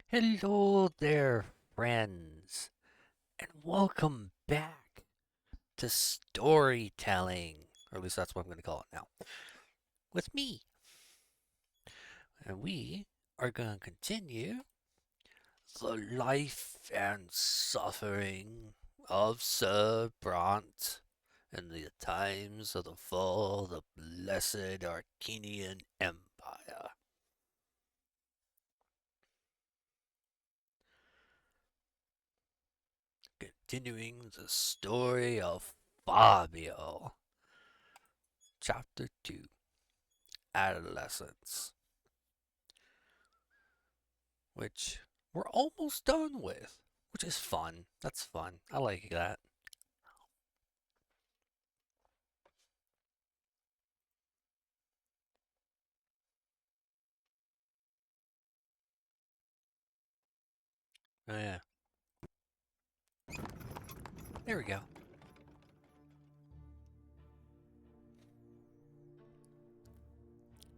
Hello there, friends, and welcome back to storytelling, or at least that's what I'm going to call it now, with me. And we are going to continue the life and suffering of Sir Brante in the times of the fall of the blessed Arcanian Empire. Continuing the story of Fabio. Chapter 2, Adolescence, which we're almost done with, which is fun. That's fun. I like that. Oh, yeah. There we go.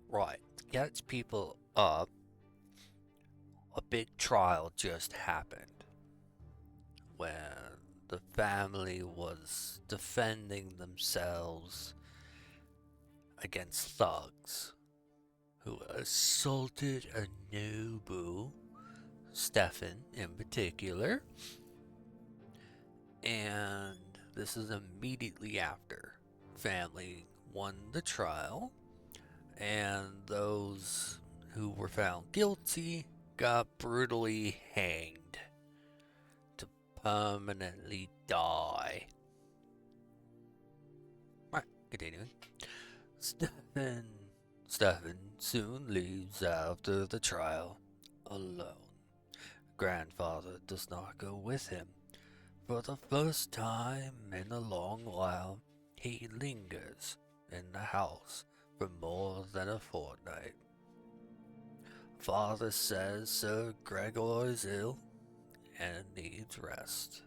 Right. Gets people up. A big trial just happened when the family was defending themselves against thugs who assaulted a noble, Stefan in particular, and this is immediately after family won the trial, and those who were found guilty got brutally hanged to permanently die. Right, continuing. Stefan. Stefan soon leaves after the trial alone. Grandfather does not go with him. For the first time in a long while, he lingers in the house for more than a fortnight. Father says Sir Gregor is ill and needs rest.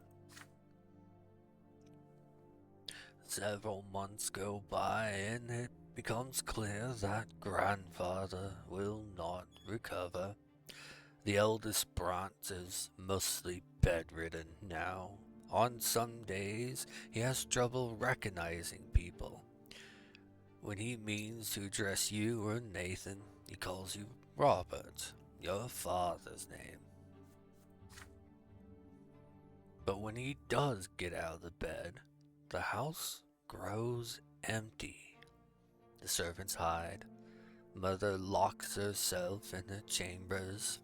Several months go by and it becomes clear that grandfather will not recover. The eldest Brant is mostly bedridden now. On some days, he has trouble recognizing people. When he means to address you or Nathan, he calls you Robert, your father's name. But when he does get out of the bed, the house grows empty. The servants hide. Mother locks herself in her chambers.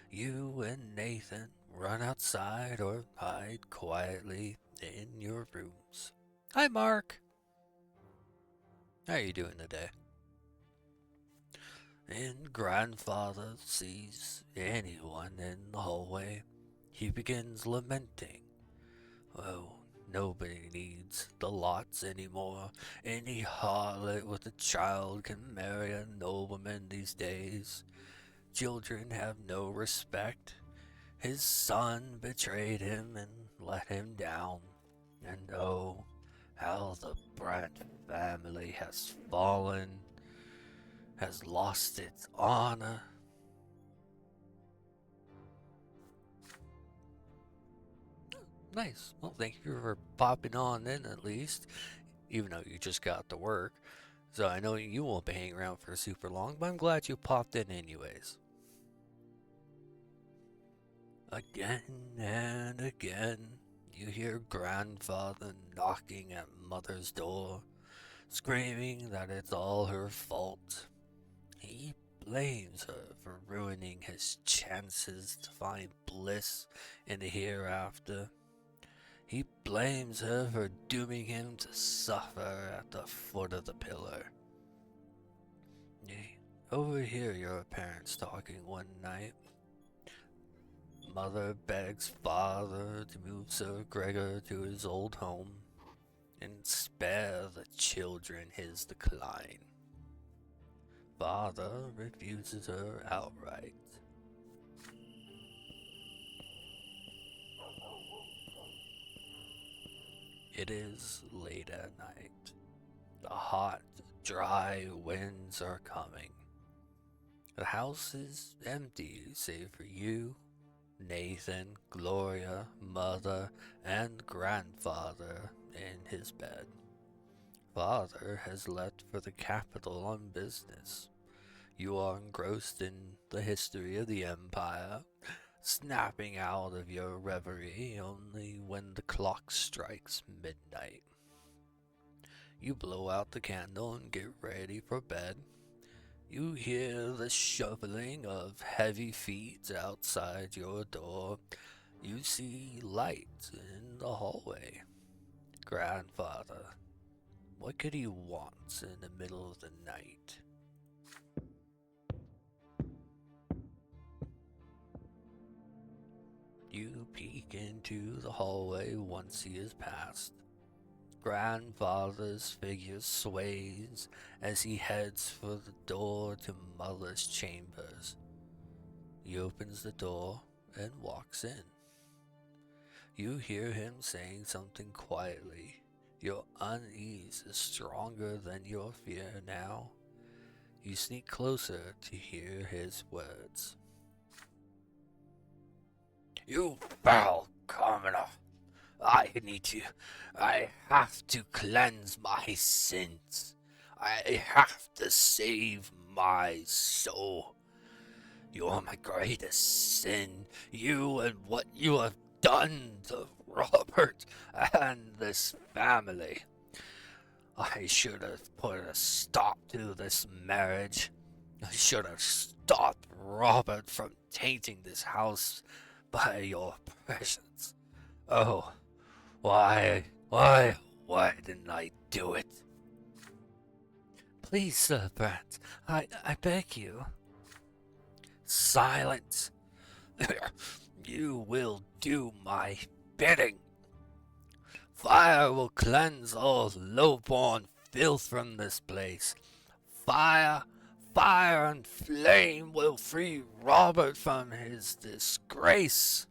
You and Nathan run outside or hide quietly in your rooms. Hi, Mark. How are you doing today? And grandfather sees anyone in the hallway. He begins lamenting. Oh, nobody needs the lots anymore. Any harlot with a child can marry a nobleman these days. Children have no respect. His son betrayed him and let him down. And oh, how the Brant family has fallen, has lost its honor. Nice. Well, thank you for popping on in at least, even though you just got to work. So I know you won't be hanging around for super long, but I'm glad you popped in anyways. Again and again, you hear grandfather knocking at mother's door, screaming that it's all her fault. He blames her for ruining his chances to find bliss in the hereafter. He blames her for dooming him to suffer at the foot of the pillar. You overhear your parents talking one night. Mother begs father to move Sir Gregor to his old home and spare the children his decline. Father refuses her outright. It is late at night. The hot, dry winds are coming. The house is empty save for you, Nathan, Gloria, Mother, and Grandfather in his bed. Father has left for the capital on business. You are engrossed in the history of the Empire, snapping out of your reverie only when the clock strikes midnight. You blow out the candle and get ready for bed. You hear the shuffling of heavy feet outside your door. You see light in the hallway. Grandfather, what could he want in the middle of the night? You peek into the hallway once he has passed. Grandfather's figure sways as he heads for the door to Mother's chambers. He opens the door and walks in. You hear him saying something quietly. Your unease is stronger than your fear now. You sneak closer to hear his words. You foul commoner! I have to cleanse my sins. I have to save my soul. You are my greatest sin, you and what you have done to Robert and this family. I should have put a stop to this marriage. I should have stopped Robert from tainting this house by your presence. Oh, why didn't I do it? Please, Sir Brante, I beg you. Silence! You will do my bidding. Fire will cleanse all low-born filth from this place. Fire and flame will free Robert from his disgrace.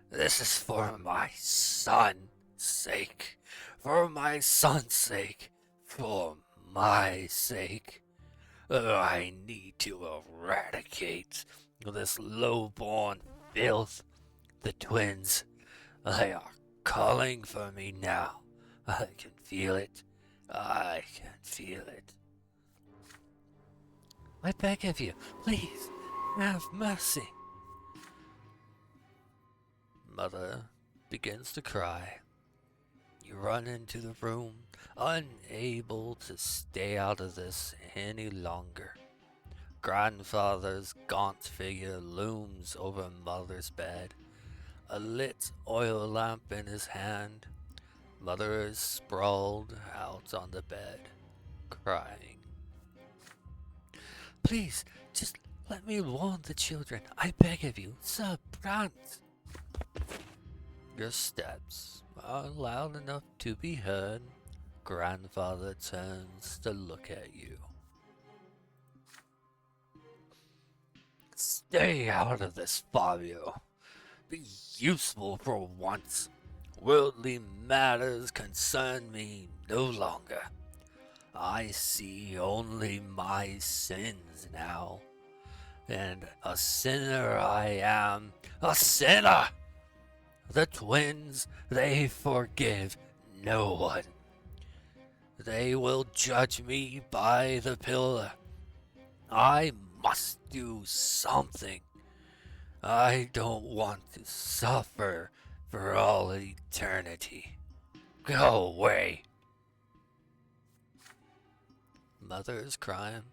This is for my son's sake. For my son's sake. For my sake. I need to eradicate this low-born filth. The twins, they are calling for me now. I can feel it. I can feel it. I beg of you, please, have mercy. Mother begins to cry. You run into the room, unable to stay out of this any longer. Grandfather's gaunt figure looms over Mother's bed, a lit oil lamp in his hand. Mother is sprawled out on the bed, crying. Please, just let me warn the children. I beg of you, Sir Brante. Your steps are loud enough to be heard. Grandfather turns to look at you. Stay out of this, Fabio. Be useful for once. Worldly matters concern me no longer. I see only my sins now. And a sinner I am, a sinner! The twins, they forgive no one. They will judge me by the pillar. I must do something. I don't want to suffer for all eternity. Go away. Mother is crying.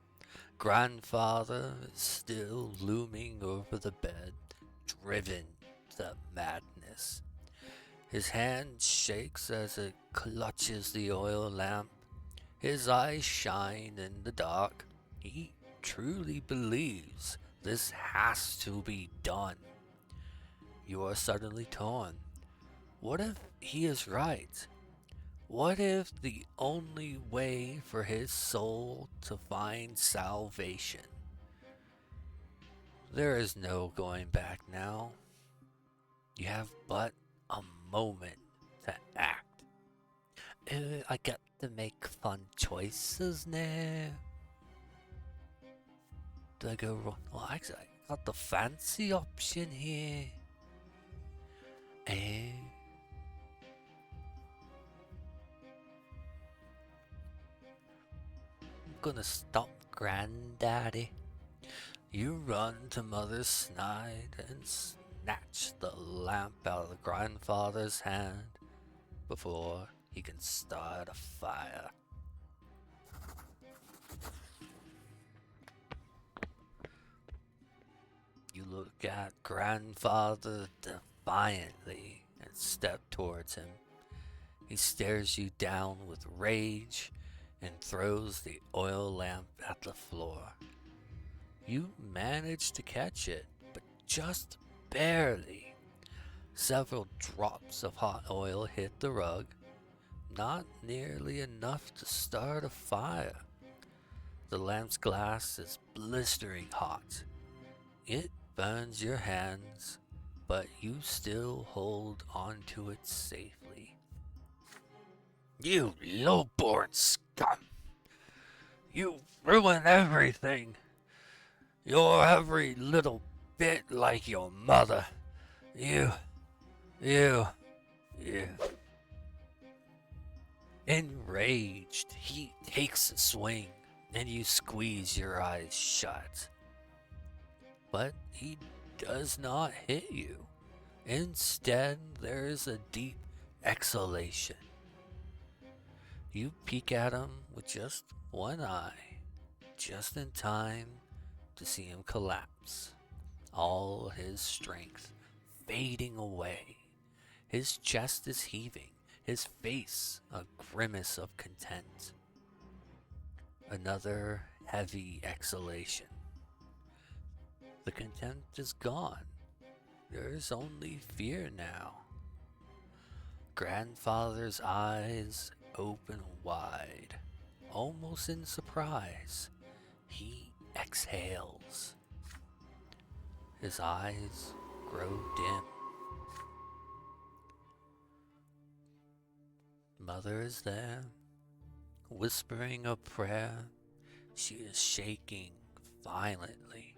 Grandfather is still looming over the bed, driven to madness. His hand shakes as it clutches the oil lamp. His eyes shine in the dark. He truly believes this has to be done. You are suddenly torn. What if he is right? What if the only way for his soul to find salvation? There is no going back now. You have but a moment to act. I get to make fun choices now. Do I go wrong? Well, actually, I got the fancy option here. Eh? I'm gonna stop Granddaddy. You run to Mother's side and snatch the lamp out of the grandfather's hand before he can start a fire. You look at grandfather defiantly and step towards him. He stares you down with rage and throws the oil lamp at the floor. You manage to catch it, but just barely. Several drops of hot oil hit the rug, not nearly enough to start a fire. The lamp's glass is blistering hot. It burns your hands, but you still hold onto it safely. You low-born scum! You ruin everything! You're every little bit like your mother. You. Enraged, he takes a swing, and you squeeze your eyes shut. But he does not hit you. Instead, there is a deep exhalation. You peek at him with just one eye, just in time to see him collapse, all his strength fading away. His chest is heaving, his face a grimace of content. Another heavy exhalation. The contempt is gone. There is only fear now. Grandfather's eyes open wide, almost in surprise. He exhales. His eyes grow dim. Mother is there, whispering a prayer. She is shaking violently.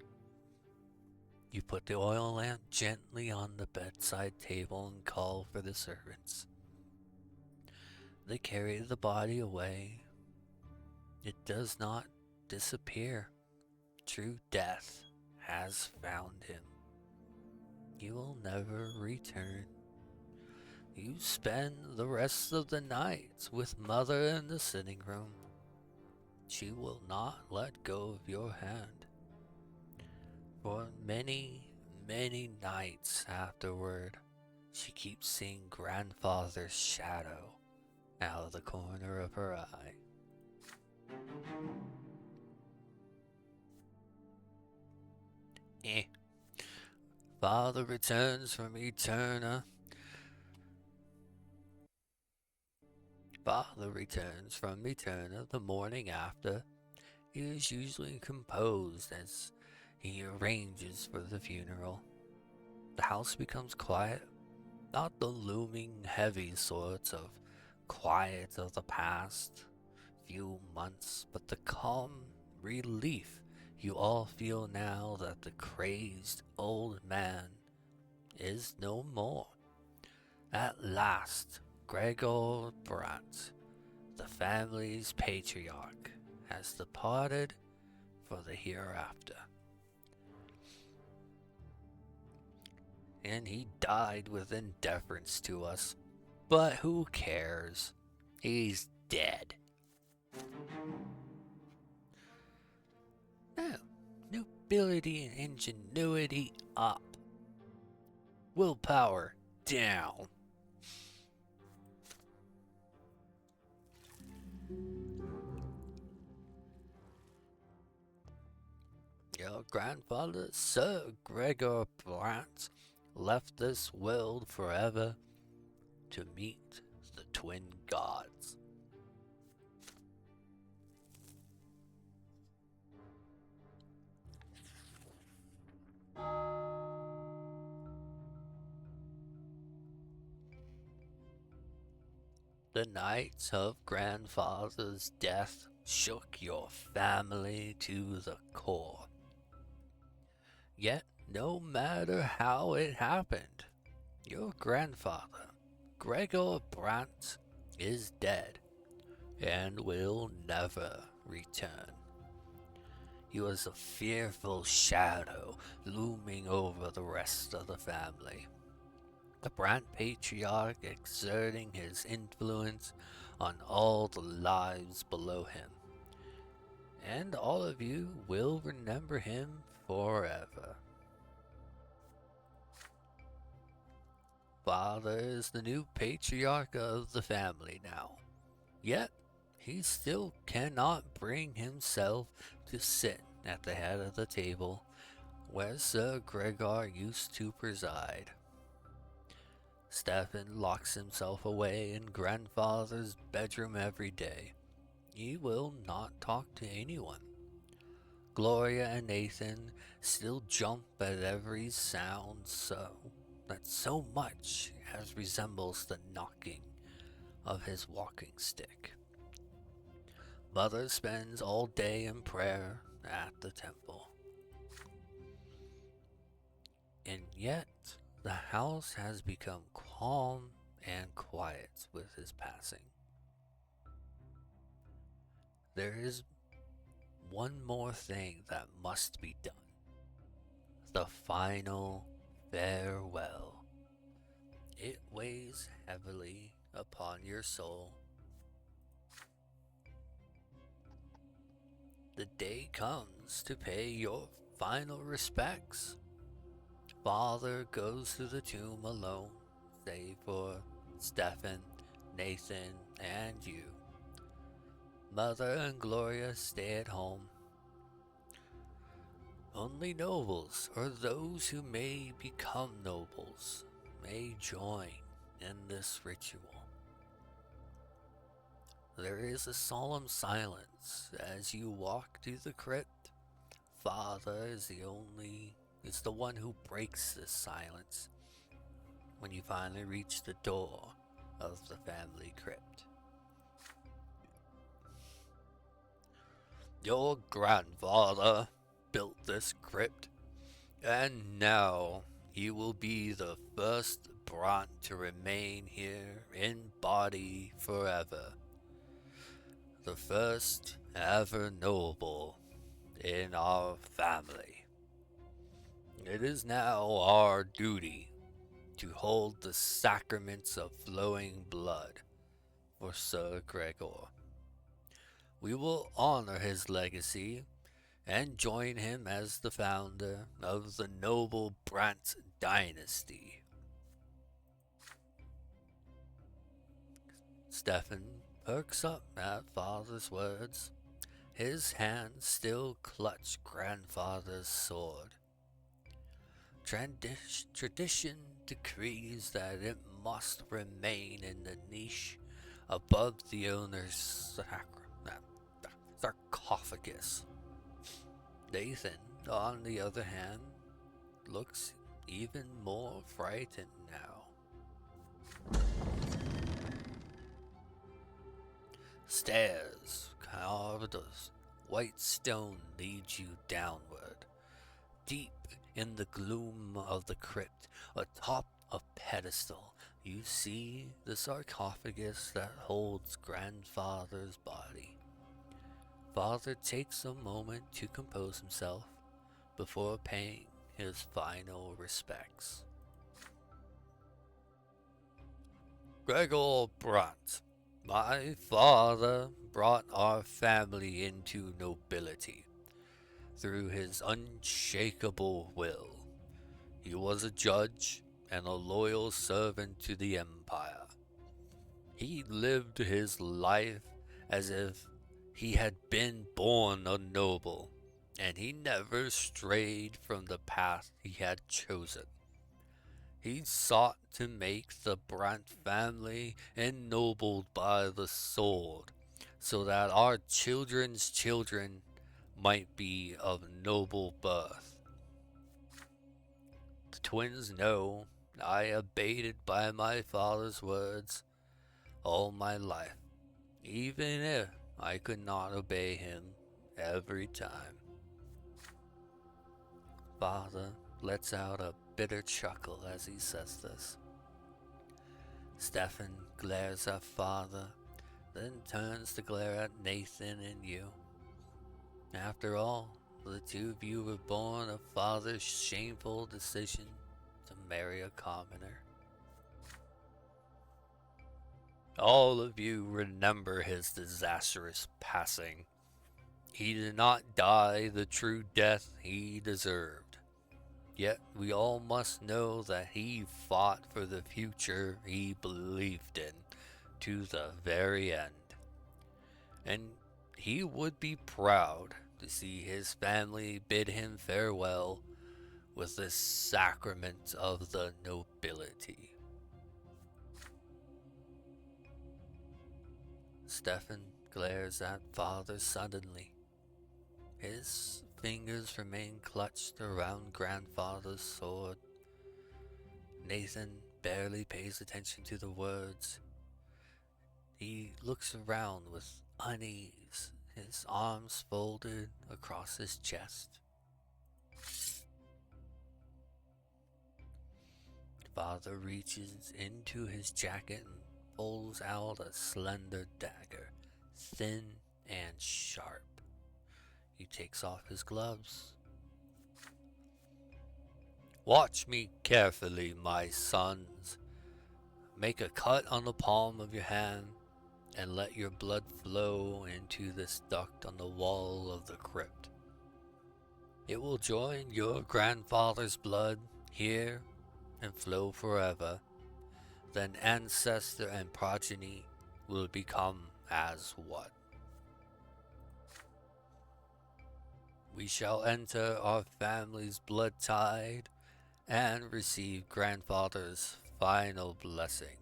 You put the oil lamp gently on the bedside table and call for the servants. They carry the body away. It does not disappear. True death has found him. You will never return. You spend the rest of the night with Mother in the sitting room. She will not let go of your hand. For many, many nights afterward, she keeps seeing Grandfather's shadow out of the corner of her eye. Father returns from Eterna. Father returns from Eterna the morning after. He is usually composed as he arranges for the funeral. The house becomes quiet, not the looming heavy sorts of quiet of the past few months, but the calm relief you all feel now that the crazed old man is no more. At last, Gregor Brante, the family's patriarch, has departed for the hereafter. And he died with indifference to us. But who cares? He's dead. Now, nobility and ingenuity up. Willpower down. Your grandfather, Sir Gregor Brante, left this world forever to meet the twin gods. The night of grandfather's death shook your family to the core. Yet, no matter how it happened, your grandfather, Gregor Brante, is dead and will never return. He was a fearful shadow looming over the rest of the family. The Brante patriarch exerting his influence on all the lives below him. And all of you will remember him forever. Father is the new patriarch of the family now. Yet, he still cannot bring himself to sit at the head of the table where Sir Gregor used to preside. Stephen locks himself away in grandfather's bedroom every day. He will not talk to anyone. Gloria and Nathan still jump at every sound so much as resembles the knocking of his walking stick. Mother spends all day in prayer at the temple. And yet, the house has become calm and quiet with his passing. There is one more thing that must be done. The final farewell. It weighs heavily upon your soul. The day comes to pay your final respects. Father goes to the tomb alone, save for Stephen, Nathan, and you. Mother and Gloria stay at home. Only nobles, or those who may become nobles, may join in this ritual. There is a solemn silence as you walk to the crypt. Father is the one who breaks this silence when you finally reach the door of the family crypt. Your grandfather built this crypt, and now he will be the first Brante to remain here in body forever. The first ever noble in our family. It is now our duty to hold the sacraments of flowing blood for Sir Gregor. We will honor his legacy and join him as the founder of the noble Brante dynasty. Stephen perks up at father's words. His hands still clutch grandfather's sword. Tradition decrees that it must remain in the niche above the owner's sarcophagus. Nathan, on the other hand, looks even more frightened now. Stairs carved of white stone lead you downward. Deep in the gloom of the crypt, atop a pedestal, you see the sarcophagus that holds grandfather's body. Father takes a moment to compose himself before paying his final respects. Gregor Brante, my father brought our family into nobility through his unshakable will. He was a judge and a loyal servant to the empire. He lived his life as if he had been born a noble, and he never strayed from the path he had chosen. He sought to make the Brante family ennobled by the sword, so that our children's children might be of noble birth. The twins know I abided by my father's words all my life, even if I could not obey him every time. father lets out a bitter chuckle as he says this. Stefan glares at father, then turns to glare at Nathan and you. After all, the two of you were born of father's shameful decision to marry a commoner. All of you remember his disastrous passing. He did not die the true death he deserved. Yet we all must know that he fought for the future he believed in to the very end. And he would be proud to see his family bid him farewell with this sacrament of the nobility. Stefan glares at father suddenly. His fingers remain clutched around grandfather's sword. Nathan barely pays attention to the words. He looks around with unease, his arms folded across his chest. Father reaches into his jacket and pulls out a slender dagger, thin and sharp. He takes off his gloves. Watch me carefully, my sons. Make a cut on the palm of your hand and let your blood flow into this duct on the wall of the crypt. It will join your grandfather's blood here and flow forever. Then ancestor and progeny will become as one. We shall enter our family's blood tide and receive grandfather's final blessing.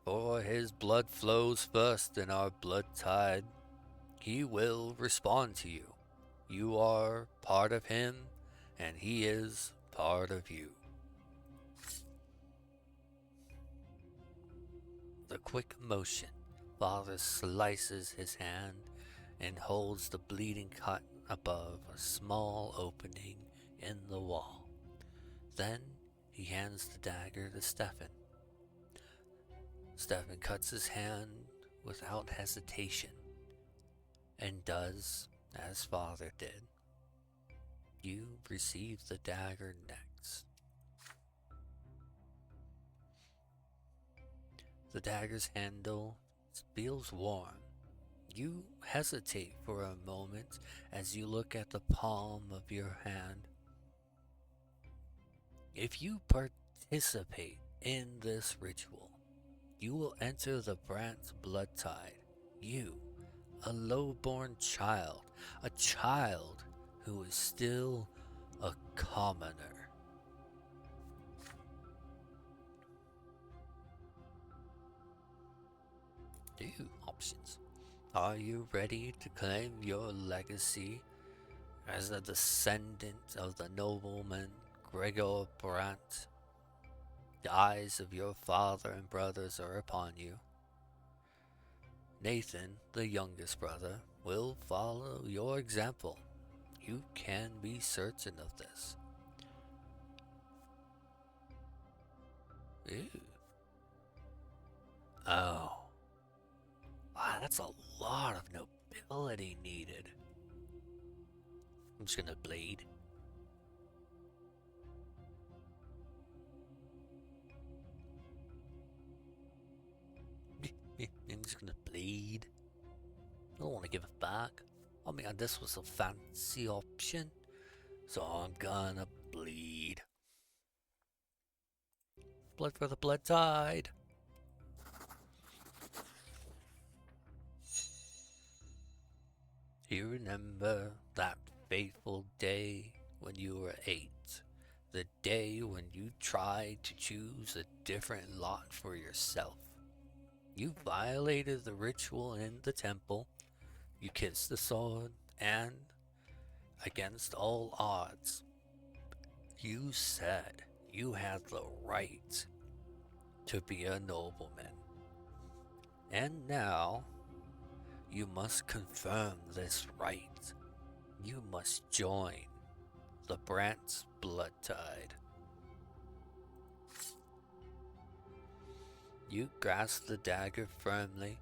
For his blood flows first in our blood tide. He will respond to you. You are part of him, and he is part of you. The quick motion, father slices his hand and holds the bleeding cut above a small opening in the wall. Then he hands the dagger to Stefan. Stefan cuts his hand without hesitation and does as father did. You receive the dagger next. The dagger's handle feels warm. You hesitate for a moment as you look at the palm of your hand. If you participate in this ritual, you will enter the Brante blood tide. You, a low-born child, a child who is still a commoner. Two options. Are you ready to claim your legacy as a descendant of the nobleman Gregor Brante? The eyes of your father and brothers are upon you. Nathan, the youngest brother, will follow your example. You can be certain of this. Ew. Oh. Wow, that's a lot of nobility needed. I'm just gonna bleed. I'm just gonna bleed. I don't want to give it back. I mean, this was a fancy option, so I'm gonna bleed. Blood for the blood tide. Do you remember that fateful day when you were 8? The day when you tried to choose a different lot for yourself. You violated the ritual in the temple. You kissed the sword, and, against all odds, you said you had the right to be a nobleman. And now, you must confirm this right. You must join the Brant's blood tide. You grasp the dagger firmly,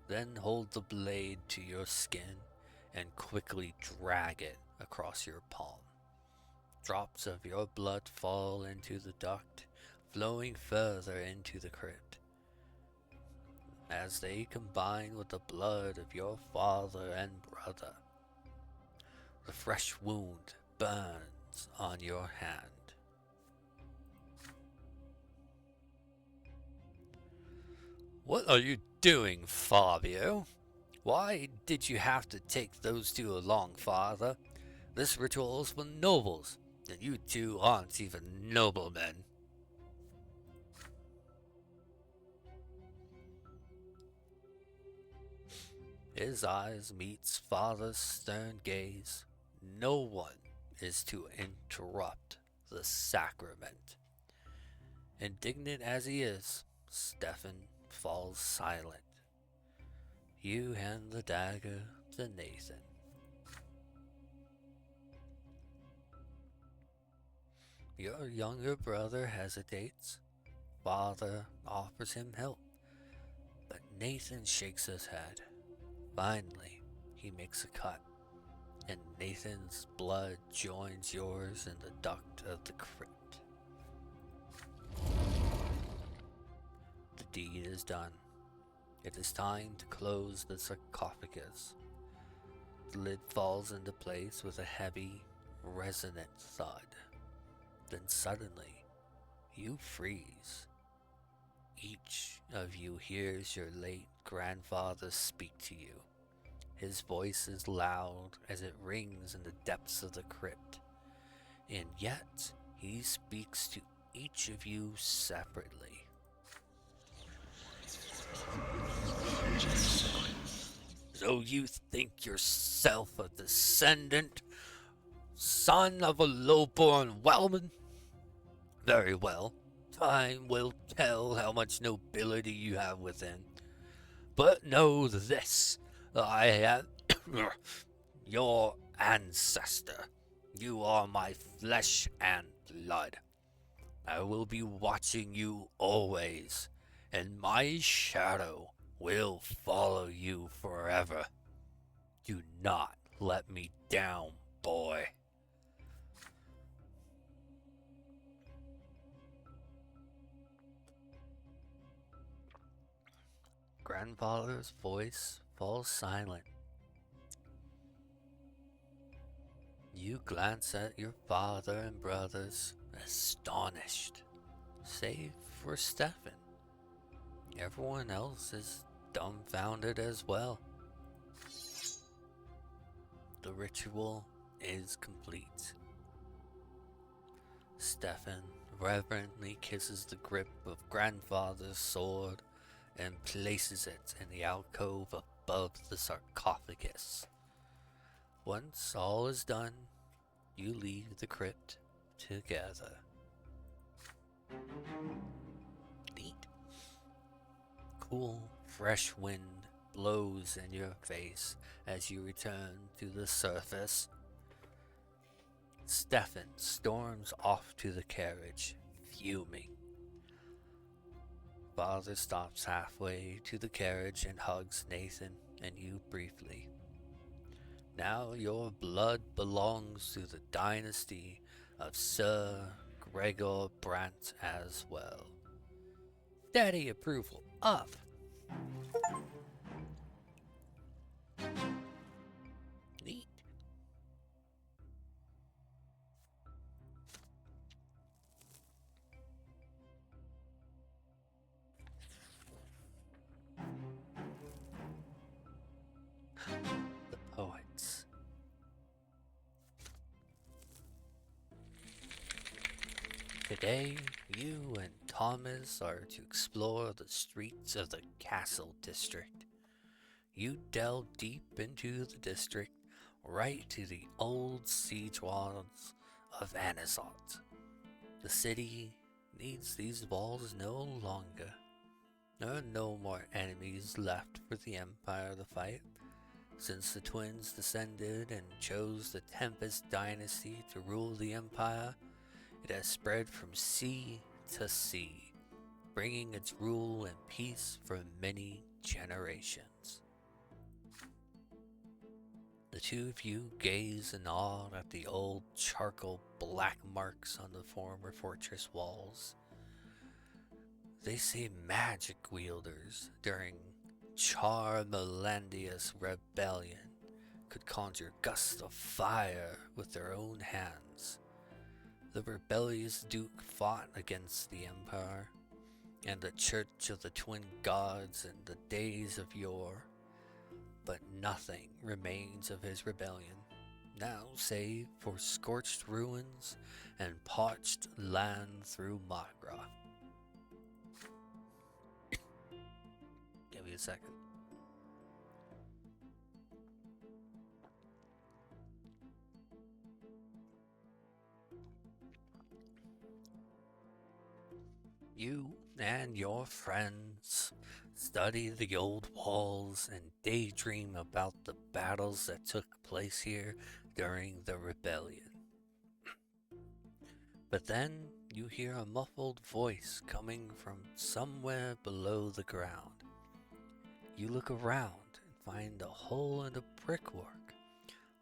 then hold the blade to your skin and quickly drag it across your palm. Drops of your blood fall into the duct, flowing further into the crypt. As they combine with the blood of your father and brother, the fresh wound burns on your hand. What are you doing, Fabio? Why did you have to take those two along, father? This ritual is for nobles, and you two aren't even noblemen. His eyes meets father's stern gaze. No one is to interrupt the sacrament. Indignant as he is, Stefan falls silent. You hand the dagger to Nathan. Your younger brother hesitates. Father offers him help, but Nathan shakes his head. Finally, he makes a cut, and Nathan's blood joins yours in the duct of the crypt. The deed is done. It is time to close the sarcophagus. The lid falls into place with a heavy, resonant thud. Then suddenly, you freeze. Each of you hears your late grandfather speak to you. His voice is loud as it rings in the depths of the crypt, and yet he speaks to each of you separately. So you think yourself a descendant, son of a low-born wellman? Very well, time will tell how much nobility you have within. But know this, I am your ancestor. You are my flesh and blood. I will be watching you always, and my shadow will follow you forever. Do not let me down, boy. Grandfather's voice falls silent. You glance at your father and brothers, astonished, save for Stefan. Everyone else is dumbfounded as well. The ritual is complete. Stefan reverently kisses the grip of grandfather's sword and places it in the alcove above the sarcophagus. Once all is done, you leave the crypt together. Neat. Cool, fresh wind blows in your face as you return to the surface. Stefan storms off to the carriage, fuming. Father stops halfway to the carriage and hugs Nathan and you briefly. Now your blood belongs to the dynasty of Sir Gregor Brante as well. Daddy approval up. Neat. The poets. Today, you and Thomas are to explore the streets of the Castle District. You delve deep into the district, right to the old siege walls of Anazot. The city needs these walls no longer. There are no more enemies left for the Empire to fight, Since the twins descended and chose the Tempest dynasty to rule the empire, it has spread from sea to sea, bringing its rule and peace for many generations. The two of you gaze in awe at the old charcoal black marks on the former fortress walls. They say magic wielders during Charmelandia's rebellion could conjure gusts of fire with their own hands. The rebellious duke fought against the empire and the church of the twin gods in the days of yore, but nothing remains of his rebellion, now save for scorched ruins and parched land through Magra. Give me a second. You and your friends study the old walls and daydream about the battles that took place here during the rebellion. But then you hear a muffled voice coming from somewhere below the ground. You look around and find a hole in the brickwork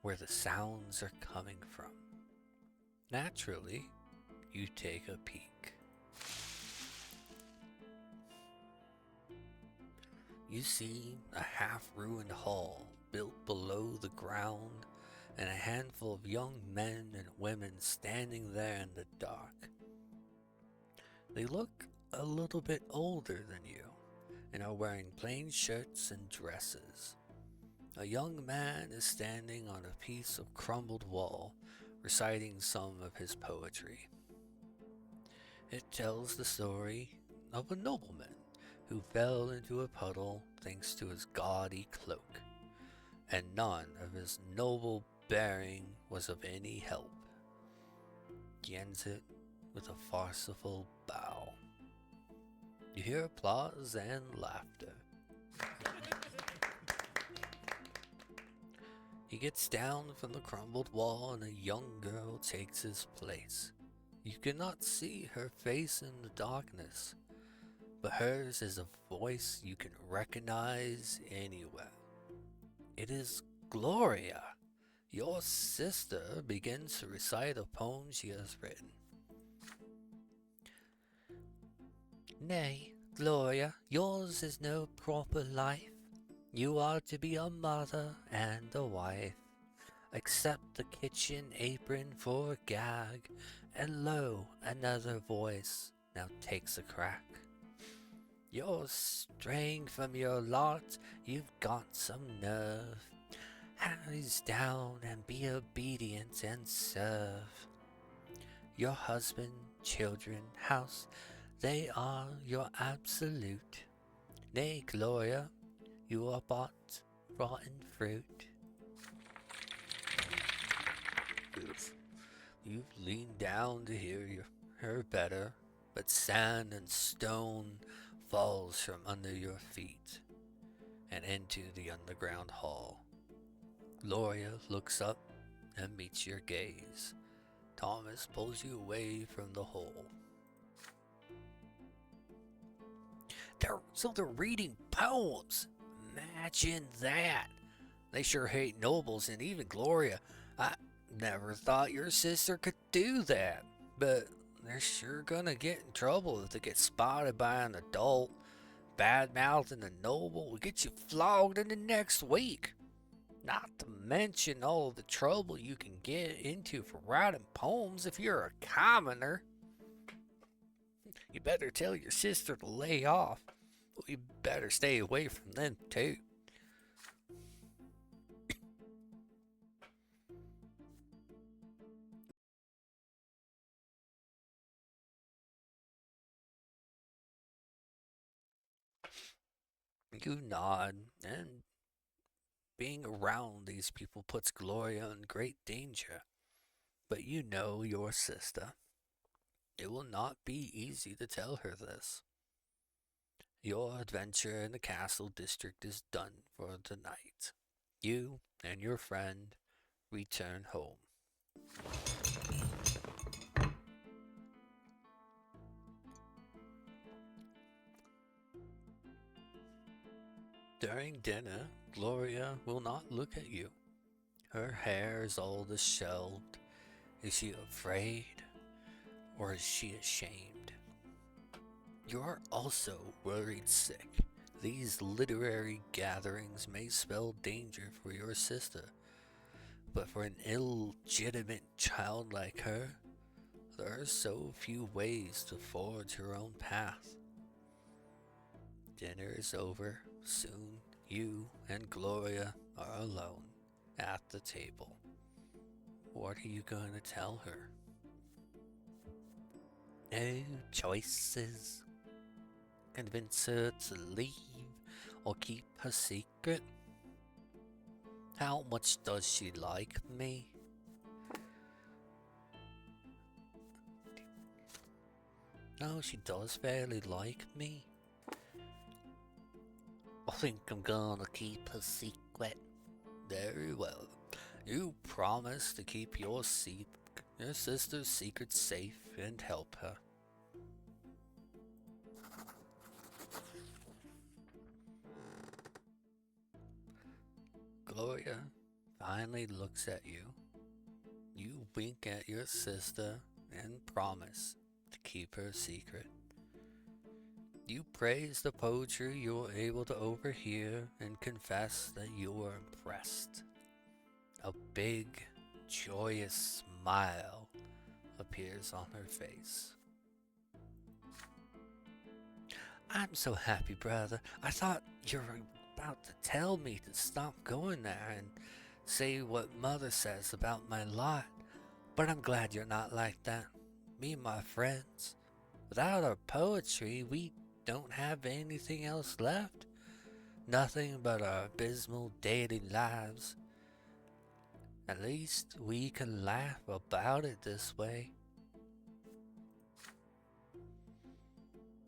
where the sounds are coming from. Naturally, you take a peek. You see a half-ruined hall built below the ground and a handful of young men and women standing there in the dark. They look a little bit older than you and are wearing plain shirts and dresses. A young man is standing on a piece of crumbled wall, reciting some of his poetry. It tells the story of a nobleman who fell into a puddle thanks to his gaudy cloak, and none of his noble bearing was of any help. He ends it with a farcical bow. You hear applause and laughter. He gets down from the crumbled wall and a young girl takes his place. You cannot see her face in the darkness, but hers is a voice you can recognize anywhere. It is Gloria. Your sister begins to recite a poem she has written. Nay, Gloria, yours is no proper life. You are to be a mother and a wife. Accept the kitchen apron for a gag, and lo, another voice now takes a crack. You're straying from your lot, you've got some nerve. Hands down and be obedient and serve. Your husband, children, house, they are your absolute. Nay, Gloria, you are but rotten fruit. You've leaned down to hear her better, but sand and stone falls from under your feet and into the underground hall. Gloria looks up and meets your gaze. Thomas pulls you away from the hole. They're reading poems. Imagine that. They sure hate nobles, and even Gloria. I never thought your sister could do that. But they're sure gonna get in trouble if they get spotted by an adult. Bad-mouthing a noble will get you flogged in the next week. Not to mention all of the trouble you can get into for writing poems if you're a commoner. You better tell your sister to lay off. You better stay away from them too. You nod, and being around these people puts Gloria in great danger. But you know your sister. It will not be easy to tell her this. Your adventure in the castle district is done for tonight. You and your friend return home. During dinner, Gloria will not look at you. Her hair is all disheveled. Is she afraid, or is she ashamed? You are also worried sick. These literary gatherings may spell danger for your sister, but for an illegitimate child like her, there are so few ways to forge her own path. Dinner is over. Soon you and Gloria are alone at the table. What are you going to tell her? No choices. Convince her to leave or keep her secret? How much does she like me? No, she does fairly like me. I think I'm gonna keep her secret. Very well. You promise to keep your sister's secret safe and help her. Gloria finally looks at you. You wink at your sister and promise to keep her secret. You praise the poetry you were able to overhear and confess that you were impressed. A big, joyous smile appears on her face. I'm so happy, brother. I thought you were about to tell me to stop going there and say what Mother says about my lot. But I'm glad you're not like that. Me and my friends, without our poetry, we don't have anything else left. Nothing but our abysmal daily lives. At least we can laugh about it this way.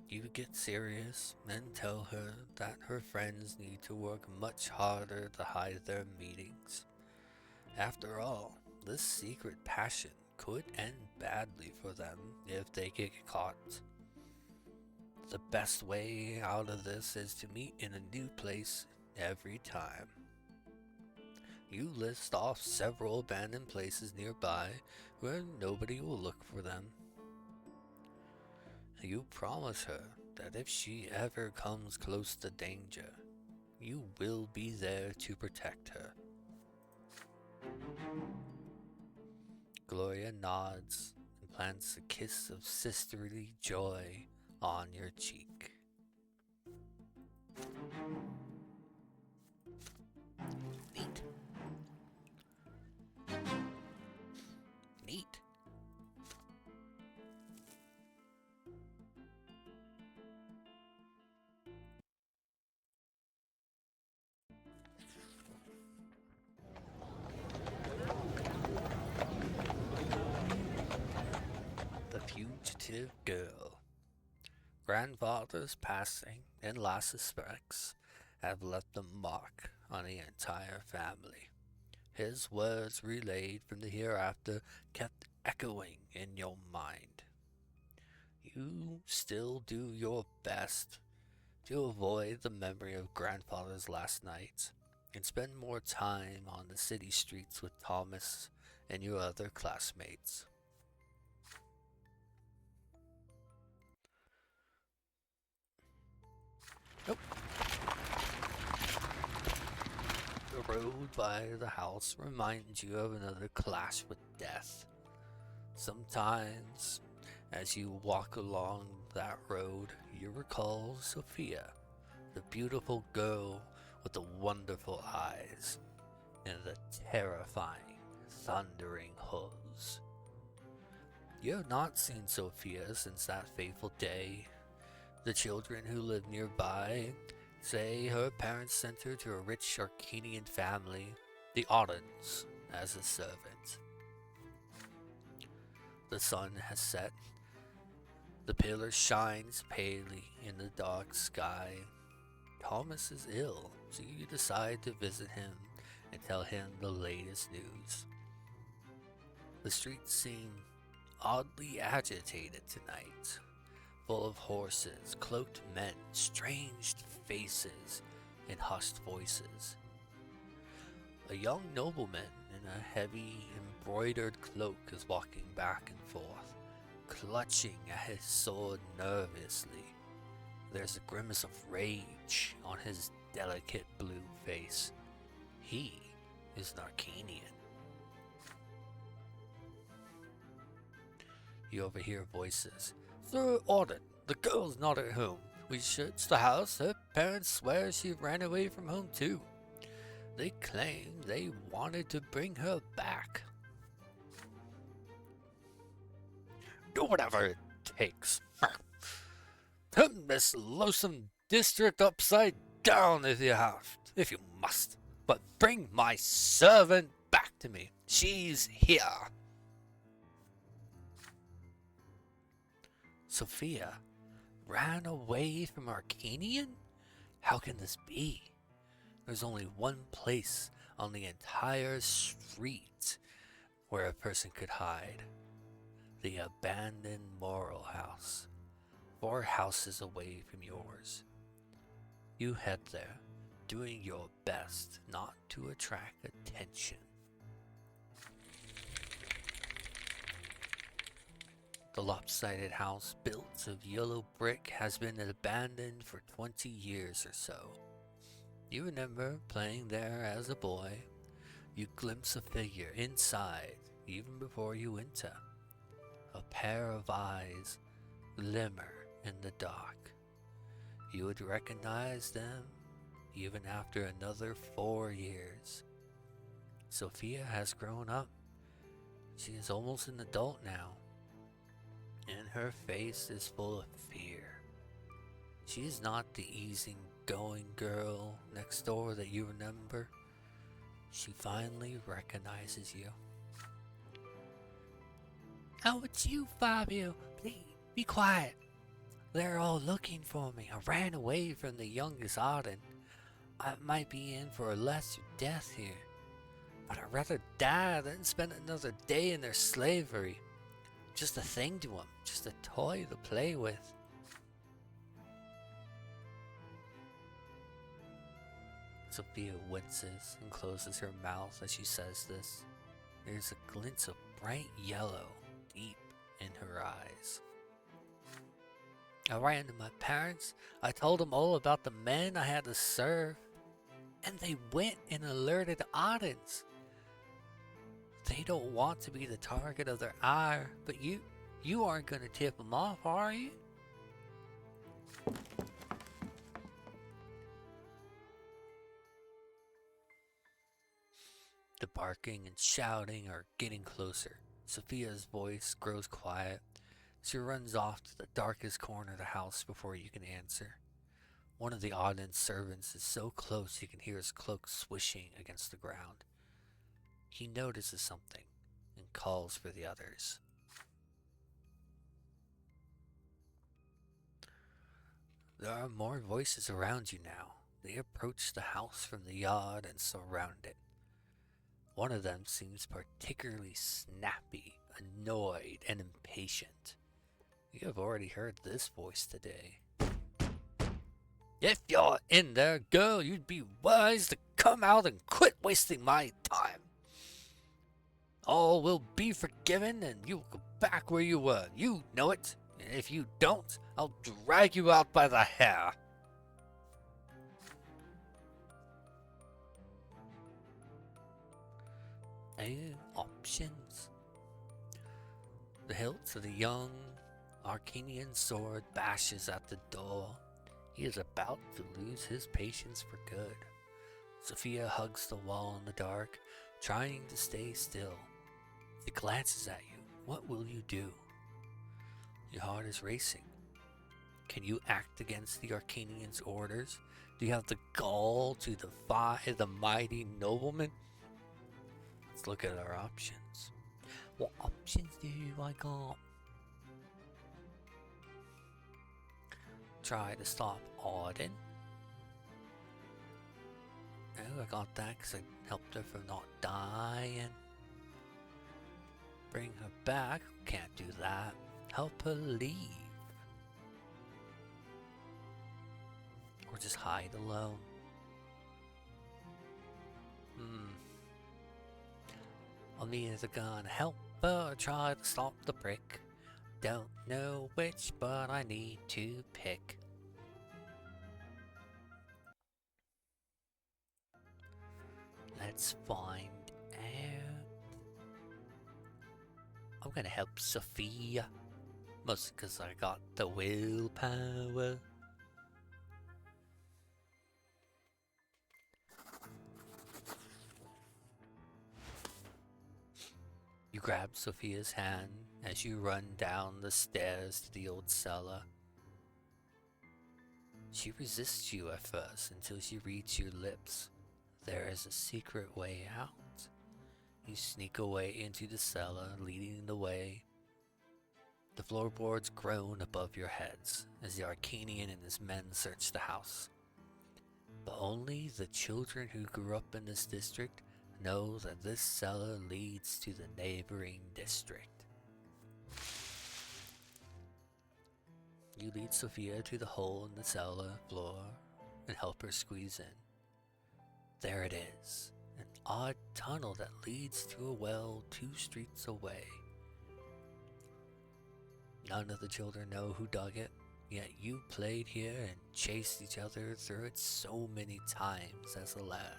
You get serious and tell her that her friends need to work much harder to hide their meetings. After all, this secret passion could end badly for them if they get caught. The best way out of this is to meet in a new place every time. You list off several abandoned places nearby where nobody will look for them. You promise her that if she ever comes close to danger, you will be there to protect her. Gloria nods and plants a kiss of sisterly joy on your cheek. Neat. Neat. The Fugitive Girl. Grandfather's passing and last suspects have left a mark on the entire family. His words relayed from the hereafter kept echoing in your mind. You still do your best to avoid the memory of grandfather's last night and spend more time on the city streets with Thomas and your other classmates. Nope. The road by the house reminds you of another clash with death. Sometimes, as you walk along that road, you recall Sophia, the beautiful girl with the wonderful eyes and the terrifying, thundering hooves. You have not seen Sophia since that fateful day. The children who live nearby say her parents sent her to a rich Arcadian family, the Ottons, as a servant. The sun has set. The pillar shines palely in the dark sky. Thomas is ill, so you decide to visit him and tell him the latest news. The streets seem oddly agitated tonight, full of horses, cloaked men, strange faces, and hushed voices. A young nobleman in a heavy embroidered cloak is walking back and forth, clutching at his sword nervously. There's a grimace of rage on his delicate blue face. He is an Arcanian. You overhear voices. Sir Auden, the girl's not at home. We searched the house. Her parents swear she ran away from home too. They claim they wanted to bring her back. Do whatever it takes. Turn this loathsome district upside down if you must. But bring my servant back to me. She's here. Sophia ran away from Arcanian? How can this be? There's only one place on the entire street where a person could hide. The abandoned Moral House. 4 houses away from yours. You head there, doing your best not to attract attention. The lopsided house, built of yellow brick, has been abandoned for 20 years or so. You remember playing there as a boy. You glimpse a figure inside even before you enter. A pair of eyes glimmer in the dark. You would recognize them even after another 4 years. Sophia has grown up. She is almost an adult now, and her face is full of fear. She is not the easygoing girl next door that you remember. She finally recognizes you. Oh, it's you, Fabio. Please, be quiet. They're all looking for me. I ran away from the youngest Auden. I might be in for a lesser death here, but I'd rather die than spend another day in their slavery. Just a thing to them, just a toy to play with. Sophia winces and closes her mouth as she says this. There's a glint of bright yellow deep in her eyes. I ran to my parents. I told them all about the men I had to serve, and they went and alerted Audens. They don't want to be the target of their ire, but you aren't going to tip them off, are you? The barking and shouting are getting closer. Sophia's voice grows quiet. She runs off to the darkest corner of the house before you can answer. One of the Auden servants is so close you can hear his cloak swishing against the ground. He notices something and calls for the others. There are more voices around you now. They approach the house from the yard and surround it. One of them seems particularly snappy, annoyed, and impatient. You have already heard this voice today. If you're in there, girl, you'd be wise to come out and quit wasting my time. All will be forgiven and you will go back where you were. You know it. And if you don't, I'll drag you out by the hair. And options. The hilt of the young Arcanian sword bashes at the door. He is about to lose his patience for good. Sophia hugs the wall in the dark, trying to stay still. He glances at you. What will you do? Your heart is racing. Can you act against the Arcanian's orders? Do you have the gall to defy the mighty nobleman? Let's look at our options. What options do I got? Try to stop Auden. Oh, I got that because I helped her from not dying. Bring her back? Can't do that. Help her leave. Or just hide alone. I'm either gonna help her or try to stop the prick. Don't know which, but I need to pick. Let's find out. I'm gonna help Sophia. Mostly because I got the willpower. You grab Sophia's hand as you run down the stairs to the old cellar. She resists you at first until she reads your lips. There is a secret way out. You sneak away into the cellar, leading the way. The floorboards groan above your heads as the Arcanian and his men search the house. But only the children who grew up in this district know that this cellar leads to the neighboring district. You lead Sophia to the hole in the cellar floor and help her squeeze in. There it is, an odd tunnel that leads to a well 2 streets away. None of the children know who dug it, yet you played here and chased each other through it so many times as a lad.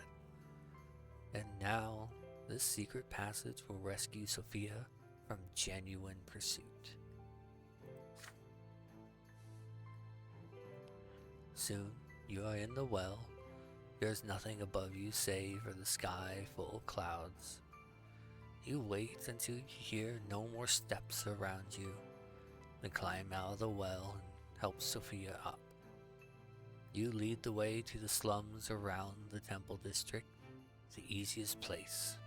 And now, this secret passage will rescue Sophia from genuine pursuit. Soon, you are in the well. There's nothing above you save for the sky full of clouds. You wait until you hear no more steps around you, then climb out of the well and help Sophia up. You lead the way to the slums around the temple district, the easiest place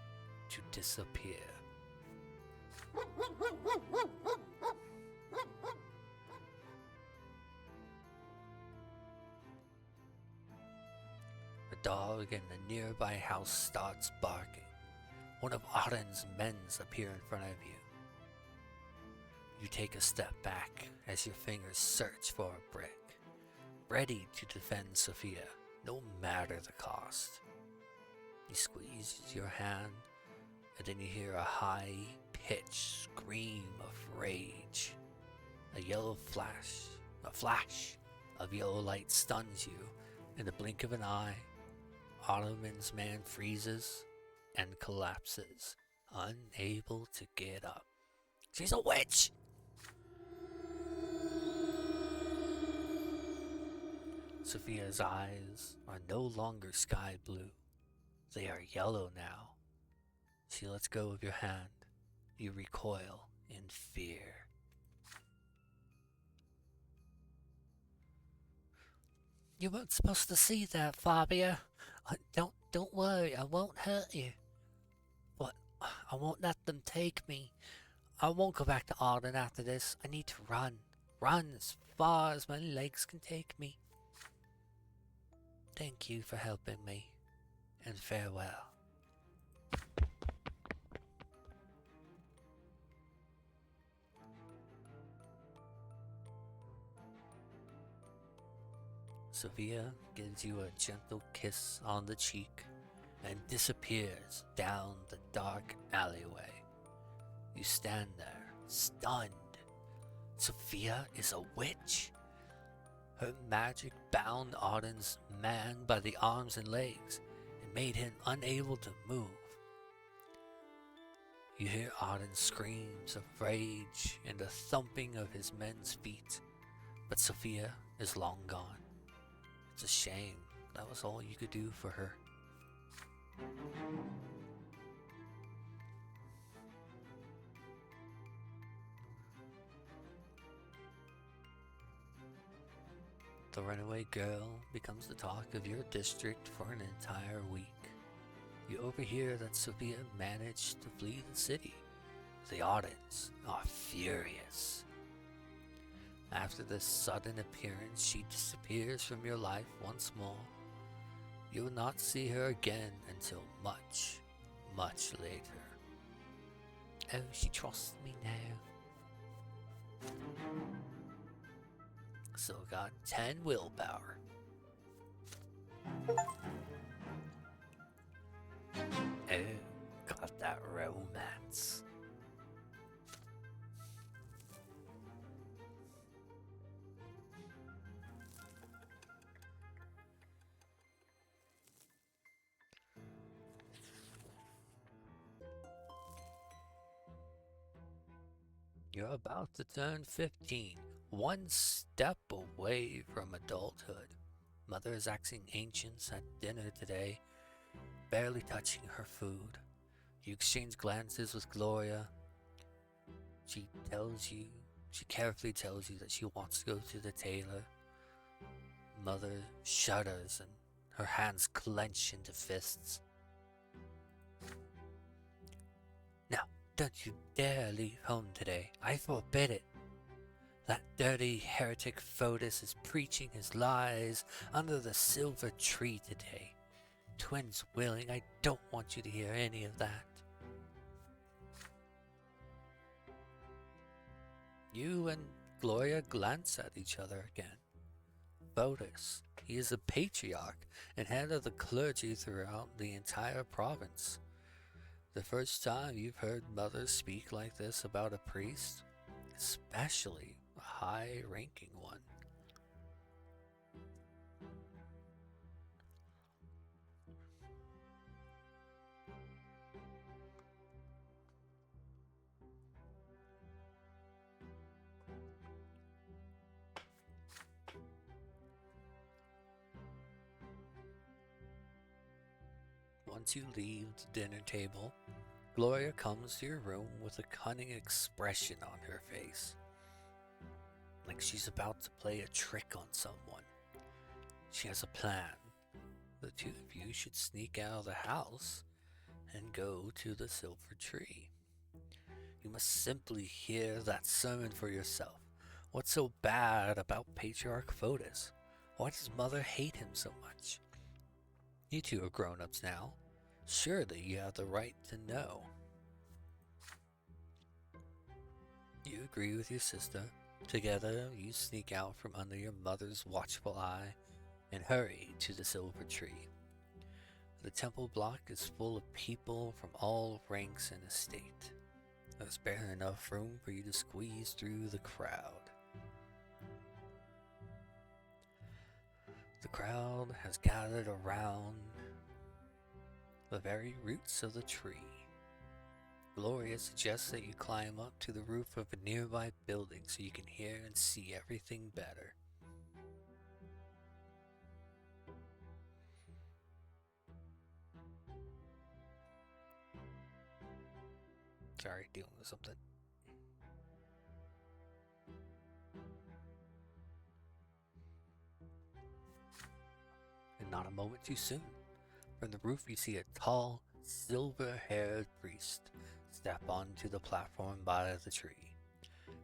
to disappear. A dog in a nearby house starts barking. One of Auden's men appears in front of you. You take a step back as your fingers search for a brick, ready to defend Sophia, no matter the cost. You squeeze your hand, and then you hear a high-pitched scream of rage. A flash of yellow light stuns you. In the blink of an eye, Ottoman's man freezes and collapses, unable to get up. She's a witch! Sophia's eyes are no longer sky blue. They are yellow now. She lets go of your hand. You recoil in fear. You weren't supposed to see that, Fabio. Don't worry, I won't hurt you. But I won't let them take me. I won't go back to Arden after this. I need to run. Run as far as my legs can take me. Thank you for helping me, and farewell. Sophia gives you a gentle kiss on the cheek and disappears down the dark alleyway. You stand there, stunned. Sophia is a witch? Her magic bound Auden's man by the arms and legs and made him unable to move. You hear Auden's screams of rage and the thumping of his men's feet, but Sophia is long gone. It's a shame. That was all you could do for her. The runaway girl becomes the talk of your district for an entire week. You overhear that Sophia managed to flee the city. The Audens are furious. After this sudden appearance, she disappears from your life once more. You will not see her again until much, much later. Oh, she trusts me now. Still got 10 willpower. Oh, got that romance. You're about to turn 15, one step away from adulthood. Mother is acting ancient at dinner today, barely touching her food. You exchange glances with Gloria. She carefully tells you that she wants to go to the tailor. Mother shudders and her hands clench into fists. Now, don't you dare leave home today. I forbid it. That dirty heretic Fotis is preaching his lies under the silver tree today. Twins willing, I don't want you to hear any of that. You and Gloria glance at each other again. Fotis, he is a patriarch and head of the clergy throughout the entire province. The first time you've heard Mother speak like this about a priest, especially a high-ranking one. Once you leave the dinner table, Gloria comes to your room with a cunning expression on her face, like she's about to play a trick on someone. She has a plan. The two of you should sneak out of the house and go to the silver tree. You must simply hear that sermon for yourself. What's so bad about Patriarch Fotis? Why does Mother hate him so much? You two are grown-ups now. Surely you have the right to know. You agree with your sister. Together, you sneak out from under your mother's watchful eye and hurry to the silver tree. The temple block is full of people from all ranks and estate. There's barely enough room for you to squeeze through the crowd. The crowd has gathered around the very roots of the tree. Gloria suggests that you climb up to the roof of a nearby building so you can hear and see everything better. Sorry, dealing with something. And not a moment too soon. From the roof you see a tall, silver-haired priest step onto the platform by the tree.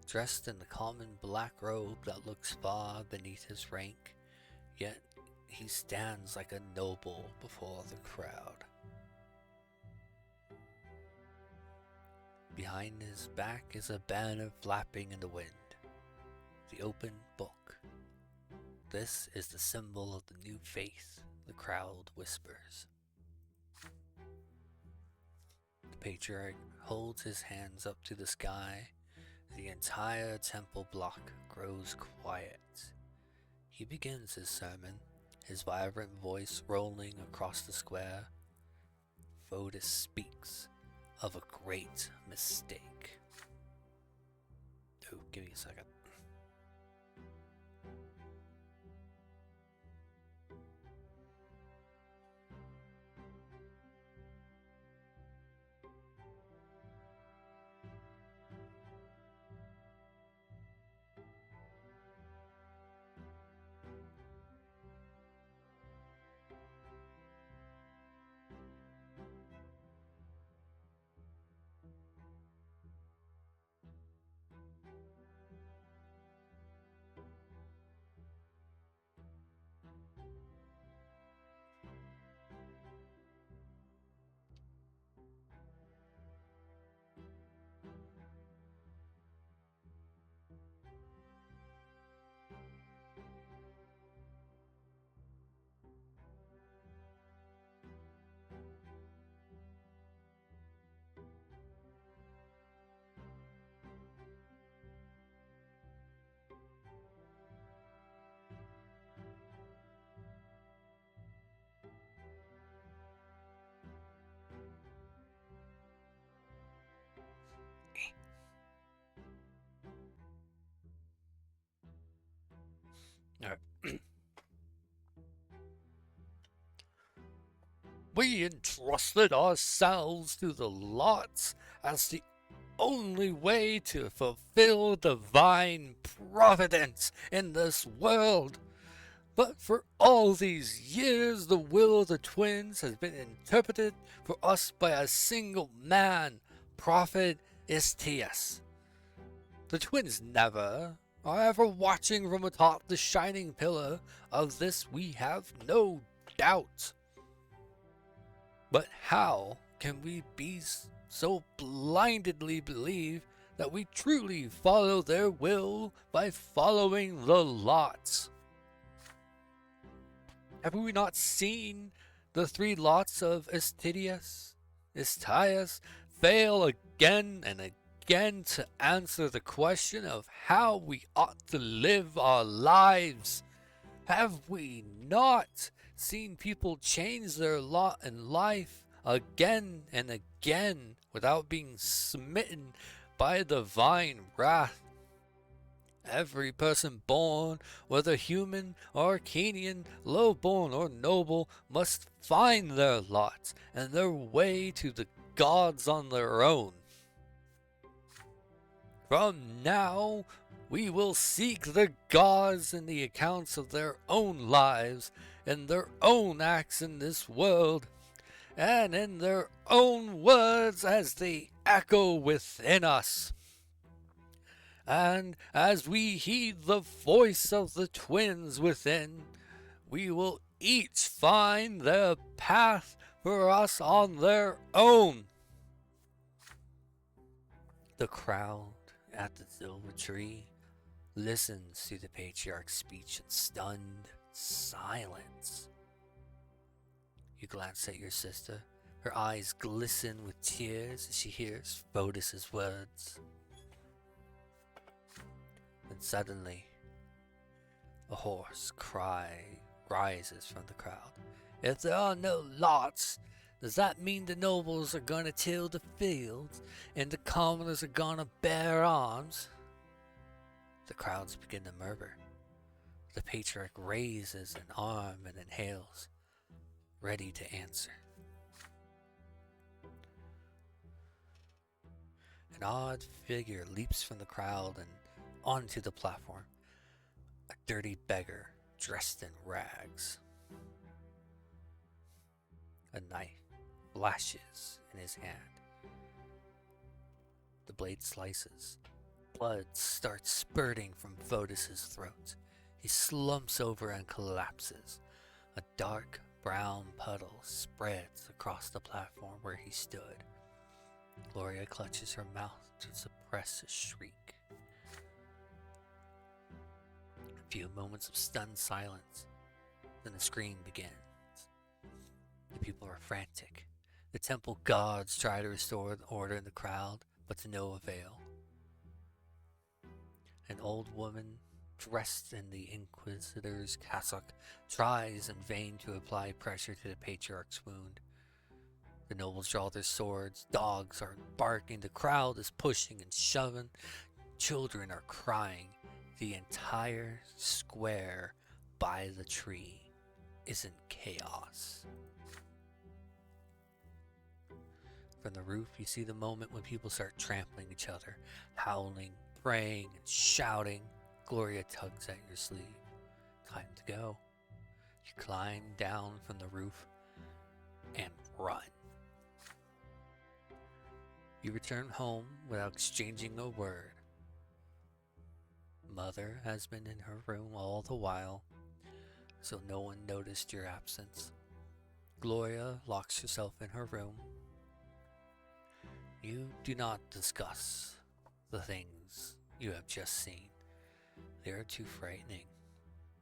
Dressed in the common black robe that looks far beneath his rank, yet he stands like a noble before the crowd. Behind his back is a banner flapping in the wind. The open book. This is the symbol of the new faith, the crowd whispers. The patriarch holds his hands up to the sky. The entire temple block grows quiet. He begins his sermon, his vibrant voice rolling across the square. Fotis speaks of a great mistake. Oh, give me a second. We entrusted ourselves to the lots as the only way to fulfill divine providence in this world. But for all these years, the will of the twins has been interpreted for us by a single man, Prophet Istius. The twins never are ever watching from atop the shining pillar. Of this we have no doubt. But how can we be so blindedly believe that we truly follow their will by following the lots? Have we not seen the 3 lots of Istius fail again and again to answer the question of how we ought to live our lives? Have we not seen people change their lot in life again and again without being smitten by divine wrath? Every person born, whether human or Arcanian, low-born or noble, must find their lots and their way to the gods on their own. From now, we will seek the gods in the accounts of their own lives and their own acts in this world, and in their own words as they echo within us. And as we heed the voice of the twins within, we will each find their path for us on their own. The crowd at the silver tree listens to the patriarch's speech in stunned silence. You glance at your sister. Her eyes glisten with tears as she hears Fotis's words. Then suddenly, a hoarse cry rises from the crowd. If there are no lots, does that mean the nobles are gonna till the fields and the commoners are gonna bear arms? The crowds begin to murmur. The patriarch raises an arm and inhales, ready to answer. An odd figure leaps from the crowd and onto the platform. A dirty beggar dressed in rags. A knife flashes in his hand. The blade slices. Blood starts spurting from Fotis's throat. He slumps over and collapses. A dark brown puddle spreads across the platform where he stood. Gloria clutches her mouth to suppress a shriek. A few moments of stunned silence, then the scream begins. The people are frantic. The temple gods try to restore order in the crowd, but to no avail. An old woman, dressed in the Inquisitor's cassock, tries in vain to apply pressure to the patriarch's wound. The nobles draw their swords, dogs are barking, the crowd is pushing and shoving, children are crying. The entire square by the tree is in chaos. From the roof, you see the moment when people start trampling each other, howling, praying, and shouting. Gloria tugs at your sleeve. Time to go. You climb down from the roof and run. You return home without exchanging a word. Mother has been in her room all the while, so no one noticed your absence. Gloria locks herself in her room. You do not discuss the things you have just seen. They are too frightening,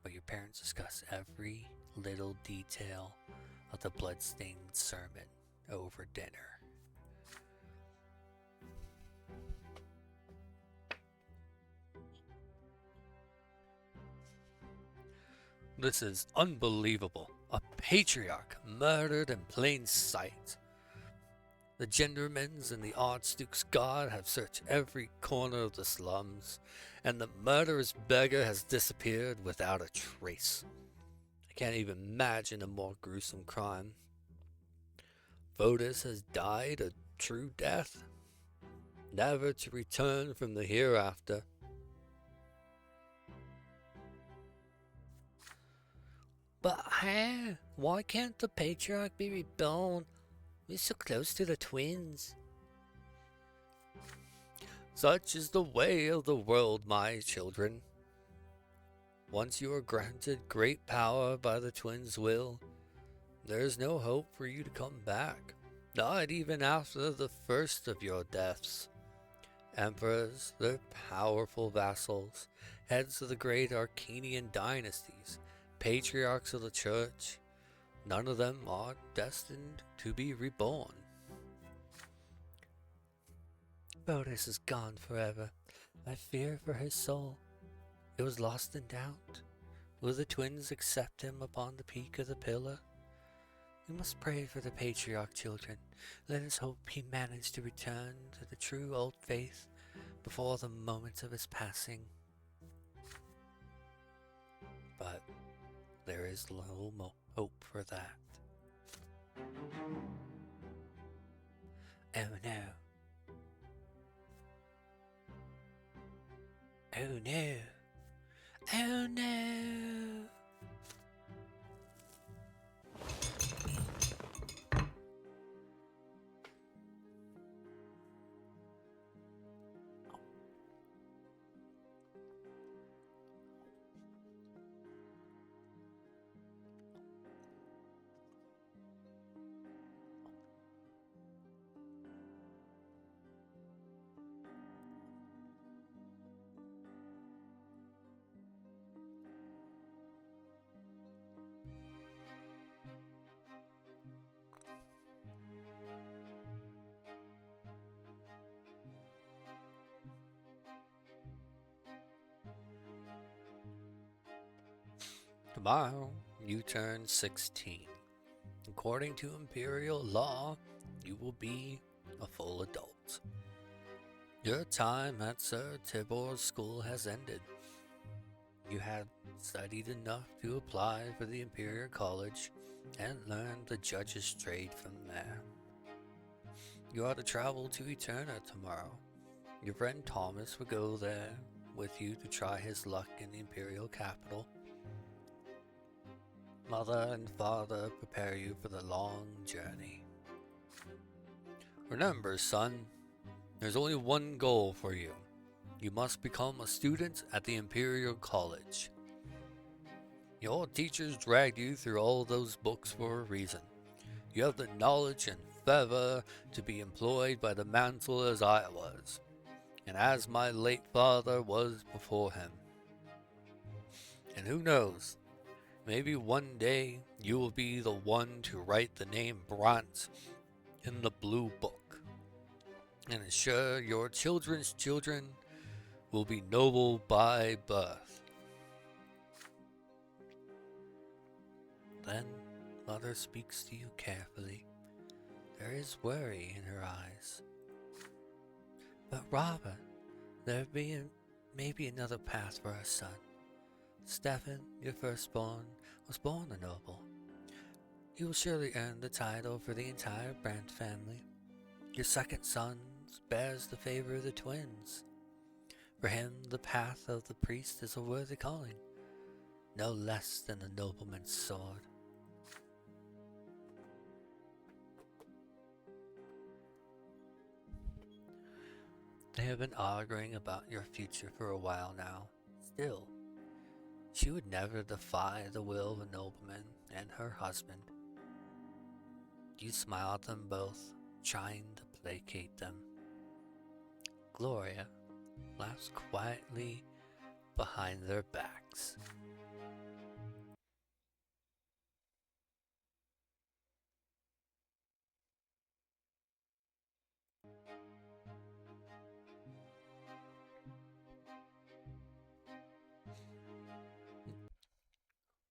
but your parents discuss every little detail of the bloodstained sermon over dinner. This is unbelievable. A patriarch murdered in plain sight. The gendarmes and the Archduke's guard have searched every corner of the slums, and the murderous beggar has disappeared without a trace. I can't even imagine a more gruesome crime. Otis has died a true death, never to return from the hereafter. But how? Why can't the patriarch be reborn? We're so close to the twins. Such is the way of the world, my children. Once you are granted great power by the twins' will, there is no hope for you to come back, not even after the first of your deaths. Emperors, their powerful vassals, heads of the great Arcanian dynasties, patriarchs of the church, none of them are destined to be reborn. Otis is gone forever. I fear for his soul. It was lost in doubt. Will the twins accept him upon the peak of the pillar? We must pray for the patriarch, children. Let us hope he managed to return to the true old faith before the moment of his passing. But there is little hope for that. Oh no. Oh no. Oh no. Tomorrow, you turn 16. According to imperial law, you will be a full adult. Your time at Sir Tibor's school has ended. You have studied enough to apply for the Imperial College and learn the judge's trade from there. You are to travel to Eterna tomorrow. Your friend Thomas will go there with you to try his luck in the Imperial capital. Mother and father prepare you for the long journey. Remember, son, there's only one goal for you. You must become a student at the Imperial College. Your teachers dragged you through all those books for a reason. You have the knowledge and fervor to be employed by the mantle as I was, and as my late father was before him. And who knows, maybe one day you will be the one to write the name Brante in the Blue Book, and ensure your children's children will be noble by birth. Then Mother speaks to you carefully. There is worry in her eyes. But Robert, there may be another path for our son. Stephen, your firstborn, was born a noble. He will surely earn the title for the entire Brante family. Your second son bears the favor of the twins. For him, the path of the priest is a worthy calling, no less than a nobleman's sword. They have been arguing about your future for a while now. Still, she would never defy the will of a nobleman and her husband. You smile at them both, trying to placate them. Gloria laughs quietly behind their backs.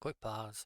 Quick pause.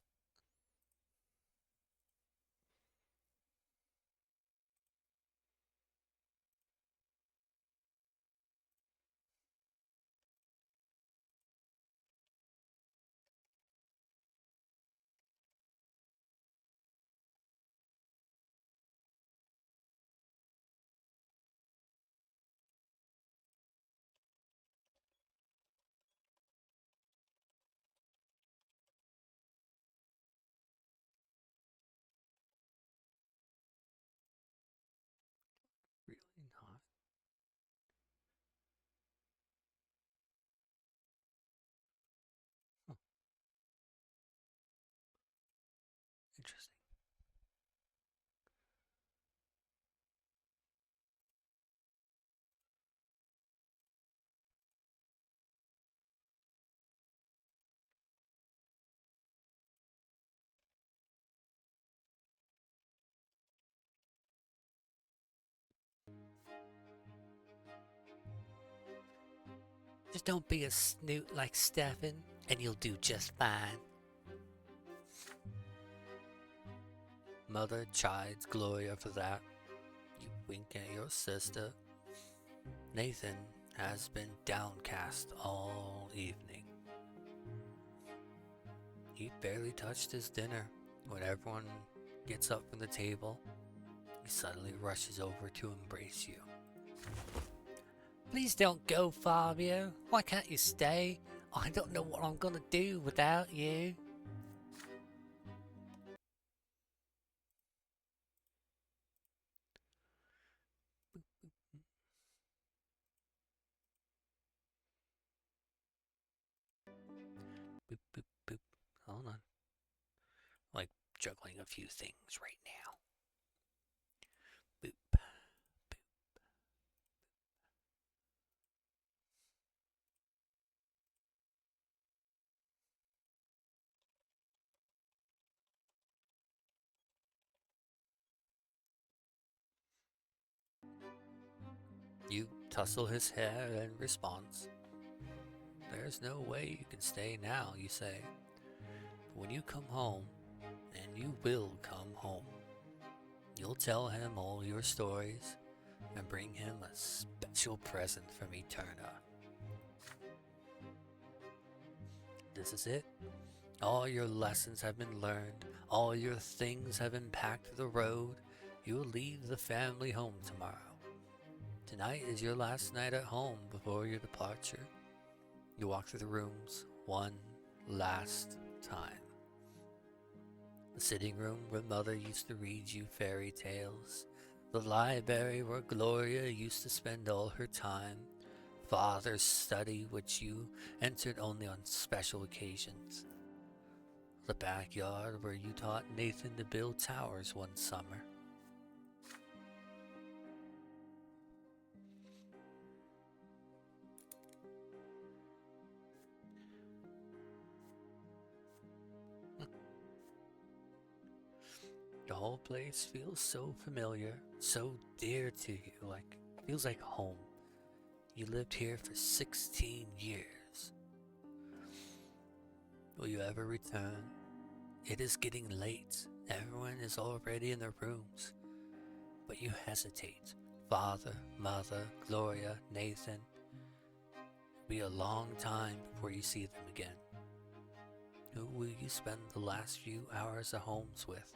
Interesting. Just don't be a snoot like Stefan, and you'll do just fine. Mother chides Gloria for that. You wink at your sister. Nathan has been downcast all evening. He barely touched his dinner. When everyone gets up from the table, he suddenly rushes over to embrace you. Please don't go, Fabio. Why can't you stay? I don't know what I'm gonna do without you. Boop, boop, boop. Hold on. Like juggling a few things right now. Boop, boop. You tussle his hair in response. There's no way you can stay now, you say. But when you come home, and you will come home, you'll tell him all your stories and bring him a special present from Eterna. This is it. All your lessons have been learned. All your things have been packed for the road. You will leave the family home tomorrow. Tonight is your last night at home before your departure. You walk through the rooms one last time. The sitting room where Mother used to read you fairy tales. The library where Gloria used to spend all her time. Father's study, which you entered only on special occasions. The backyard where you taught Nathan to build towers one summer. The whole place feels so familiar, so dear to you, feels like home. You lived here for 16 years. Will you ever return? It is getting late. Everyone is already in their rooms. But you hesitate. Father, Mother, Gloria, Nathan. It'll be a long time before you see them again. Who will you spend the last few hours at homes with?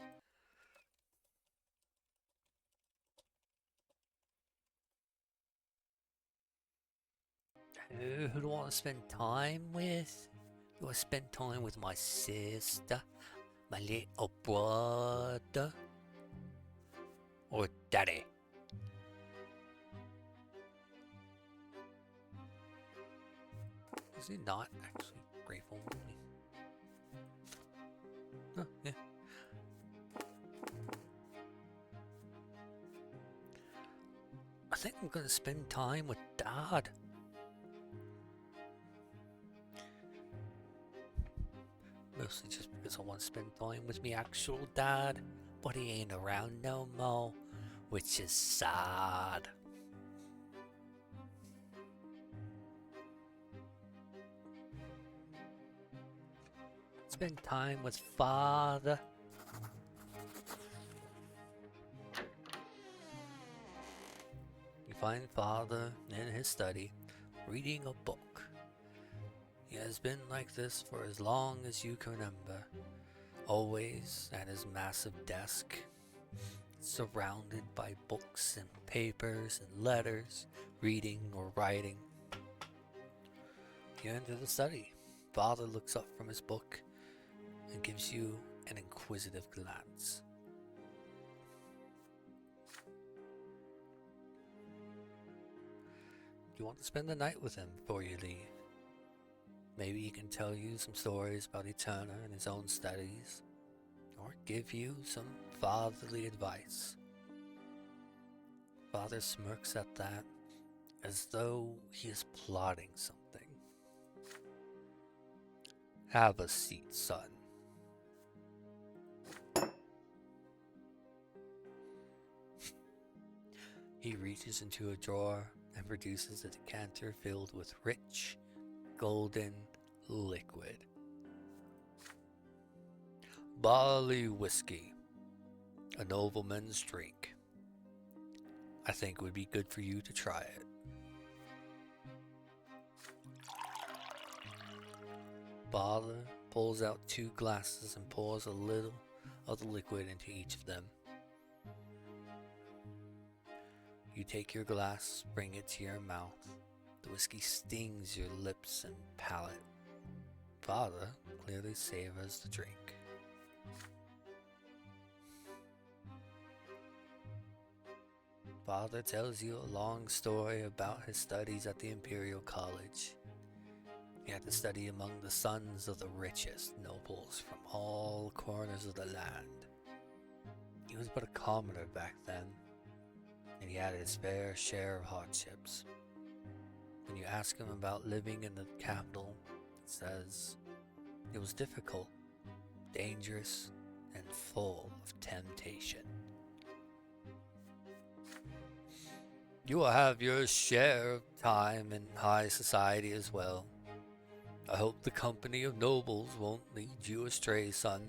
Who do I want to spend time with? Do I spend time with my sister, my little brother, or daddy? Is he not actually grateful with me? Huh, yeah. I think I'm gonna spend time with Dad. Mostly just because I want to spend time with me actual dad, but he ain't around no more, which is sad. Spend time with Father. You find Father in his study, reading a book. He has been like this for as long as you can remember, always at his massive desk, surrounded by books and papers and letters, reading or writing. You enter the study. Father looks up from his book and gives you an inquisitive glance. You want to spend the night with him before you leave. Maybe he can tell you some stories about Eterna and his own studies. or give you some fatherly advice. Father smirks at that, as though he is plotting something. Have a seat, son. He reaches into a drawer and produces a decanter filled with rich, golden liquid. Barley whiskey, a nobleman's drink. I think it would be good for you to try it. Father pulls out 2 glasses and pours a little of the liquid into each of them. You take your glass, bring it to your mouth. The whiskey stings your lips and palate. Father clearly savors the drink. Father tells you a long story about his studies at the Imperial College. He had to study among the sons of the richest nobles from all corners of the land. He was but a commoner back then, and he had his fair share of hardships. When you ask him about living in the capital, he says it was difficult, dangerous, and full of temptation. You will have your share of time in high society as well. I hope the company of nobles won't lead you astray, son.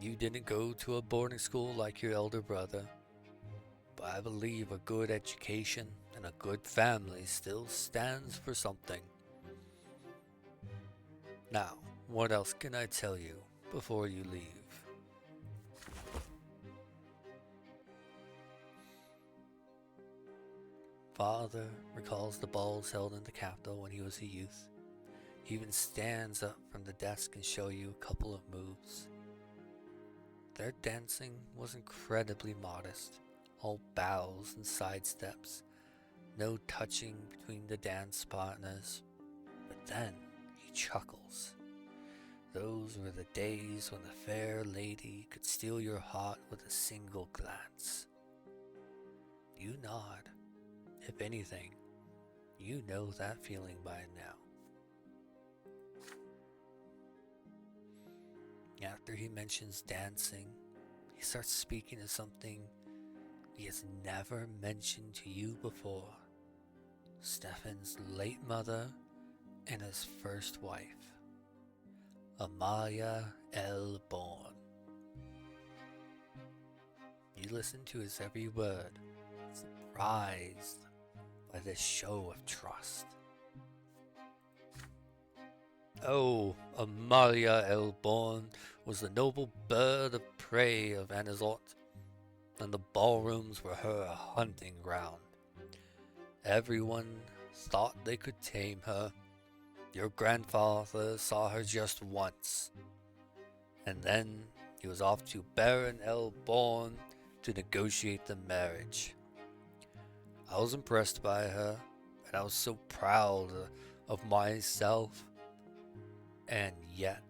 You didn't go to a boarding school like your elder brother, but I believe a good education and a good family still stands for something. Now, what else can I tell you before you leave? Father recalls the balls held in the capital when he was a youth. He even stands up from the desk and shows you a couple of moves. Their dancing was incredibly modest, all bows and sidesteps, no touching between the dance partners. But then he chuckles. Those were the days when the fair lady could steal your heart with a single glance. You nod. If anything, you know that feeling by now. After he mentions dancing, he starts speaking of something he has never mentioned to you before. Stefan's late mother and his first wife, Amalia L. Bourne. You listen to his every word, surprised by this show of trust. Oh, Amalia L. Bourne was the noble bird of prey of Anazort, and the ballrooms were her hunting ground. Everyone thought they could tame her. Your grandfather saw her just once, and then he was off to Baron L. Bourne to negotiate the marriage. I was impressed by her, and I was so proud of myself, and yet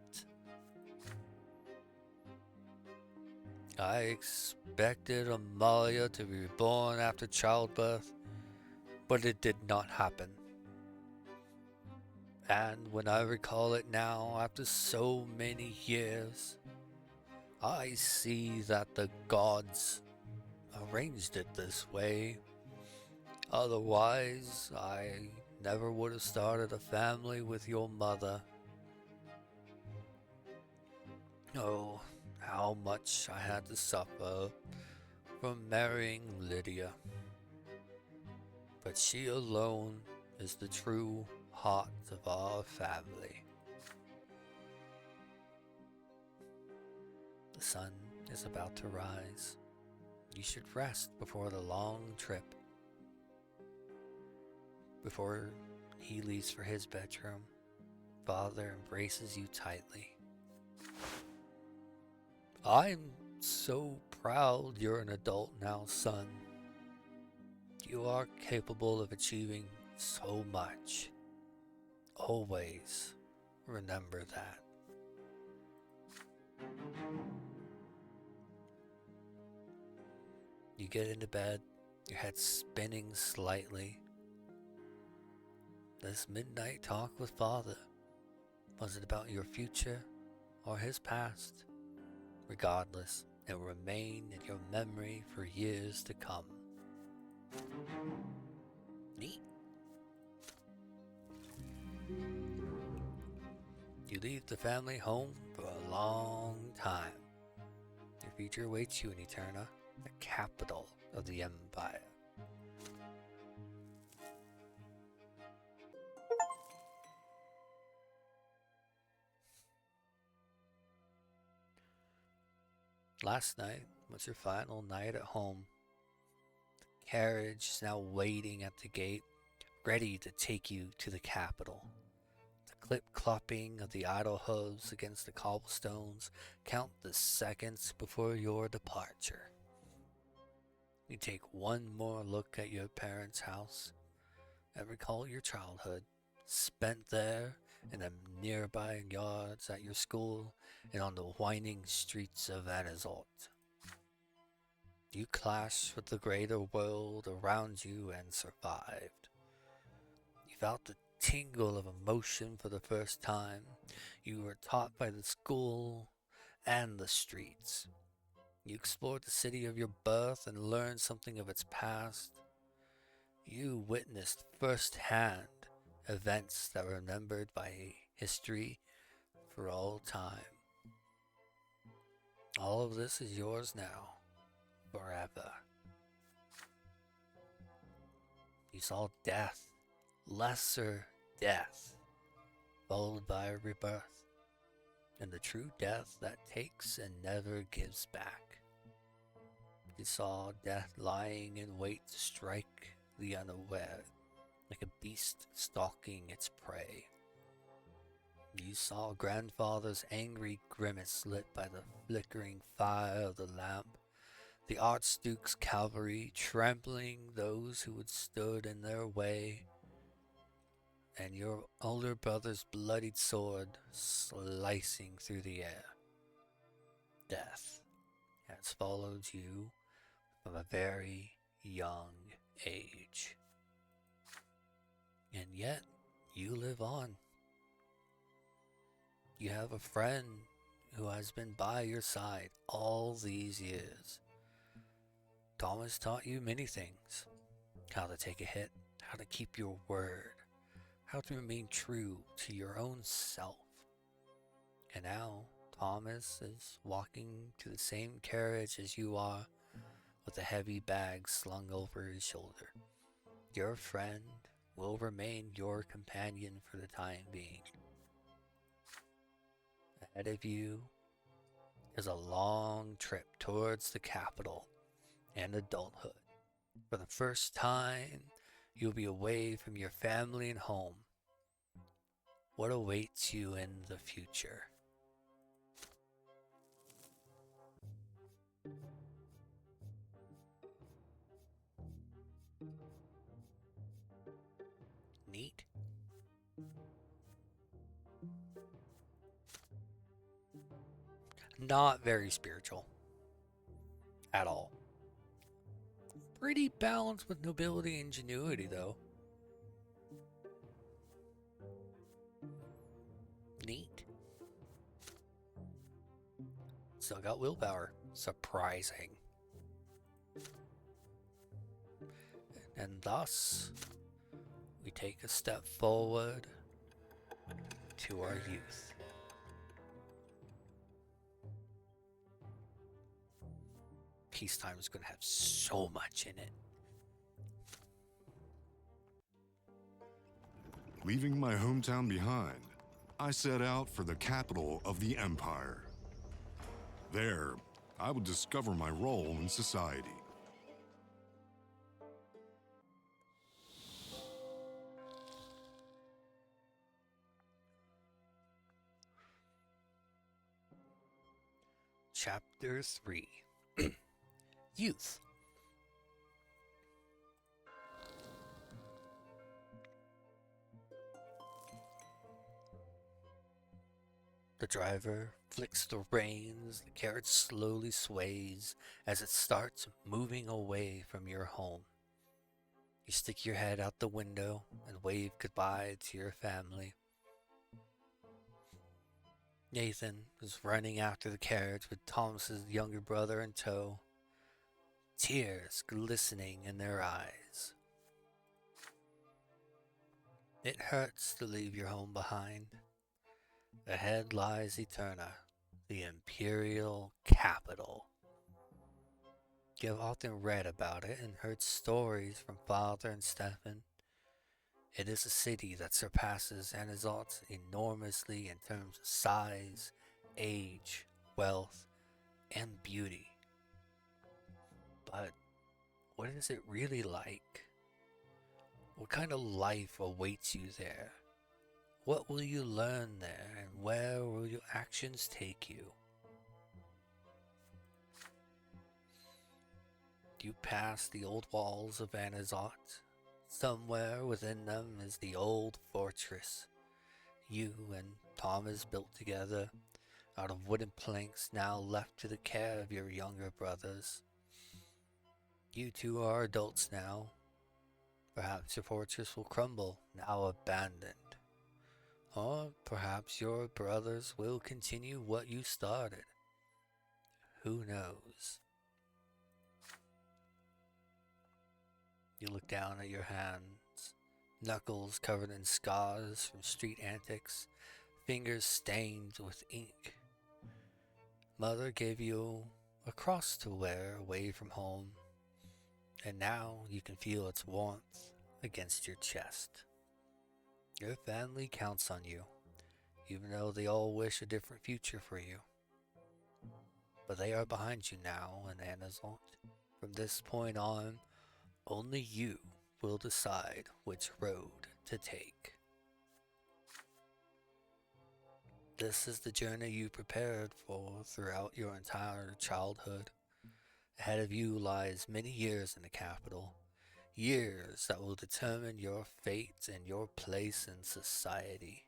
I expected Amalia to be born after childbirth, but it did not happen. And when I recall it now, after so many years, I see that the gods arranged it this way. Otherwise, I never would have started a family with your mother. Oh, how much I had to suffer from marrying Lydia. But she alone is the true heart of our family. The sun is about to rise. You should rest before the long trip. Before he leaves for his bedroom, Father embraces you tightly. I'm so proud you're an adult now, son. You are capable of achieving so much. Always remember that. You get into bed, your head spinning slightly. This midnight talk with Father, was it about your future or his past? Regardless, it will remain in your memory for years to come. Neat. You leave the family home for a long time. Your future awaits you in Eterna, the capital of the Empire. Last night was your final night at home. The carriage is now waiting at the gate, ready to take you to the capital. The clip-clopping of the idle hooves against the cobblestones count the seconds before your departure. You take one more look at your parents' house and recall your childhood, spent there in the nearby yards at your school and on the winding streets of Anazort. You clashed with the greater world around you and survived. You felt the tingle of emotion for the first time. You were taught by the school and the streets. You explored the city of your birth and learned something of its past. You witnessed firsthand events that were remembered by history for all time. All of this is yours now, forever. You saw death, lesser death, followed by a rebirth, and the true death that takes and never gives back. You saw death lying in wait to strike the unaware, like a beast stalking its prey. You saw grandfather's angry grimace lit by the flickering fire of the lamp, the Archduke's cavalry trampling those who had stood in their way, and your older brother's bloodied sword slicing through the air. Death has followed you from a very young age. And yet, you live on. You have a friend who has been by your side all these years. Thomas taught you many things. How to take a hit, how to keep your word, how to remain true to your own self. And now, Thomas is walking to the same carriage as you are, with a heavy bag slung over his shoulder. Your friend will remain your companion for the time being. Ahead of you is a long trip towards the capital and adulthood. For the first time, you'll be away from your family and home. What awaits you in the future? Neat? Not very spiritual. At all. Pretty balanced with nobility and ingenuity, though. Neat. Still got willpower. Surprising. And thus, we take a step forward to our youth. Peacetime is going to have so much in it. Leaving my hometown behind, I set out for the capital of the Empire. There, I would discover my role in society. Chapter 3. Youth. The driver flicks the reins, the carriage slowly sways as it starts moving away from your home. You stick your head out the window and wave goodbye to your family. Nathan is running after the carriage with Thomas's younger brother in tow, tears glistening in their eyes. It hurts to leave your home behind. Ahead lies Eterna, the imperial capital. You've often read about it and heard stories from Father and Stefan. It is a city that surpasses Anazot enormously in terms of size, age, wealth, and beauty. But what is it really like? What kind of life awaits you there? What will you learn there, and where will your actions take you? You pass the old walls of Anazot. Somewhere within them is the old fortress you and Thomas built together out of wooden planks now left to the care of your younger brothers. You two are adults now. Perhaps your fortress will crumble, now abandoned. Or perhaps your brothers will continue what you started. Who knows? You look down at your hands, knuckles covered in scars from street antics, fingers stained with ink. Mother gave you a cross to wear away from home, and now you can feel its warmth against your chest. Your family counts on you, even though they all wish a different future for you. But they are behind you now in Anazot. From this point on, only you will decide which road to take. This is the journey you prepared for throughout your entire childhood. Ahead of you lies many years in the capital, years that will determine your fate and your place in society.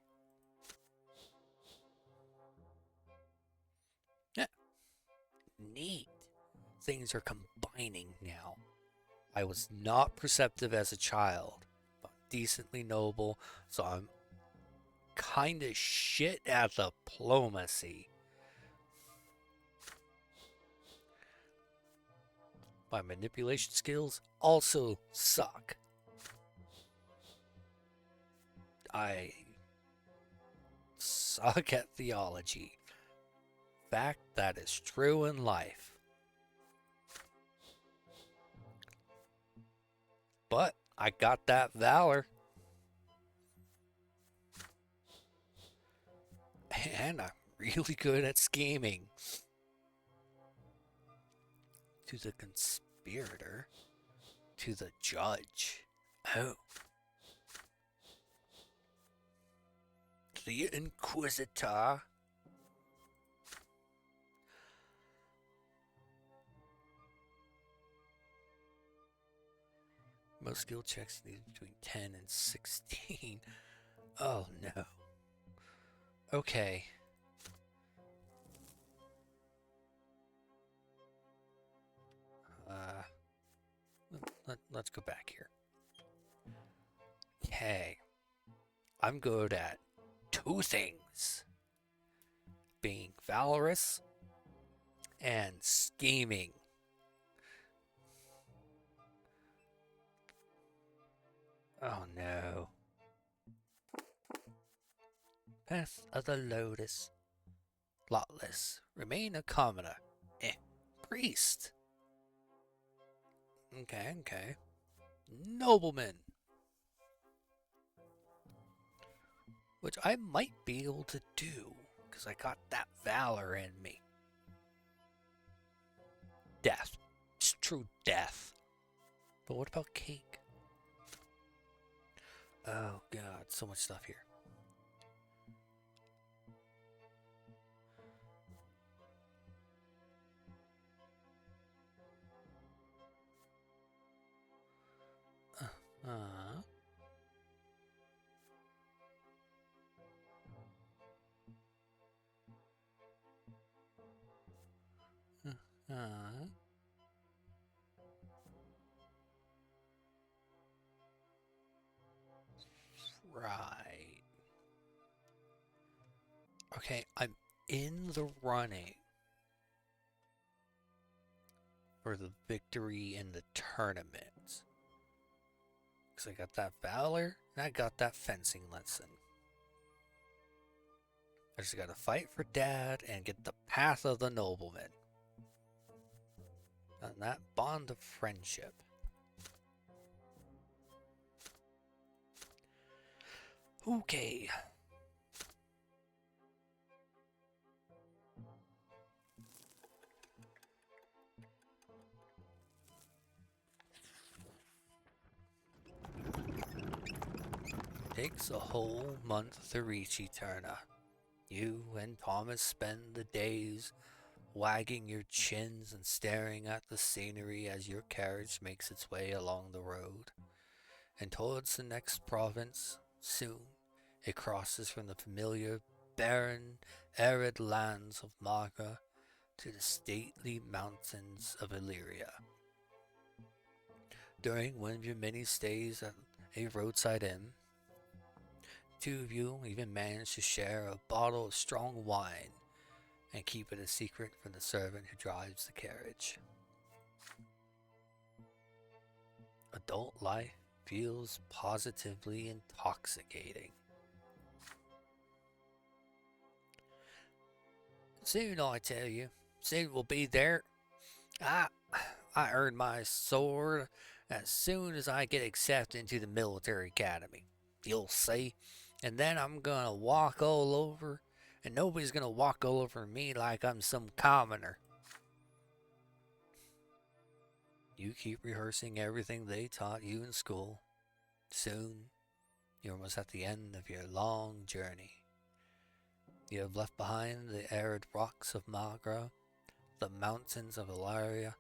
Yeah, neat. Things are combining now. I was not perceptive as a child, but decently noble, so I'm kinda shit at diplomacy. My manipulation skills also suck. I suck at theology. Fact that is true in life. But I got that valor. And I'm really good at scheming. To the conspirator. To the judge. Oh. The Inquisitor. Most skill checks need between 10 and 16. Oh no. Okay. Let's go back here. Okay. I'm good at two things. Being valorous and scheming. Oh no. Path of the Lotus. Lotless. Remain a commoner. Priest. Okay. Nobleman. Which I might be able to do, because I got that valor in me. Death. It's true death. But what about cake? Oh god, so much stuff here. Right. Okay, I'm in the running for the victory in the tournament. Because I got that valor and I got that fencing lesson. I just gotta fight for Dad and get the path of the nobleman. And that bond of friendship. Okay. Takes a whole month to reach Eterna. You and Thomas spend the days wagging your chins and staring at the scenery as your carriage makes its way along the road. And towards the next province, soon, it crosses from the familiar, barren, arid lands of Magra to the stately mountains of Illyria. During one of your many stays at a roadside inn, two of you even manage to share a bottle of strong wine and keep it a secret from the servant who drives the carriage. Adult life feels positively intoxicating. Soon, I tell you, soon we'll be there. I earned my sword as soon as I get accepted into the military academy. You'll see. And then I'm gonna walk all over, and nobody's gonna walk all over me like I'm some commoner. You keep rehearsing everything they taught you in school. Soon, you're almost at the end of your long journey. You have left behind the arid rocks of Magra, the mountains of Illyria,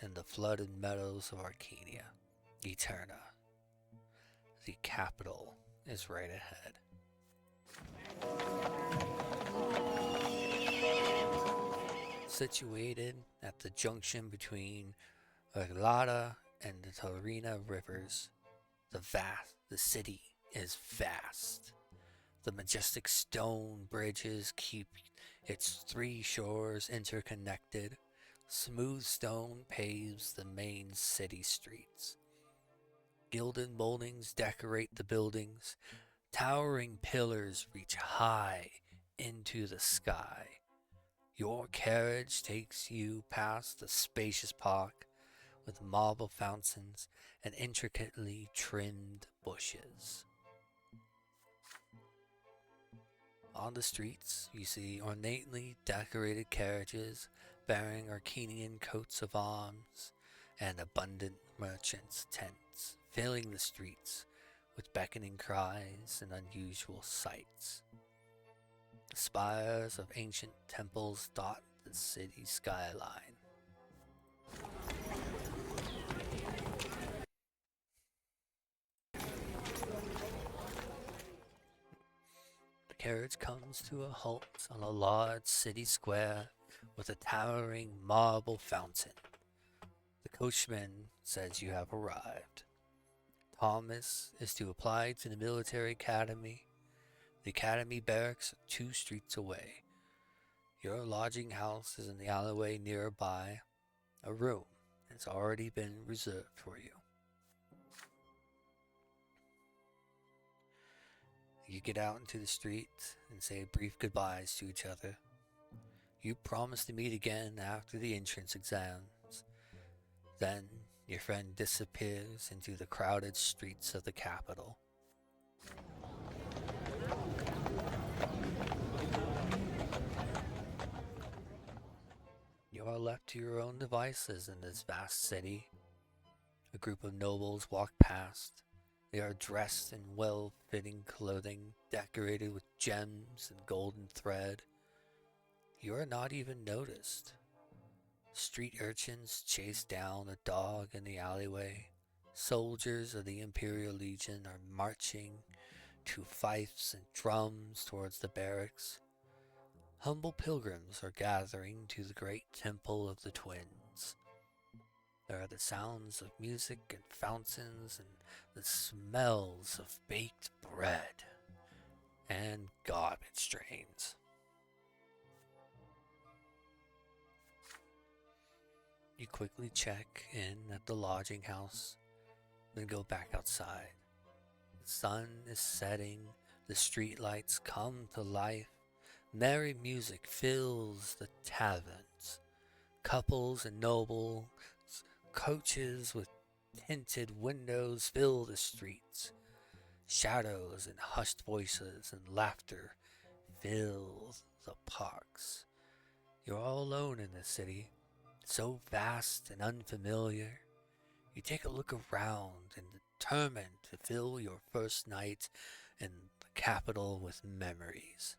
and the flooded meadows of Arcania. Eterna. The capital is right ahead. Situated at the junction between Reglada and the Taurina rivers, the city is vast. The majestic stone bridges keep its three shores interconnected. Smooth stone paves the main city streets. Gilded moldings decorate the buildings. Towering pillars reach high into the sky. Your carriage takes you past the spacious park with marble fountains and intricately trimmed bushes. On the streets, you see ornately decorated carriages bearing Arcanian coats of arms and abundant merchants' tents, filling the streets with beckoning cries and unusual sights. The spires of ancient temples dot the city skyline. The carriage comes to a halt on a large city square with a towering marble fountain. The coachman says you have arrived. Thomas is to apply to the military academy. The academy barracks are 2 streets away. Your lodging house is in the alleyway nearby. A room has already been reserved for you. You get out into the street and say brief goodbyes to each other. You promise to meet again after the entrance exams. Then your friend disappears into the crowded streets of the capital. You are left to your own devices in this vast city. A group of nobles walk past. They are dressed in well-fitting clothing, decorated with gems and golden thread. You are not even noticed. Street urchins chase down a dog in the alleyway. Soldiers of the Imperial Legion are marching to fifes and drums towards the barracks. Humble pilgrims are gathering to the great temple of the twins. There are the sounds of music and fountains and the smells of baked bread and garbage drains. You quickly check in at the lodging house, then go back outside. The sun is setting, the streetlights come to life, merry music fills the taverns. Couples and nobles, coaches with tinted windows fill the streets. Shadows and hushed voices and laughter fill the parks. You're all alone in the city, so vast and unfamiliar. You take a look around and determined to fill your first night in the capital with memories.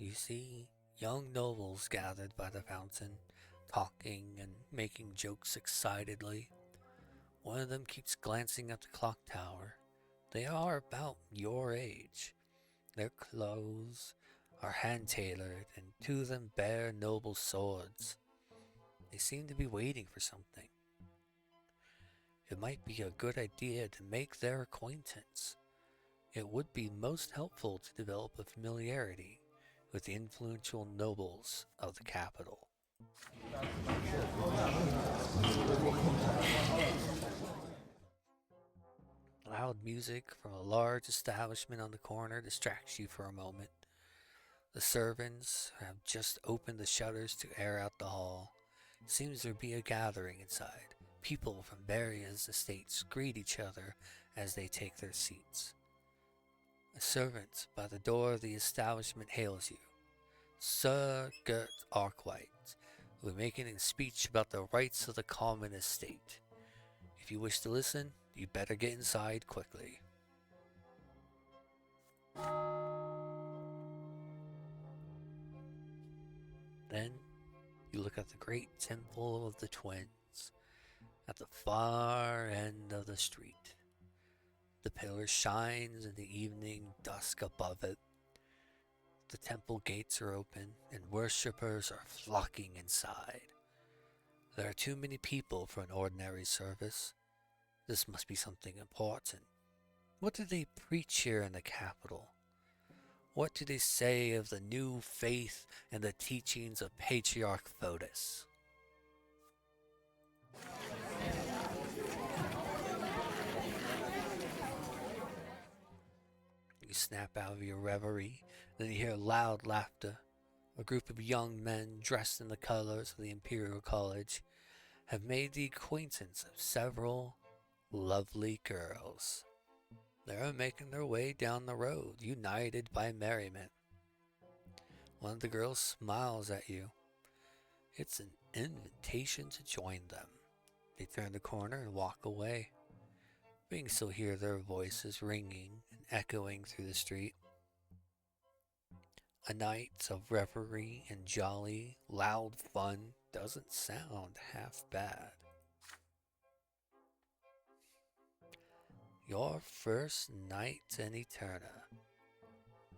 You see young nobles gathered by the fountain, talking and making jokes excitedly. One of them keeps glancing at the clock tower. They are about your age. Their clothes are hand-tailored, and two of them bear noble swords. They seem to be waiting for something. It might be a good idea to make their acquaintance. It would be most helpful to develop a familiarity with the influential nobles of the capital. Loud music from a large establishment on the corner distracts you for a moment. The servants have just opened the shutters to air out the hall. It seems there be a gathering inside. People from various estates greet each other as they take their seats. A servant by the door of the establishment hails you. Sir Gert Arkwright will be making a speech about the rights of the common estate. If you wish to listen, you better get inside quickly. Then you look at the great temple of the twins at the far end of the street. The pillar shines in the evening dusk above it. The temple gates are open and worshippers are flocking inside. There are too many people for an ordinary service. This must be something important. What do they preach here in the capital? What do they say of the new faith and the teachings of Patriarch Fotis? You snap out of your reverie, then you hear loud laughter. A group of young men dressed in the colors of the Imperial College have made the acquaintance of several lovely girls. They are making their way down the road, united by merriment. One of the girls smiles at you. It's an invitation to join them. They turn the corner and walk away. But you can still hear their voices ringing and echoing through the street. A night of revelry and jolly, loud fun doesn't sound half bad. Your first night in Eterna.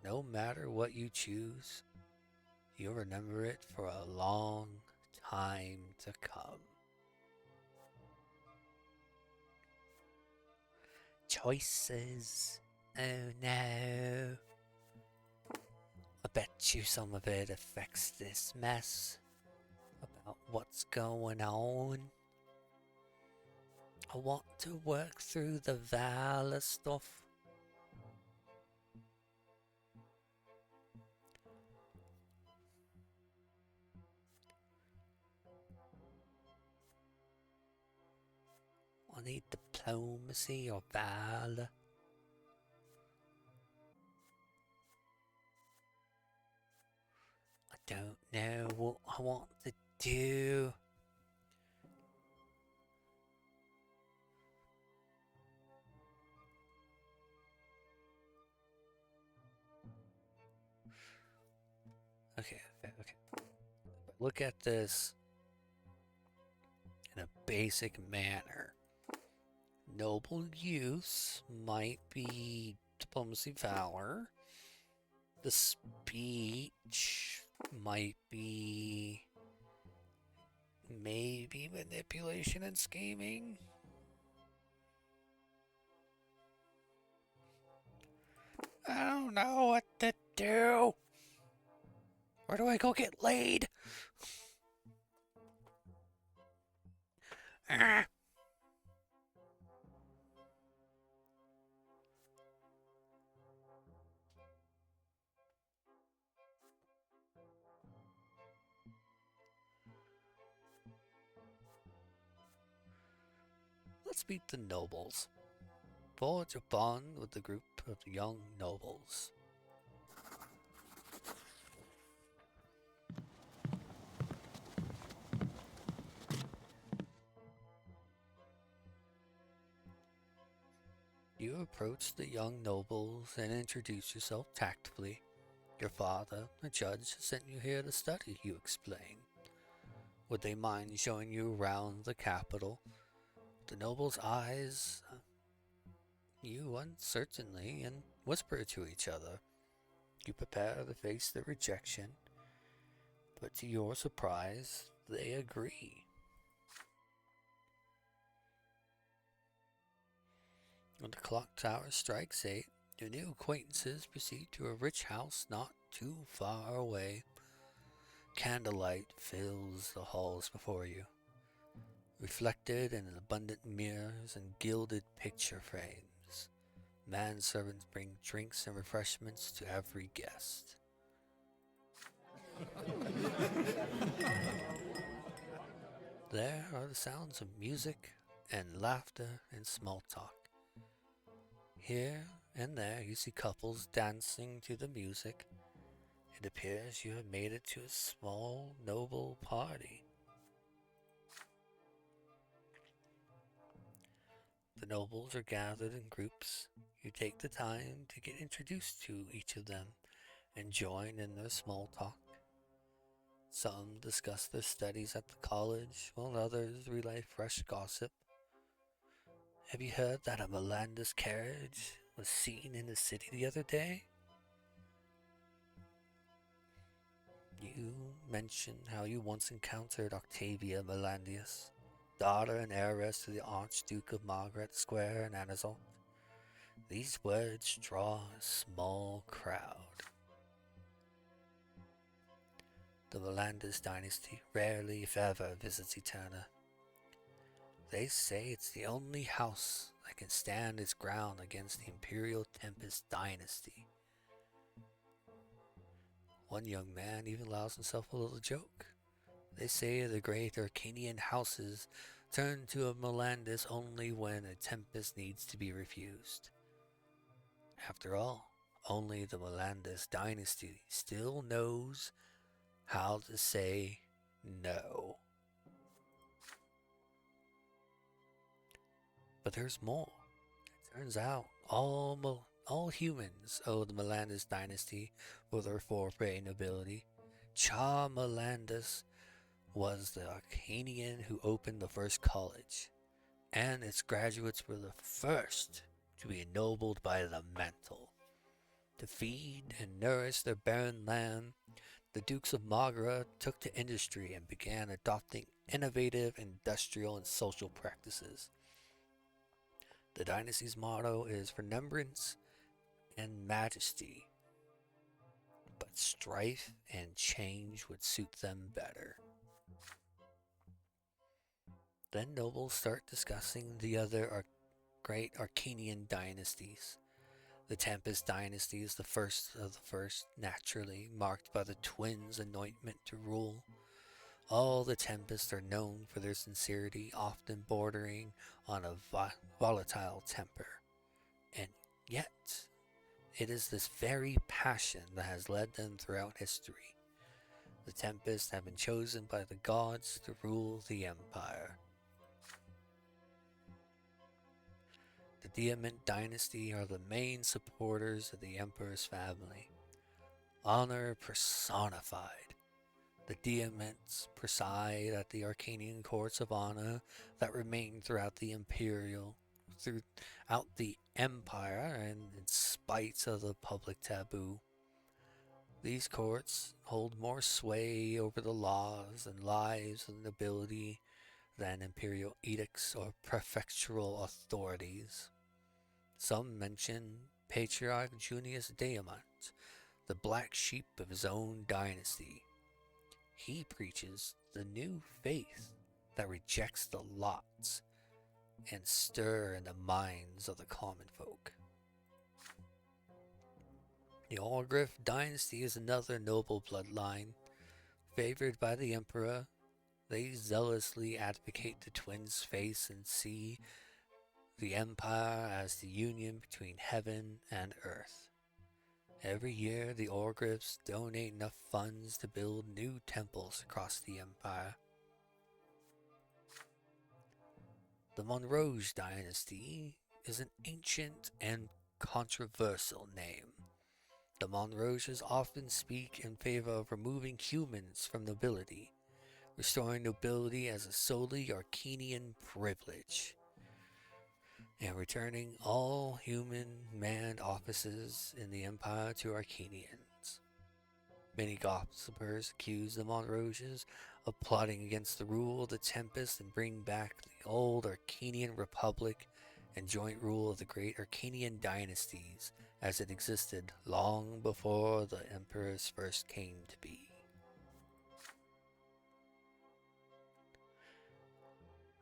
No matter what you choose, you'll remember it for a long time to come. Choices. Oh no. I bet you some of it affects this mess about what's going on. I want to work through the Valor stuff. I need diplomacy or valor. I don't know what I want to do. Okay. Look at this in a basic manner. Noble use might be diplomacy, valor. The speech might be maybe manipulation and scheming. I don't know what to do. Where do I go get laid? Ah. Let's meet the nobles. Forge a bond with the group of young nobles. You approach the young nobles and introduce yourself tactfully. Your father, the judge, sent you here to study, you explain. Would they mind showing you around the capital? The nobles' eyes you uncertainly and whisper to each other. You prepare to face the rejection, but to your surprise, they agree. When the clock tower strikes 8, your new acquaintances proceed to a rich house not too far away. Candlelight fills the halls before you, reflected in abundant mirrors and gilded picture frames. Manservants bring drinks and refreshments to every guest. There are the sounds of music and laughter and small talk. Here and there you see couples dancing to the music. It appears you have made it to a small, noble party. The nobles are gathered in groups. You take the time to get introduced to each of them and join in their small talk. Some discuss their studies at the college, while others relay fresh gossip. Have you heard that a Melanda's carriage was seen in the city the other day? You mention how you once encountered Octavia Melandius, daughter and heiress to the Archduke of Margaret Square in Anazalt. These words draw a small crowd. The Melandius dynasty rarely, if ever, visits Eterna. They say it's the only house that can stand its ground against the Imperial Tempest dynasty. One young man even allows himself a little joke. They say the great Arcanian houses turn to a Melandus only when a Tempest needs to be refused. After all, only the Melandus dynasty still knows how to say no. But there's more. It turns out all humans owe the Melandus dynasty for their foreplay nobility. Cha Melandus was the Arcanian who opened the first college, and its graduates were the first to be ennobled by the mantle. To feed and nourish their barren land, the Dukes of Magra took to industry and began adopting innovative industrial and social practices. The dynasty's motto is remembrance and majesty, but strife and change would suit them better. Then nobles start discussing the other great Arcanian dynasties. The Tempest dynasty is the first of the first, naturally, marked by the twins' anointment to rule. All the Tempests are known for their sincerity, often bordering on a volatile temper. And yet, it is this very passion that has led them throughout history. The Tempests have been chosen by the gods to rule the Empire. The Diamant dynasty are the main supporters of the Emperor's family. Honor personified. The Diamants preside at the Arcanian courts of honor that remain throughout the Empire, and in spite of the public taboo. These courts hold more sway over the laws and lives of the nobility than imperial edicts or prefectural authorities. Some mention Patriarch Junius Diamant, the black sheep of his own dynasty. He preaches the new faith that rejects the lots and stir in the minds of the common folk. The Orgriff dynasty is another noble bloodline. Favored by the Emperor, they zealously advocate the twins' faith and see the Empire as the union between heaven and earth. Every year, the Orgriffs donate enough funds to build new temples across the Empire. The Monroge dynasty is an ancient and controversial name. The Monroges often speak in favor of removing humans from nobility, restoring nobility as a solely Arcanian privilege, and returning all human manned offices in the Empire to Arcanians. Many gossipers accuse the Monroges of plotting against the rule of the Tempest and bring back the old Arcanian Republic and joint rule of the great Arcanian dynasties as it existed long before the Emperors first came to be.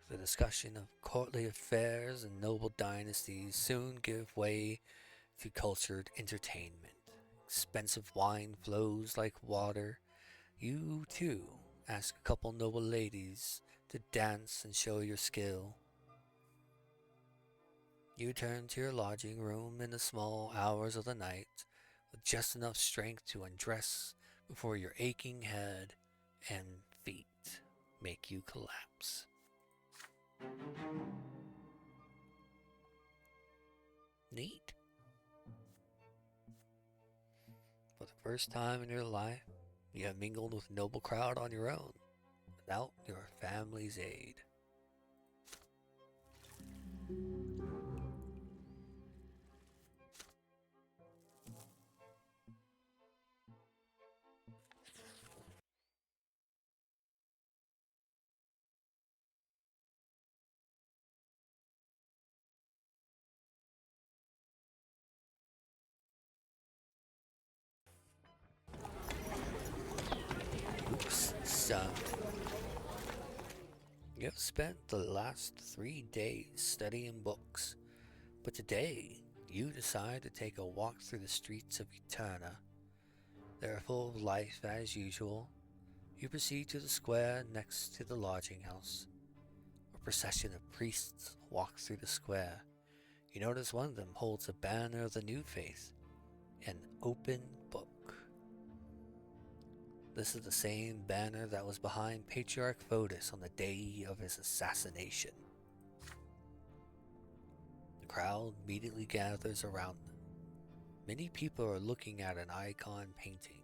The discussion of courtly affairs and noble dynasties soon give way to cultured entertainment. Expensive wine flows like water. You, too, ask a couple noble ladies to dance and show your skill. You turn to your lodging room in the small hours of the night with just enough strength to undress before your aching head and feet make you collapse. Neat. For the first time in your life, you have mingled with a noble crowd on your own, without your family's aid. Oops, son. You have spent the last 3 days studying books, but today you decide to take a walk through the streets of Eterna. They are full of life as usual. You proceed to the square next to the lodging house. A procession of priests walk through the square. You notice one of them holds a banner of the new faith, an open book. This is the same banner that was behind Patriarch Fotis on the day of his assassination. The crowd immediately gathers around them. Many people are looking at an icon painting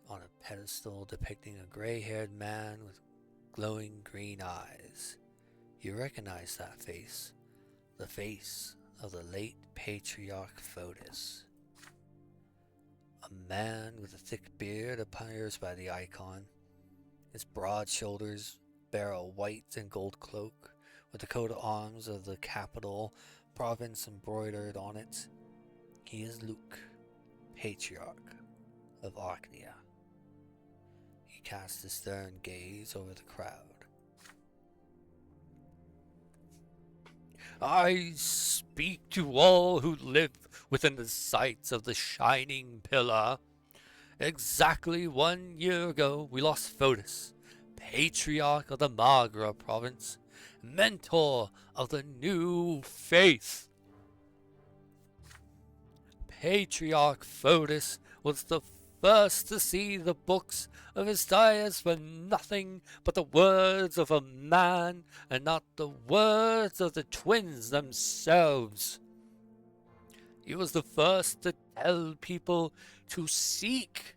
on a pedestal depicting a gray-haired man with glowing green eyes. You recognize that face, the face of the late Patriarch Fotis. A man with a thick beard appears by the icon. His broad shoulders bear a white and gold cloak with the coat of arms of the capital province embroidered on it. He is Luke, Patriarch of Archnia. He casts a stern gaze over the crowd. I speak to all who live within the sights of the shining pillar. Exactly 1 year ago, we lost Fotis, Patriarch of the Magra province, mentor of the new faith. Patriarch Fotis was the first to see the books of his diets were nothing but the words of a man and not the words of the twins themselves. He was the first to tell people to seek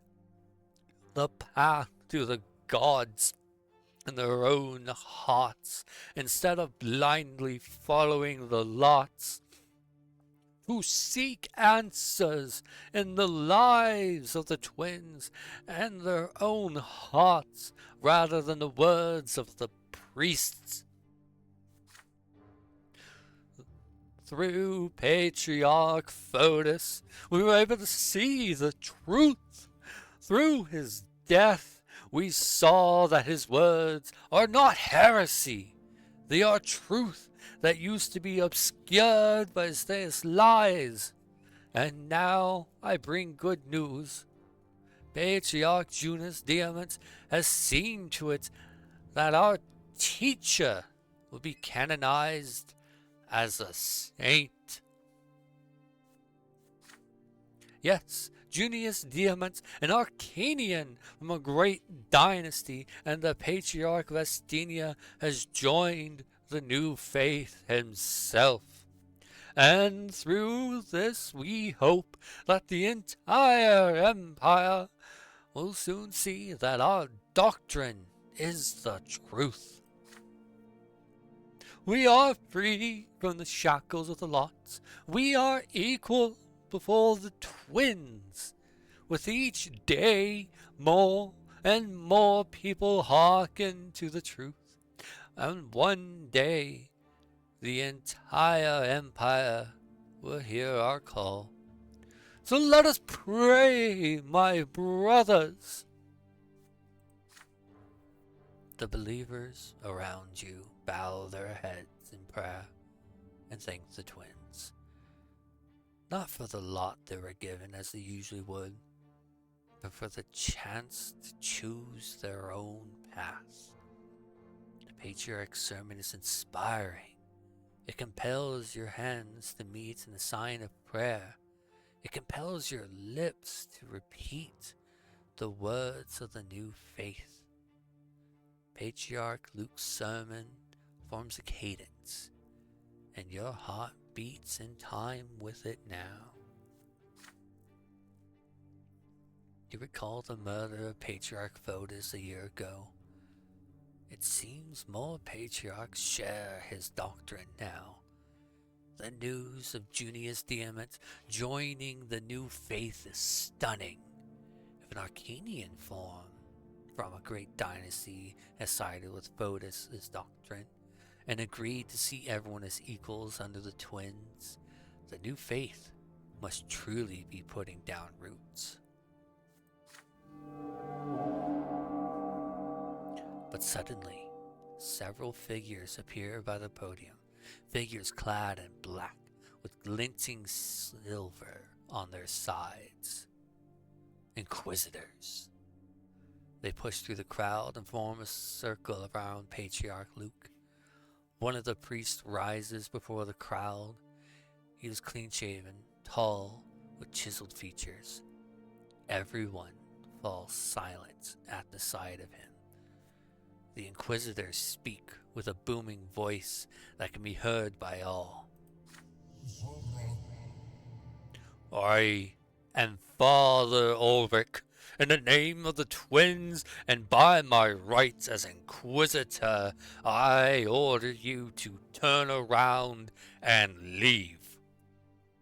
the path to the gods in their own hearts, instead of blindly following the lots, who seek answers in the lives of the twins and their own hearts rather than the words of the priests. Through Patriarch Fotis, we were able to see the truth. Through his death, we saw that his words are not heresy. They are truth that used to be obscured by his lies. And now I bring good news. Patriarch Junius Diamant has seen to it that our teacher will be canonized as a saint. Yes, Junius Diamant, an Arcanian from a great dynasty, and the Patriarch Vestinia has joined the new faith himself. And through this we hope that the entire empire will soon see that our doctrine is the truth. We are free from the shackles of the lots. We are equal before the twins. With each day, more and more people hearken to the truth. And one day, the entire empire will hear our call. So let us pray, my brothers. The believers around you bow their heads in prayer and thank the twins. Not for the lot they were given as they usually would, but for the chance to choose their own path. The Patriarch's sermon is inspiring. It compels your hands to meet in the sign of prayer. It compels your lips to repeat the words of the new faith. Patriarch Luke's sermon forms a cadence, and your heart beats in time with it now. You recall the murder of Patriarch Fotis a year ago. It seems more patriarchs share his doctrine now. The news of Junius Diamant joining the new faith is stunning. If an Arcanian form from a great dynasty has sided with Fotis' doctrine and agreed to see everyone as equals under the twins, the new faith must truly be putting down roots. But suddenly, several figures appear by the podium, figures clad in black with glinting silver on their sides. Inquisitors. They push through the crowd and form a circle around Patriarch Luke. One of the priests rises before the crowd. He is clean-shaven, tall, with chiseled features. Everyone falls silent at the sight of him. The Inquisitors speak with a booming voice that can be heard by all. I am Father Ulrich. In the name of the twins and by my rights as Inquisitor, I order you to turn around and leave.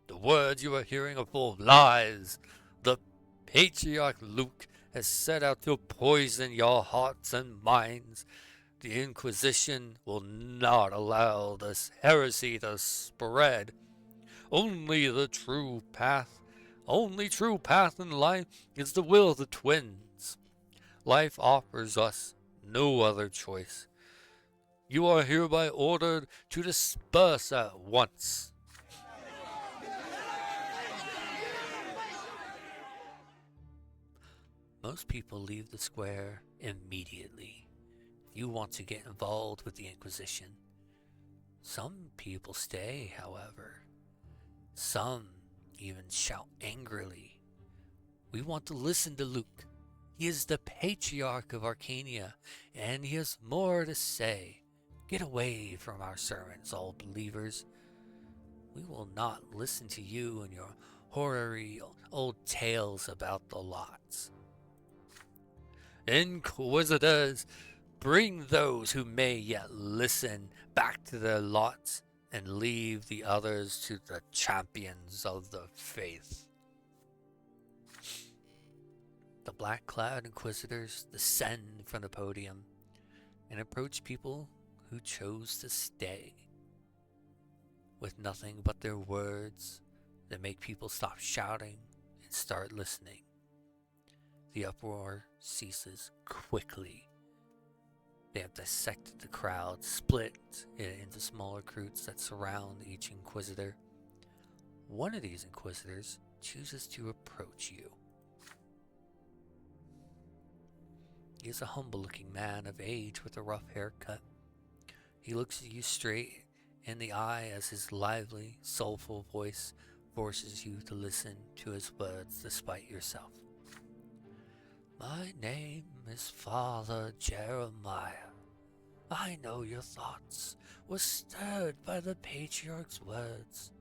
The words you are hearing are full of lies. The Patriarch Luke has set out to poison your hearts and minds. The Inquisition will not allow this heresy to spread. Only true path in life is the will of the twins. Life offers us no other choice. You are hereby ordered to disperse at once. Most people leave the square immediately. You want to get involved with the Inquisition. Some people stay, however. Some even shout angrily. We want to listen to Luke. He is the Patriarch of Arcania, and he has more to say. Get away from our sermons, all believers. We will not listen to you and your hoary old tales about the lots. Inquisitors, bring those who may yet listen back to their lots and leave the others to the champions of the faith. The black-clad inquisitors descend from the podium and approach people who chose to stay. With nothing but their words that make people stop shouting and start listening. The uproar ceases quickly. They have dissected the crowd, split it into smaller groups that surround each inquisitor. One of these inquisitors chooses to approach you. He is a humble-looking man of age with a rough haircut. He looks at you straight in the eye as his lively, soulful voice forces you to listen to his words despite yourself. My name is Father Jeremiah. I know your thoughts were stirred by the patriarch's words.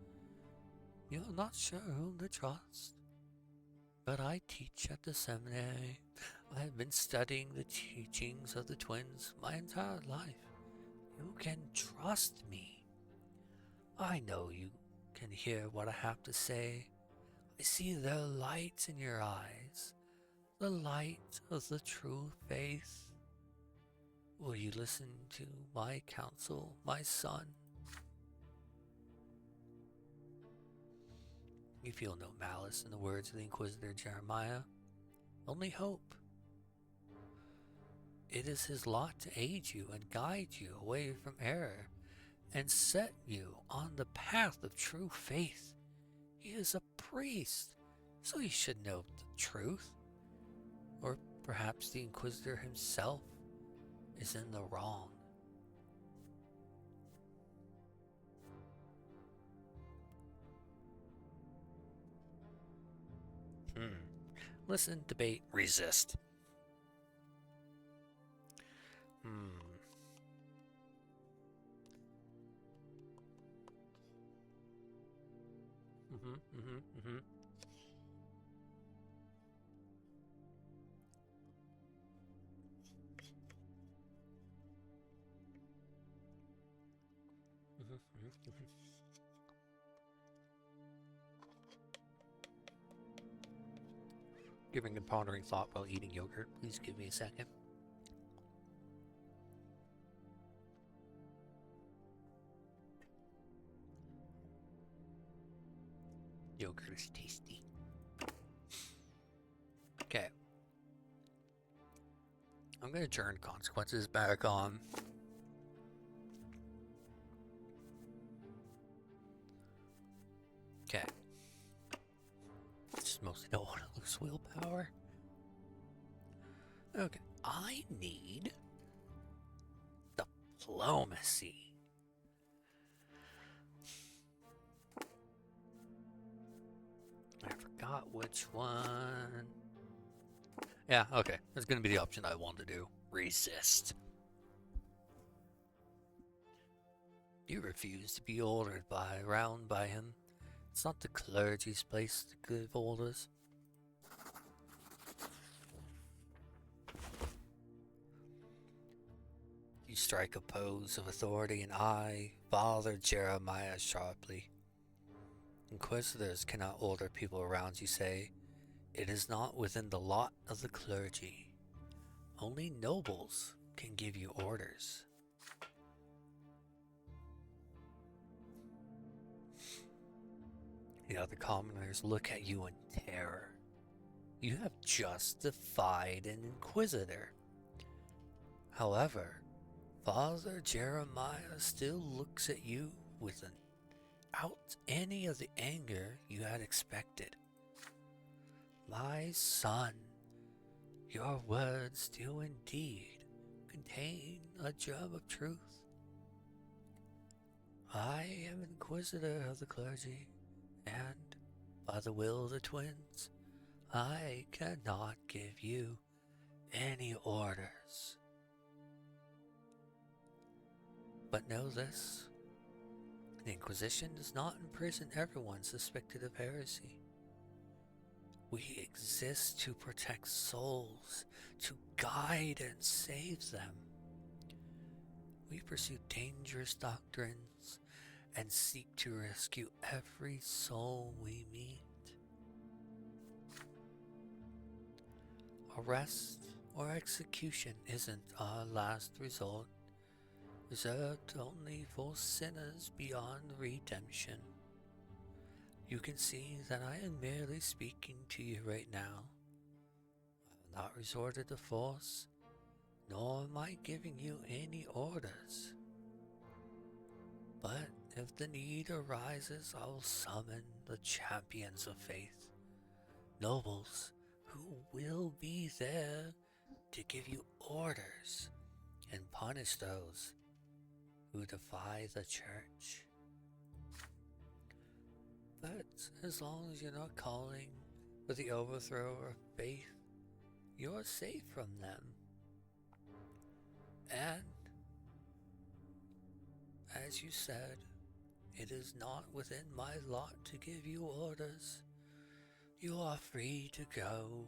You're not sure whom to trust. But I teach at the seminary. I have been studying the teachings of the twins my entire life. You can trust me. I know you can hear what I have to say. I see the light in your eyes, the light of the true faith. Will you listen to my counsel, my son? You feel no malice in the words of the Inquisitor Jeremiah, only hope. It is his lot to aid you and guide you away from error and set you on the path of true faith. He is a priest, so he should know the truth. Or perhaps the Inquisitor himself is in the wrong. Listen, debate, resist. Giving and pondering thought while eating yogurt. Please give me a second. Yogurt is tasty. Okay. I'm going to turn consequences back on. Okay. Just mostly don't want to lose willpower. Okay. I need diplomacy. I forgot which one. Yeah, okay. That's going to be the option I want to do. Resist. You refuse to be ordered around by him. It's not the clergy's place to give orders. You strike a pose of authority and eye Father Jeremiah sharply. Inquisitors cannot order people around, you say. It is not within the lot of the clergy. Only nobles can give you orders. The other commoners look at you in terror. You have just defied an inquisitor. However, Father Jeremiah still looks at you without any of the anger you had expected. My son, your words do indeed contain a germ of truth. I am Inquisitor of the clergy, and by the will of the twins, I cannot give you any orders. But know this, the Inquisition does not imprison everyone suspected of heresy. We exist to protect souls, to guide and save them. We pursue dangerous doctrines and seek to rescue every soul we meet. Arrest or execution isn't our last resort, reserved only for sinners beyond redemption. You can see that I am merely speaking to you right now. I have not resorted to force, nor am I giving you any orders. But if the need arises, I will summon the champions of faith, nobles who will be there to give you orders and punish those who defy the church. But as long as you're not calling for the overthrow of faith, you're safe from them. And, as you said, it is not within my lot to give you orders. You are free to go,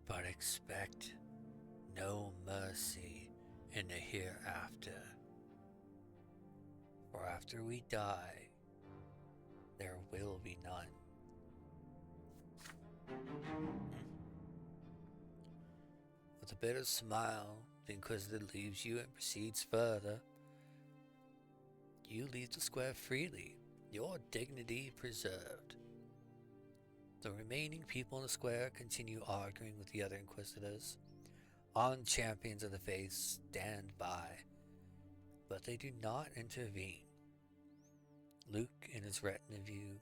but expect no mercy in the hereafter. For after we die, there will be none. With a bitter smile, the Inquisitor leaves you and proceeds further. You leave the square freely, your dignity preserved. The remaining people in the square continue arguing with the other Inquisitors. Armed champions of the faith stand by, but they do not intervene. Luke and his retinue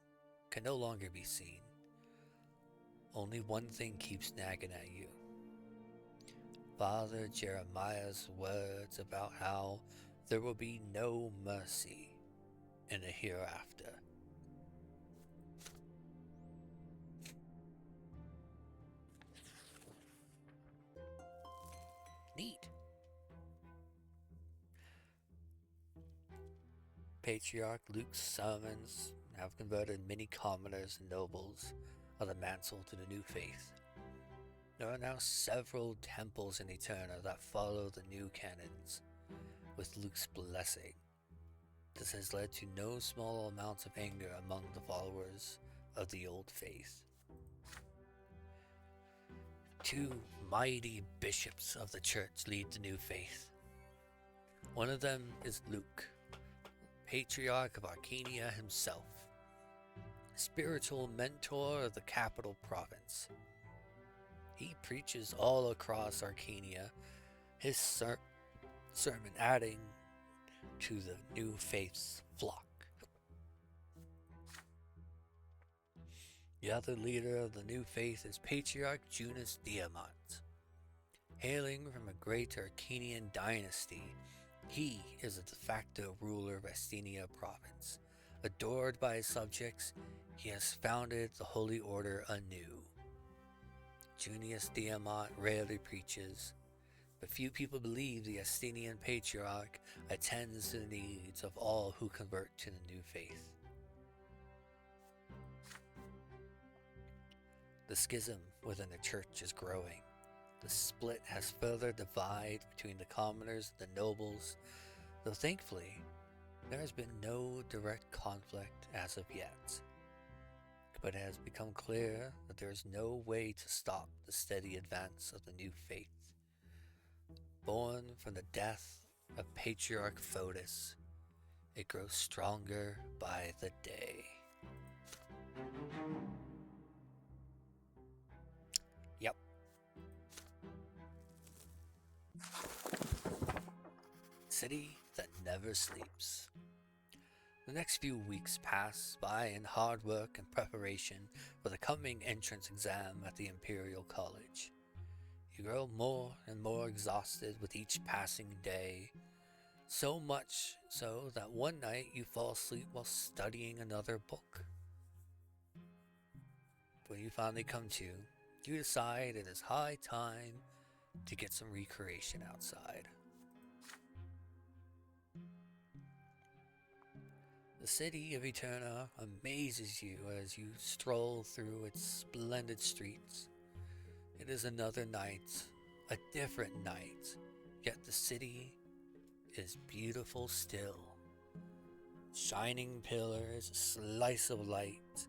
can no longer be seen. Only one thing keeps nagging at you. Father Jeremiah's words about how there will be no mercy in the hereafter. Neat. Patriarch Luke's sermons have converted many commoners and nobles of the mantle to the new faith. There are now several temples in Eterna that follow the new canons, with Luke's blessing. This has led to no small amounts of anger among the followers of the old faith. Two mighty bishops of the church lead the new faith. One of them is Luke, Patriarch of Arcania himself, spiritual mentor of the capital province. He preaches all across Arcania, his sermon adding to the new faith's flock. The other leader of the new faith is Patriarch Junus Diamant. Hailing from a great Arcanian dynasty, he is a de facto ruler of Estenia province. Adored by his subjects, he has founded the Holy Order anew. Junius Diamant rarely preaches, but few people believe the Estenian Patriarch attends to the needs of all who convert to the new faith. The schism within the church is growing. The split has further divided between the commoners and the nobles, though thankfully, there has been no direct conflict as of yet. But it has become clear that there is no way to stop the steady advance of the new faith. Born from the death of Patriarch Fotis, it grows stronger by the day. Yep. City that never sleeps. The next few weeks pass by in hard work and preparation for the coming entrance exam at the Imperial College. You grow more and more exhausted with each passing day, so much so that one night you fall asleep while studying another book. When you finally come to, you decide it is high time to get some recreation outside. The city of Eterna amazes you as you stroll through its splendid streets. It is another night, a different night, yet the city is beautiful still. Shining pillars, a slice of light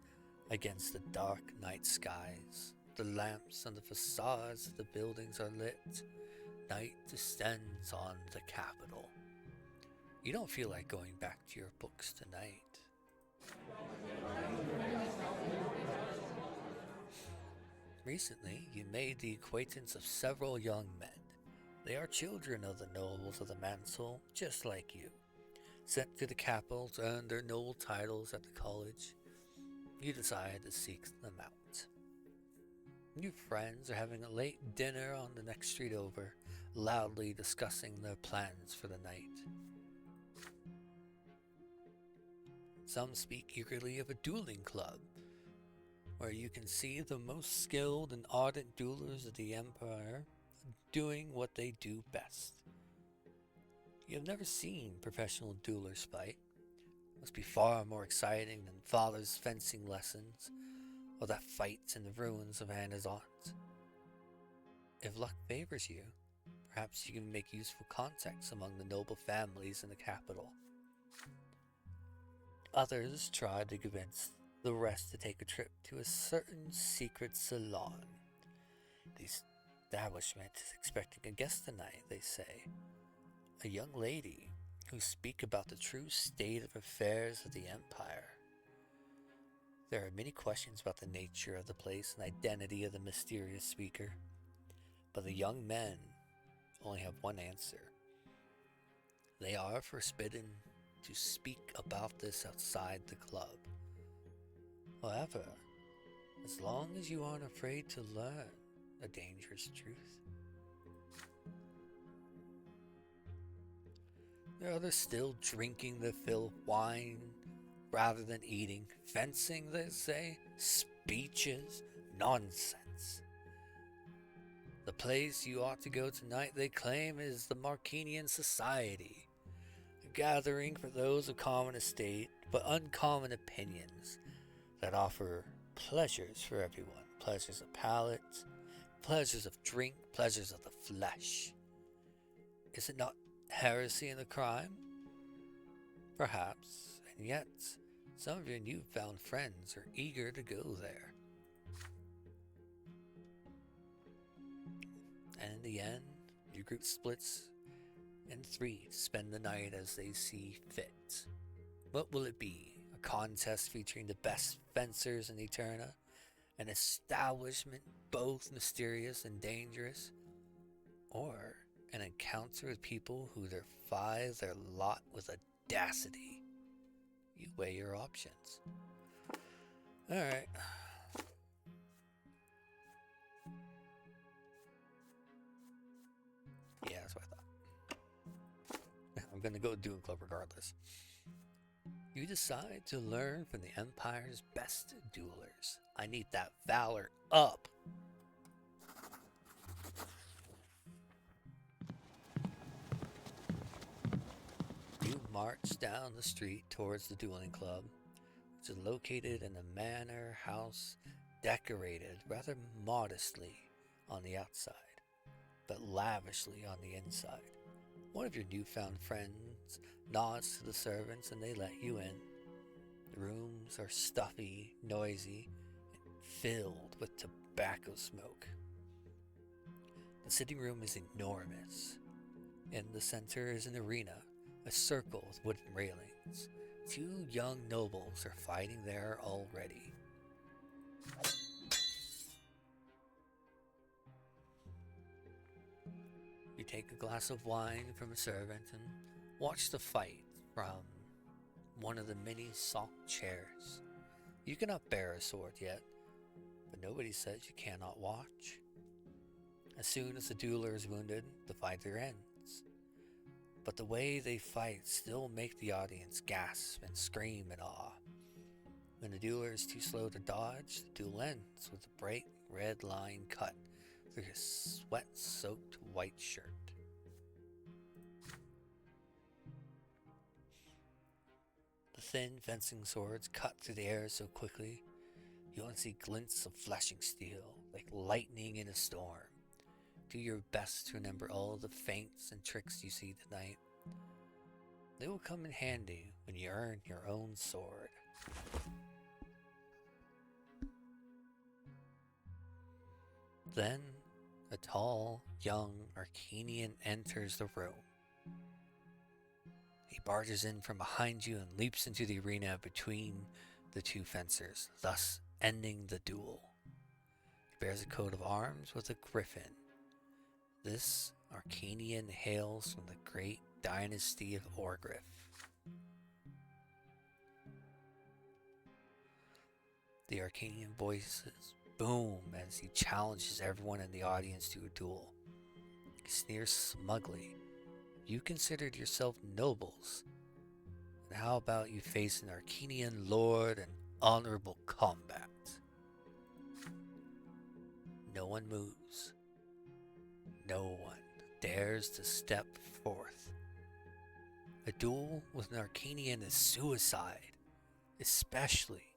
against the dark night skies. The lamps on the facades of the buildings are lit. Night descends on the capital. You don't feel like going back to your books tonight. Recently, you made the acquaintance of several young men. They are children of the nobles of the Mansell, just like you. Sent to the capital to earn their noble titles at the college, you decide to seek them out. New friends are having a late dinner on the next street over, loudly discussing their plans for the night. Some speak eagerly of a dueling club, where you can see the most skilled and ardent duelers of the Empire doing what they do best. You have never seen professional duelers fight. It must be far more exciting than father's fencing lessons or that fight in the ruins of Anna's aunt. If luck favors you, perhaps you can make useful contacts among the noble families in the capital. Others try to convince the rest to take a trip to a certain secret salon. The establishment is expecting a guest tonight, they say. A young lady who speak about the true state of affairs of the Empire. There are many questions about the nature of the place and identity of the mysterious speaker, but the young men only have one answer. They are forbidden to speak about this outside the club. However, as long as you aren't afraid to learn the dangerous truth. There are others still drinking their fill of wine rather than eating. Fencing, they say. Speeches. Nonsense. The place you ought to go tonight, they claim, is the Markinian Society. A gathering for those of common estate, but uncommon opinions that offer pleasures for everyone. Pleasures of palate, pleasures of drink, pleasures of the flesh. Is it not heresy and a crime? Perhaps, and yet some of your newfound friends are eager to go there. And in the end, your group splits in three to spend the night as they see fit. What will it be? A contest featuring the best fencers in Eterna? An establishment both mysterious and dangerous? Or an encounter with people who defy their lot with audacity? You weigh your options. Alright. Yeah, that's what I thought. I'm gonna go Doom Club regardless. You decide to learn from the Empire's best duelers. I need that valor up. You march down the street towards the dueling club, which is located in a manor house decorated rather modestly on the outside, but lavishly on the inside. One of your newfound friends nods to the servants and they let you in. The rooms are stuffy, noisy, and filled with tobacco smoke. The sitting room is enormous. In the center is an arena, a circle with wooden railings. Two young nobles are fighting there already. You take a glass of wine from a servant and watch the fight from one of the many soft chairs. You cannot bear a sword yet, but nobody says you cannot watch. As soon as the dueler is wounded, the fighter ends. But the way they fight still make the audience gasp and scream in awe. When the dueler is too slow to dodge, the duel ends with a bright red line cut through his sweat-soaked white shirt. The thin fencing swords cut through the air so quickly, you only see glints of flashing steel, like lightning in a storm. Do your best to remember all the feints and tricks you see tonight. They will come in handy when you earn your own sword. Then, a tall, young Arcanian enters the room. He barges in from behind you and leaps into the arena between the two fencers, thus ending the duel. He bears a coat of arms with a griffin. This Arcanian hails from the great dynasty of Orgriff. The Arcanian voices boom as he challenges everyone in the audience to a duel. He sneers smugly. You considered yourself nobles. And how about you face an Arcanian lord in honorable combat? No one moves. No one dares to step forth. A duel with an Arcanian is suicide, especially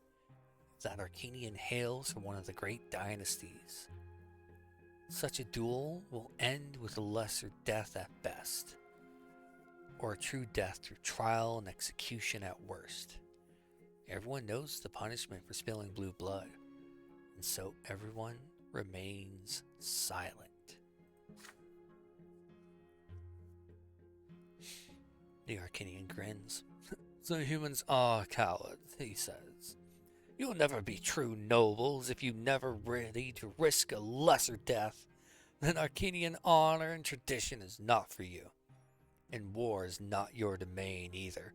if that Arcanian hails from one of the great dynasties. Such a duel will end with a lesser death at best, or a true death through trial and execution at worst. Everyone knows the punishment for spilling blue blood, and so everyone remains silent. The Arcanian grins. The humans are cowards, he says. You'll never be true nobles if you never ready to risk a lesser death. Then Arcanian honor and tradition is not for you. And war is not your domain either.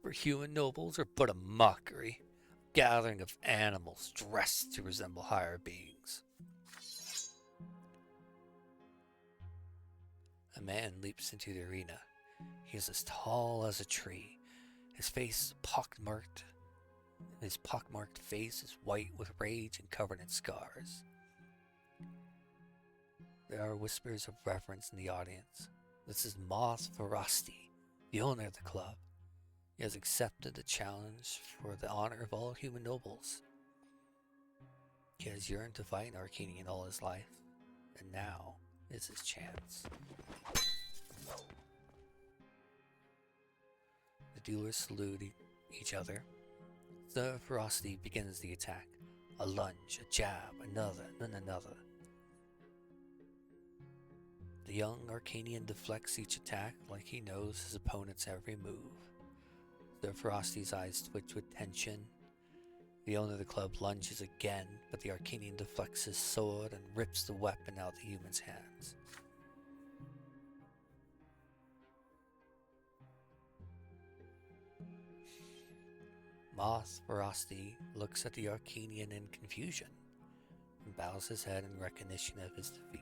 For human nobles are but a mockery, a gathering of animals dressed to resemble higher beings. A man leaps into the arena. He is as tall as a tree. His face is pockmarked. His pockmarked face is white with rage and covered in scars. There are whispers of reverence in the audience. This is Moth Verasti, the owner of the club. He has accepted the challenge for the honor of all human nobles. He has yearned to fight an Arcanian all his life, and now is his chance. The duelers salute each other. The ferocity begins the attack. A lunge, a jab, another, then another. The young Arcanian deflects each attack like he knows his opponent's every move. The ferocity's eyes twitch with tension. The owner of the club lunges again, but the Arcanian deflects his sword and rips the weapon out of the human's hands. Moth Verasti looks at the Arcanian in confusion and bows his head in recognition of his defeat.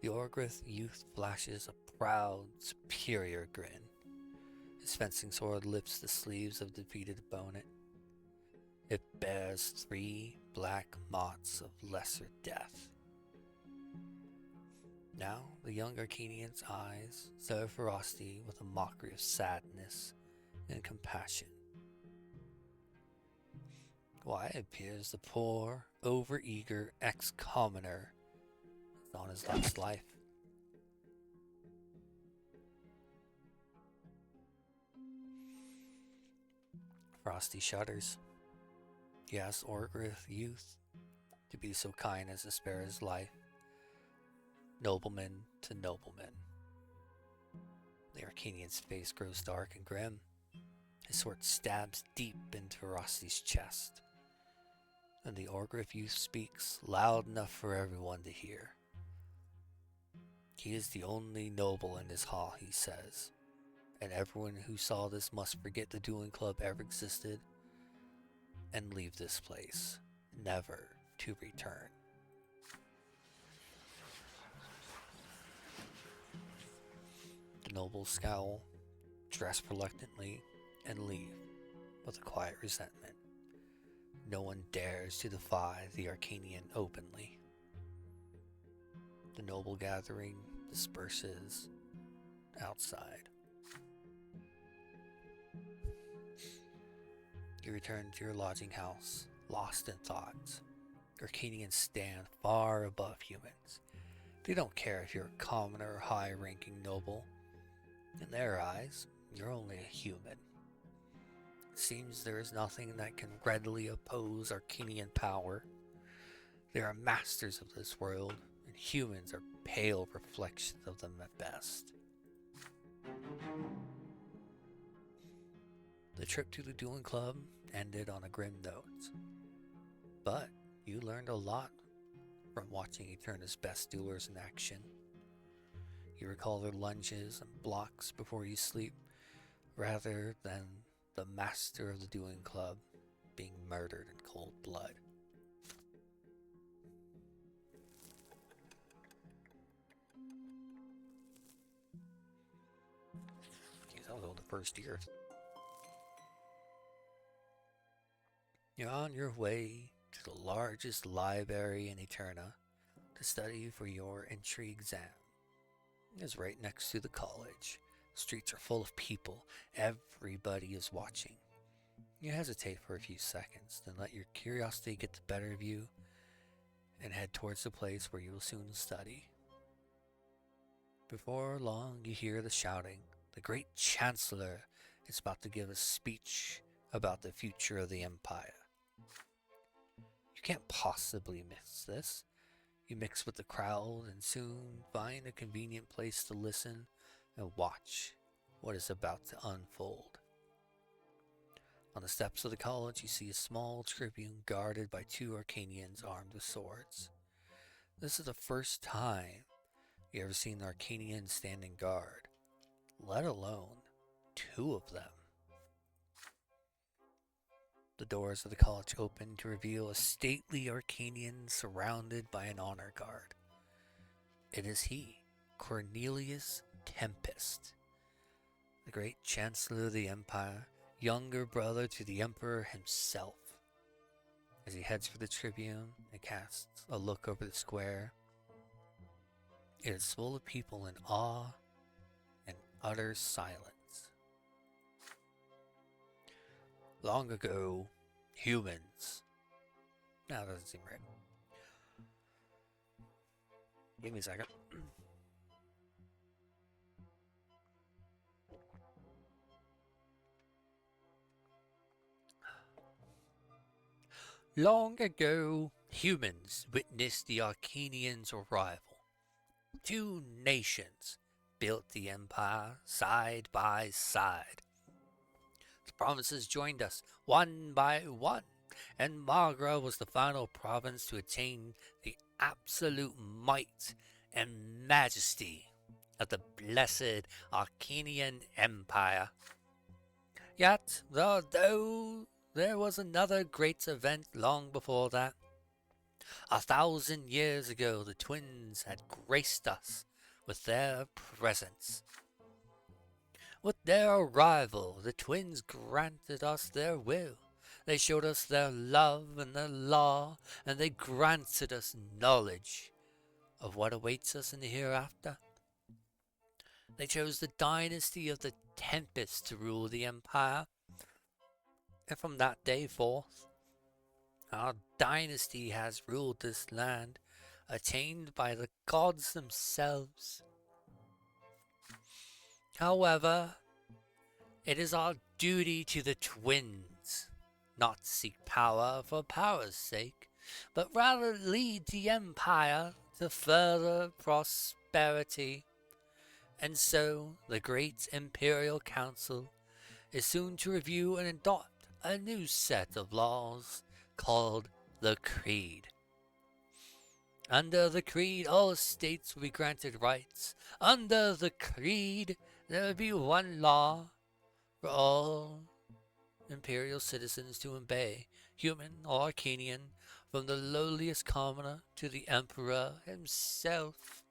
The Orgriff youth flashes a proud, superior grin. His fencing sword lifts the sleeves of the defeated opponent. It bears 3 black motes of lesser death. Now the young Arcanian's eyes serve ferocity with a mockery of sadness and compassion. Why, it appears the poor, overeager ex-commoner is on his last life. Frosty shudders. He asks Orgriff youth to be so kind as to spare his life. Nobleman to nobleman. The Arcanian's face grows dark and grim. His sword stabs deep into Rosti's chest. And the Orgriff youth speaks loud enough for everyone to hear. He is the only noble in this hall, he says, and everyone who saw this must forget the dueling club ever existed and leave this place, never to return. The nobles scowl, dress reluctantly, and leave with a quiet resentment. No one dares to defy the Arcanian openly. The noble gathering disperses outside. You return to your lodging house, lost in thought. Arcanians stand far above humans. They don't care if you're a commoner or high-ranking noble. In their eyes, you're only a human. It seems there is nothing that can readily oppose Arcanian power. They are masters of this world, and humans are pale reflections of them at best. The trip to the dueling club ended on a grim note, but you learned a lot from watching Eterna's best duelers in action. You recall their lunges and blocks before you sleep, rather than the master of the dueling club being murdered in cold blood. Jeez, that was all the first year. You're on your way to the largest library in Eterna to study for your entry exam. It's right next to the college. Streets are full of people. Everybody is watching. You hesitate for a few seconds, then let your curiosity get the better of you and head towards the place where you will soon study. Before long, you hear the shouting. The great chancellor is about to give a speech about the future of the empire. You can't possibly miss this. You mix with the crowd and soon find a convenient place to listen and watch what is about to unfold. On the steps of the college, you see a small tribune guarded by 2 Arcanians armed with swords. This is the first time you ever seen an Arcanian standing guard, let alone 2 of them. The doors of the college open to reveal a stately Arcanian surrounded by an honor guard. It is he, Cornelius Tempest, the great chancellor of the empire, younger brother to the emperor himself. As he heads for the tribune and casts a look over the square, it is full of people in awe and utter silence. Long ago, humans. No, that doesn't seem right. Give me a second. Long ago, humans witnessed the Arcanians' arrival. 2 nations built the empire side by side. The provinces joined us one by one, and Magra was the final province to attain the absolute might and majesty of the blessed Arcanian Empire. Yet, though there was another great event long before that. 1,000 years ago, the twins had graced us with their presence. With their arrival, the twins granted us their will. They showed us their love and their law, and they granted us knowledge of what awaits us in the hereafter. They chose the dynasty of the Tempest to rule the empire, and from that day forth, our dynasty has ruled this land, attained by the gods themselves. However, it is our duty to the twins not to seek power for power's sake, but rather lead the empire to further prosperity. And so, the great Imperial Council is soon to review and adopt a new set of laws called the Creed. Under the Creed, all states will be granted rights. Under the Creed, there will be one law for all Imperial citizens to obey, human or Arcanian, from the lowliest commoner to the Emperor himself.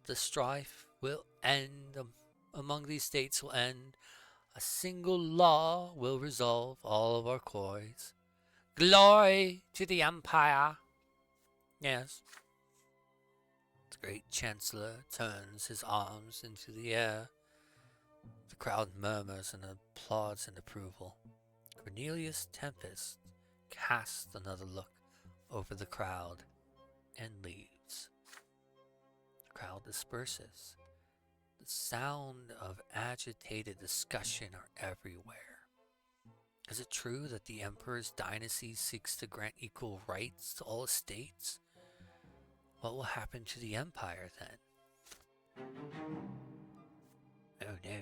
The strife will end among these states will end. A single law will resolve all of our quarrels. Glory to the Empire! Yes. The great Chancellor turns his arms into the air. The crowd murmurs and applauds in approval. Cornelius Tempest casts another look over the crowd and leaves. The crowd disperses. The sound of agitated discussion are everywhere. Is it true that the Emperor's dynasty seeks to grant equal rights to all estates? What will happen to the Empire then? Oh no.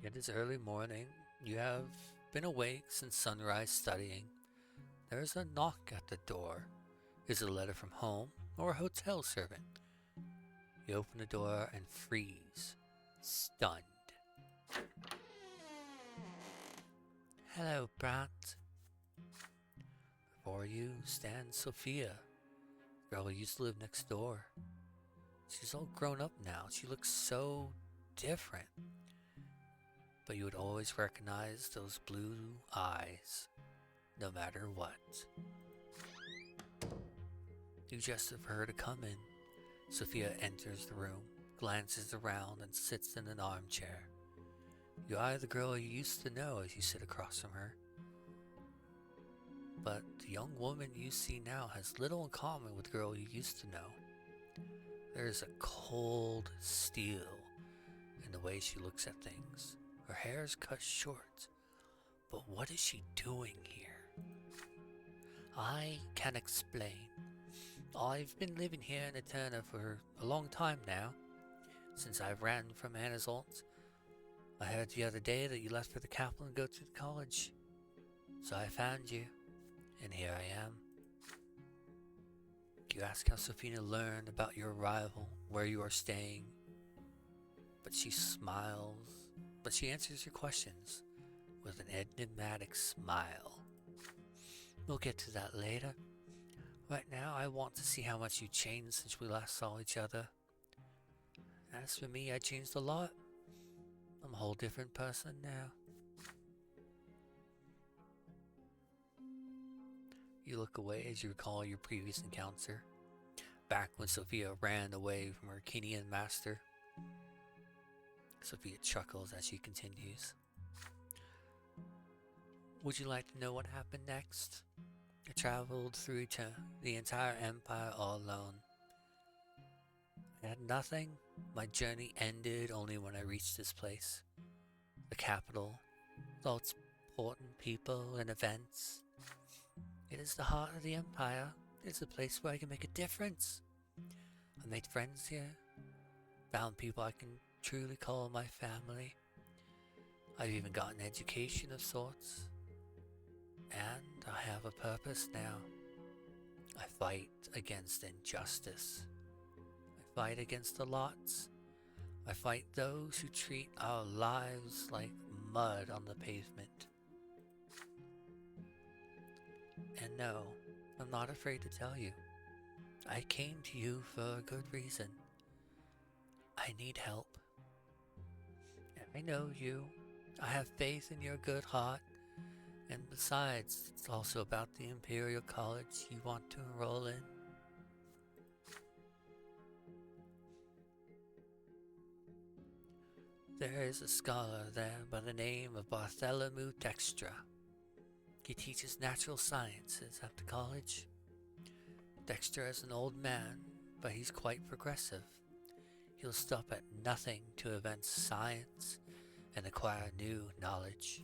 It is early morning. You have been awake since sunrise studying. There is a knock at the door. Is it a letter from home or a hotel servant? You open the door and freeze, stunned. Hello, Brant. Before you stands Sophia, the girl who used to live next door. She's all grown up now. She looks so different. But you would always recognize those blue eyes, no matter what. You gesture for her to come in. Sophia enters the room, glances around, and sits in an armchair. You eye the girl you used to know as you sit across from her. But the young woman you see now has little in common with the girl you used to know. There is a cold steel in the way she looks at things. Her hair is cut short, but what is she doing here? I can explain. I've been living here in Eterna for a long time now, since I ran from Anazalt. I heard the other day that you left for the capital and go to the college. So I found you, and here I am. You ask how Sophina learned about your arrival, where you are staying, but she smiles. But she answers your questions with an enigmatic smile. We'll get to that later. Right now, I want to see how much you changed since we last saw each other. As for me, I changed a lot. I'm a whole different person now. You look away as you recall your previous encounter, back when Sophia ran away from her Kenian master. Sophia chuckles as she continues. Would you like to know what happened next? I traveled through the entire empire all alone. I had nothing. My journey ended only when I reached this place. The capital, with all its important people and events. It is the heart of the empire. It's a place where I can make a difference. I made friends here. Found people I can truly call my family. I've even got an education of sorts. And I have a purpose now. I fight against injustice. I fight against the lots. I fight those who treat our lives like mud on the pavement. And no, I'm not afraid to tell you. I came to you for a good reason. I need help. And I know you. I have faith in your good heart. And besides, it's also about the Imperial College you want to enroll in. There is a scholar there by the name of Bartholomew Dextra. He teaches natural sciences at the college. Dexter is an old man, but he's quite progressive. He'll stop at nothing to advance science and acquire new knowledge.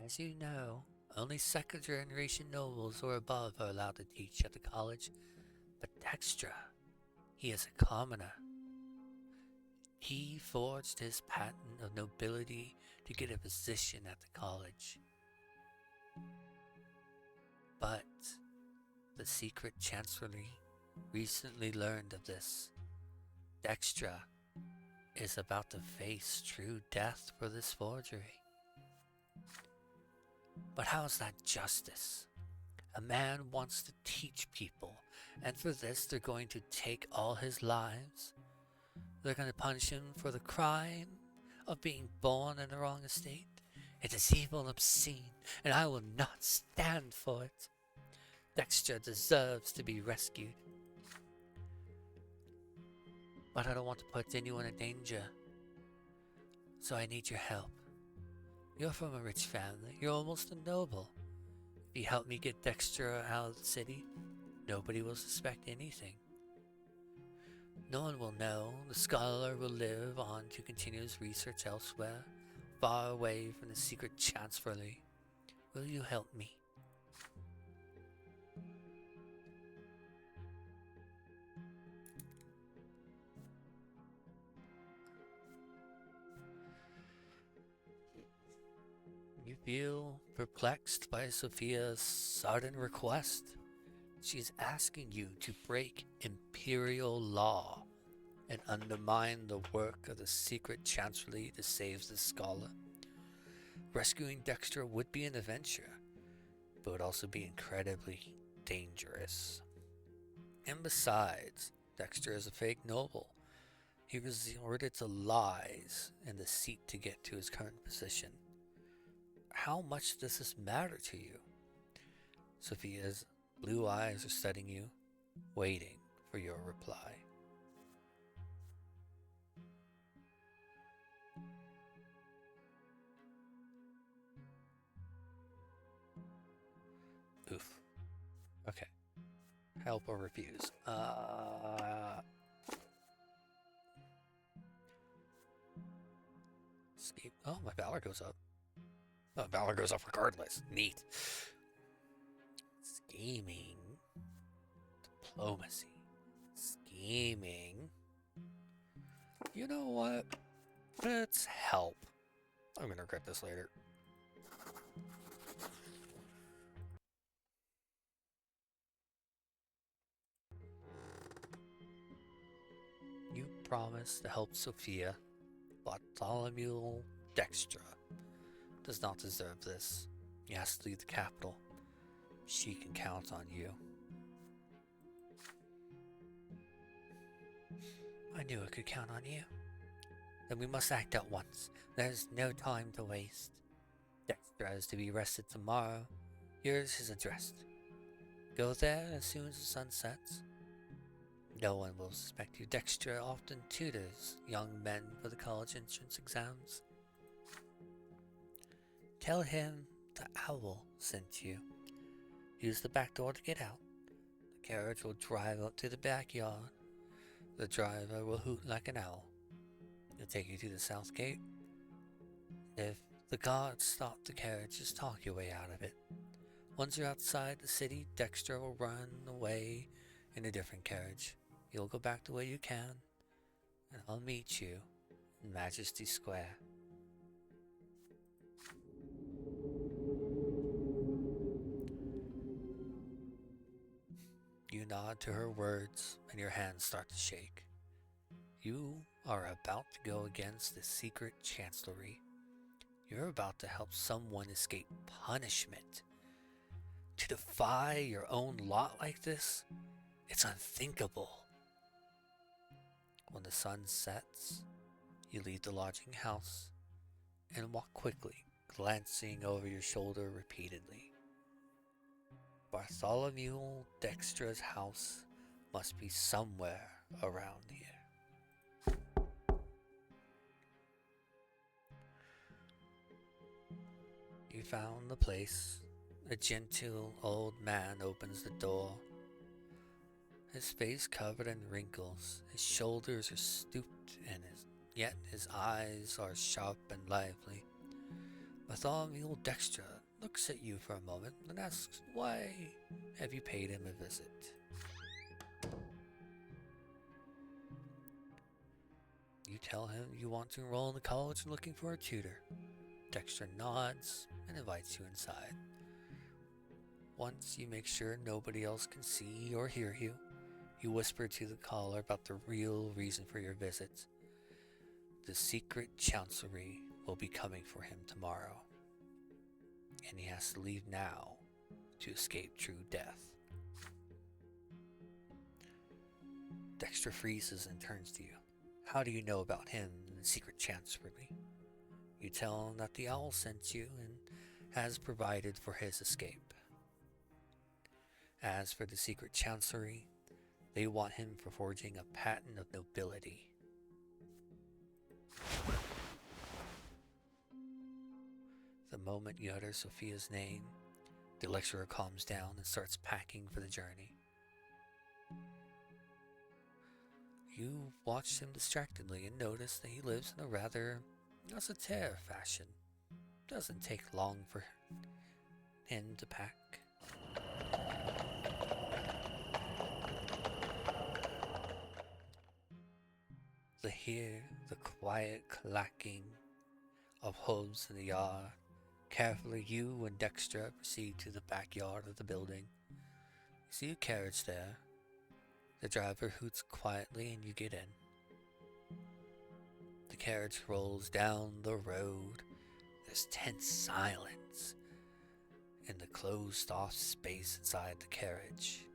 As you know, only second generation nobles or above are allowed to teach at the college, but Dextra, he is a commoner. He forged his patent of nobility to get a position at the college. But the secret chancellery recently learned of this. Dextra is about to face true death for this forgery. But how is that justice? A man wants to teach people, and for this they're going to take all his lives. They're going to punish him for the crime of being born in the wrong estate. It is evil and obscene, and I will not stand for it. Dexter deserves to be rescued. But I don't want to put anyone in danger, so I need your help. You're from a rich family. You're almost a noble. If you help me get Dexter out of the city, nobody will suspect anything. No one will know. The scholar will live on to continue his research elsewhere, far away from the secret chancellery. Will you help me? You feel perplexed by Sophia's sudden request. She's asking you to break imperial law and undermine the work of the secret chancellery to save the scholar. Rescuing Dexter would be an adventure, but would also be incredibly dangerous. And besides, Dexter is a fake noble. He resorted to lies and deceit to get to his current position. How much does this matter to you? Sophia's blue eyes are studying you, waiting for your reply. Oof. Okay. Help or refuse? Escape. Oh, my valor goes up. Oh, valor goes up regardless. Neat. Scheming. Diplomacy. Scheming. You know what? Let's help. I'm gonna regret this later. You promised to help Sophia. Bartholomew Dextra does not deserve this. He has to leave the capital. She can count on you. I knew I could count on you. Then we must act at once. There's no time to waste. Dexter is to be arrested tomorrow. Here's his address. Go there as soon as the sun sets. No one will suspect you. Dexter often tutors young men for the college entrance exams. Tell him the owl sent you. Use the back door to get out. The carriage will drive up to the backyard. The driver will hoot like an owl. He'll take you to the south gate. If the guards stop the carriage, just talk your way out of it. Once you're outside the city, Dexter will run away in a different carriage. You'll go back the way you can, and I'll meet you in Majesty Square. You nod to her words, and your hands start to shake. You are about to go against the secret chancellery. You're about to help someone escape punishment. To defy your own lot like this, it's unthinkable. When the sun sets, you leave the lodging house and walk quickly, glancing over your shoulder repeatedly. Bartholomew Dextra's house must be somewhere around here. You found the place. A gentle old man opens the door. His face covered in wrinkles, his shoulders are stooped, and yet his eyes are sharp and lively. Bartholomew Dextra looks at you for a moment and asks, "Why have you paid him a visit?" You tell him you want to enroll in the college and looking for a tutor. Dexter nods and invites you inside. Once you make sure nobody else can see or hear you, you whisper to the caller about the real reason for your visit. The secret chancellery will be coming for him tomorrow, and he has to leave now to escape true death. Dexter freezes and turns to you. How do you know about him and the secret chancellery? You tell him that the owl sent you and has provided for his escape. As for the secret chancellery, they want him for forging a patent of nobility. The moment you utter Sophia's name, the lecturer calms down and starts packing for the journey. You watch him distractedly and notice that he lives in a rather esoteric fashion. Doesn't take long for him to pack. To hear the quiet clacking of hooves in the yard. Carefully, you and Dexter proceed to the backyard of the building. You see a carriage there. The driver hoots quietly and you get in. The carriage rolls down the road. There's tense silence in the closed-off space inside the carriage.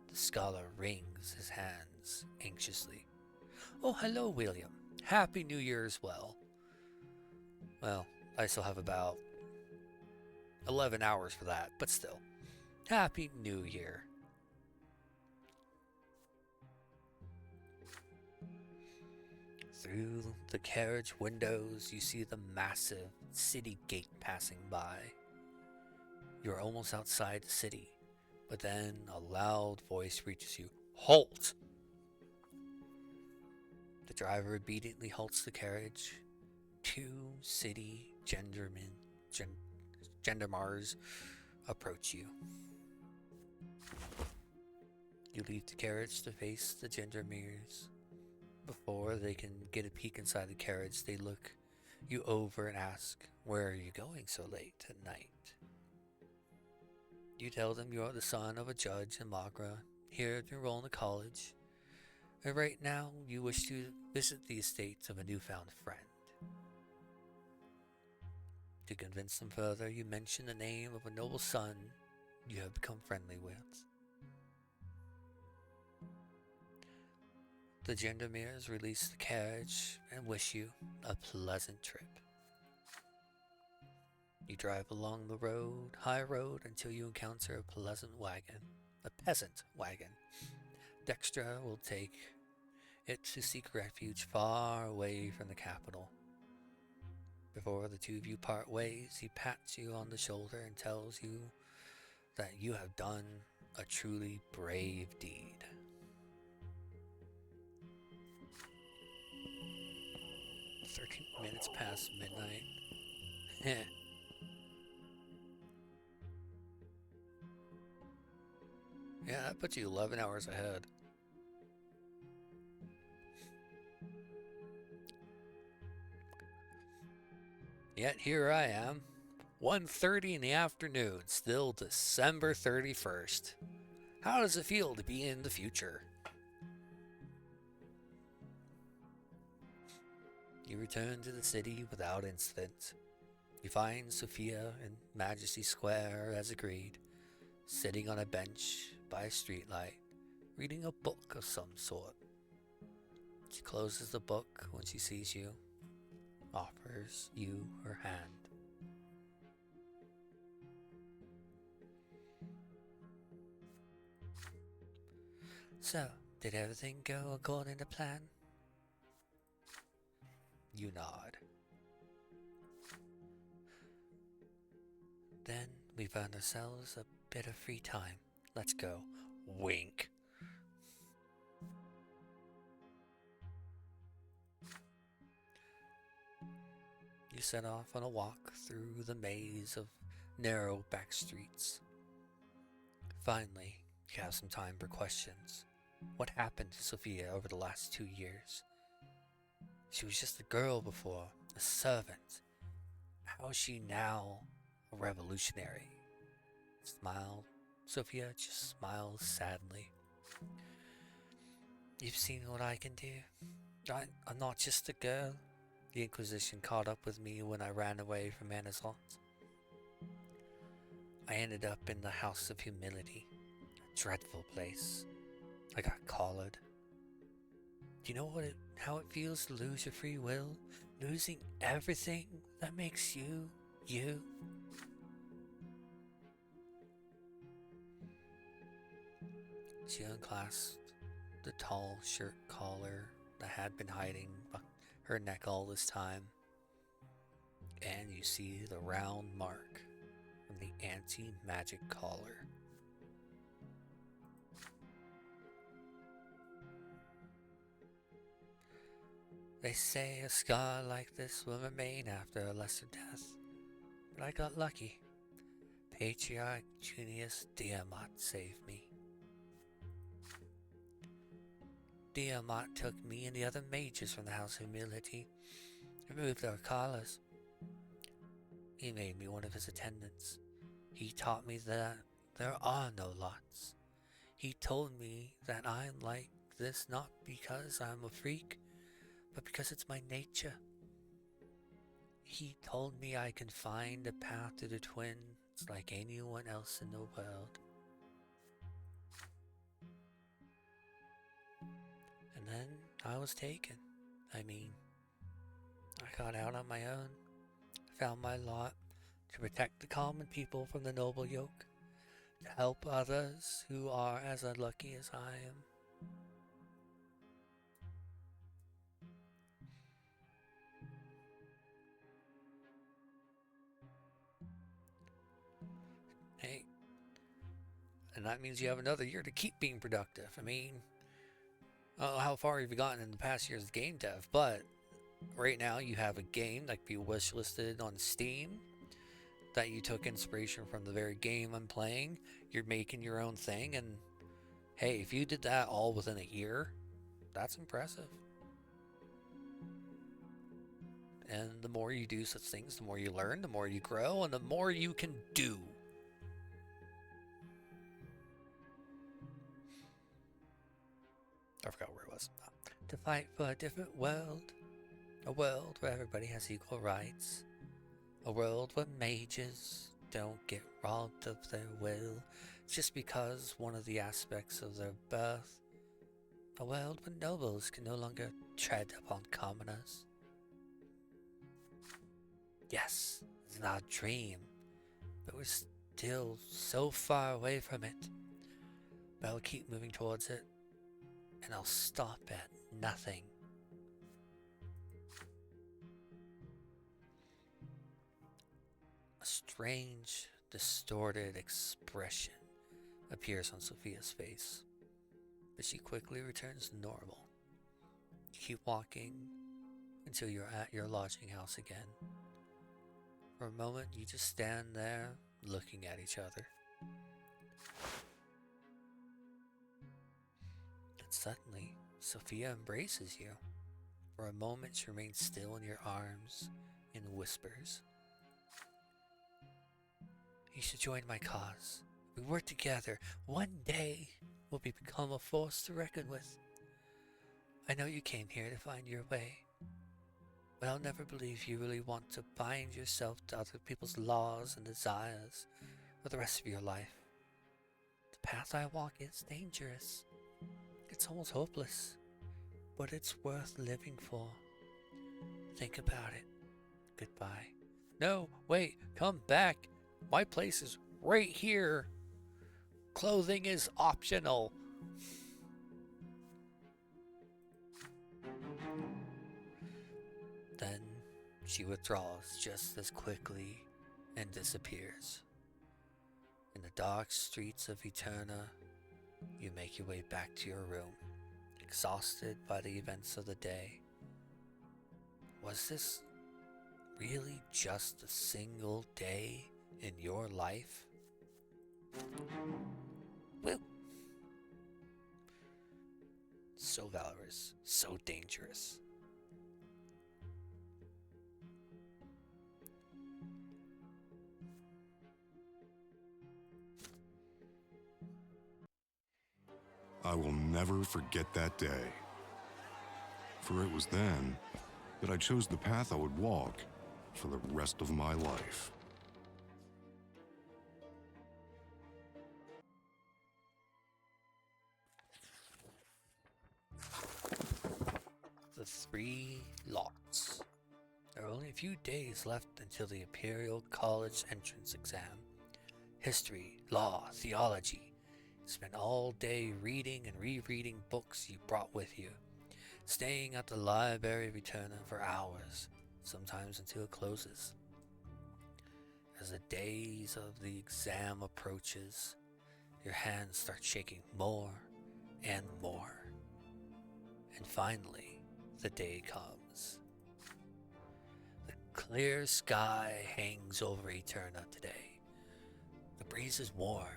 The scholar wrings his hands anxiously. Oh, hello, William. Happy New Year as well. Well, I still have about 11 hours for that, but still. Happy New Year. Through the carriage windows, you see the massive city gate passing by. You're almost outside the city, but then a loud voice reaches you. Halt! The driver obediently halts the carriage. Two city gendarmes approach you. You leave the carriage to face the gendarmes. Before they can get a peek inside the carriage, they look you over and ask, where are you going so late at night? You tell them you are the son of a judge in Magra, here to enroll in the college, and right now you wish to visit the estate of a newfound friend. To convince them further, you mention the name of a noble son you have become friendly with. The gendarmes release the carriage and wish you a pleasant trip. You drive along the road, high road, until you encounter a peasant wagon. Dexter will take it to seek refuge far away from the capital. Before the two of you part ways, he pats you on the shoulder and tells you that you have done a truly brave deed. Minutes past midnight. Yeah, that puts you 11 hours ahead. Yet here I am, 1:30 in the afternoon, still December 31st. How does it feel to be in the future? You return to the city without incident. You find Sophia in Majesty Square as agreed, sitting on a bench by a streetlight, reading a book of some sort. She closes the book when she sees you, offers you her hand. So, did everything go according to plan? You nod. Then we found ourselves a bit of free time. Let's go. Wink. You set off on a walk through the maze of narrow back streets. Finally, you have some time for questions. What happened to Sophia over the last 2 years? She was just a girl before, a servant. How is she now a revolutionary? Smile. Sophia just smiles sadly. You've seen what I can do. I'm not just a girl. The Inquisition caught up with me when I ran away from Anazot. I ended up in the House of Humility, a dreadful place. I got collared. Do you know what it how it feels to lose your free will, losing everything that makes you, you. She unclasped the tall shirt collar that had been hiding her neck all this time, and you see the round mark from the anti-magic collar. They say a scar like this will remain after a lesser death, but I got lucky. Patriarch Junius Diamant saved me. Diamant took me and the other mages from the House of Humility, removed our collars. He made me one of his attendants. He taught me that there are no lots. He told me that I'm like this not because I'm a freak, but because it's my nature. He told me I can find a path to the twins like anyone else in the world. And then I was taken. I got out on my own, found my lot to protect the common people from the noble yoke, to help others who are as unlucky as I am. Hey, and that means you have another year to keep being productive. How far have you gotten in the past year's game dev? But right now you have a game that can be wishlisted on Steam that you took inspiration from the very game I'm playing. You're making your own thing, and hey, if you did that all within a year, that's impressive. And the more you do such things, the more you learn, the more you grow, and the more you can do. I forgot where it was. To fight for a different world. A world where everybody has equal rights. A world where mages don't get robbed of their will just because one of the aspects of their birth. A world where nobles can no longer tread upon commoners. Yes, it's our dream, but we're still so far away from it. But I'll keep moving towards it, and I'll stop at nothing. A strange, distorted expression appears on Sophia's face, but she quickly returns to normal. You keep walking until you're at your lodging house again. For a moment, you just stand there looking at each other. And suddenly, Sophia embraces you. For a moment, she remains still in your arms and whispers, "You should join my cause. We work together. One day, we'll become a force to reckon with. I know you came here to find your way, but I'll never believe you really want to bind yourself to other people's laws and desires for the rest of your life. The path I walk is dangerous. It's almost hopeless, but it's worth living for. Think about it. Goodbye." "No, wait, come back. My place is right here. Clothing is optional." Then she withdraws just as quickly and disappears. In the dark streets of Eterna, you make your way back to your room, exhausted by the events of the day. Was this really just a single day in your life? Woo! So valorous, so dangerous. I will never forget that day. For it was then that I chose the path I would walk for the rest of my life. The the 3 lots. There are only a few days left until the Imperial College entrance exam. History, law, theology. Spend all day reading and rereading books you brought with you. Staying at the library returning for hours, sometimes until it closes. As the days of the exam approaches, your hands start shaking more and more. And finally, the day comes. The clear sky hangs over Eterna today. The breeze is warm.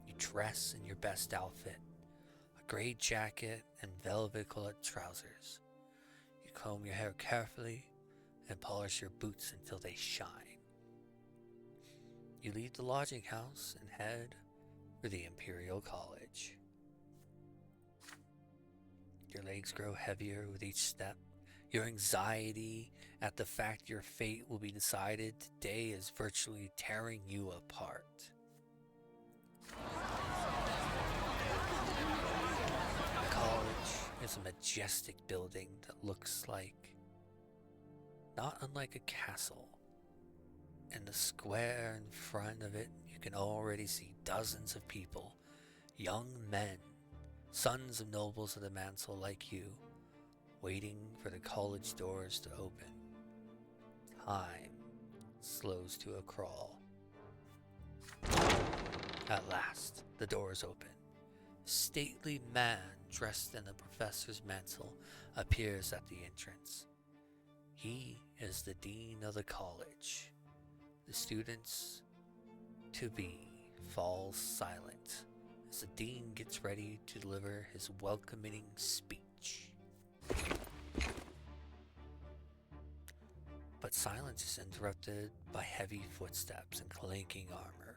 You dress in your best outfit, a gray jacket and velvet-colored trousers. You comb your hair carefully and polish your boots until they shine. You leave the lodging house and head for the Imperial College. Your legs grow heavier with each step. Your anxiety at the fact your fate will be decided today is virtually tearing you apart. The college is a majestic building that looks like, not unlike a castle. In the square in front of it, you can already see dozens of people, young men, sons of nobles of the mantle like you, waiting for the college doors to open. Time slows to a crawl. At last, the doors open. A stately man dressed in a professor's mantle appears at the entrance. He is the dean of the college. The students to be fall silent as the dean gets ready to deliver his welcoming speech. But silence is interrupted by heavy footsteps and clanking armor.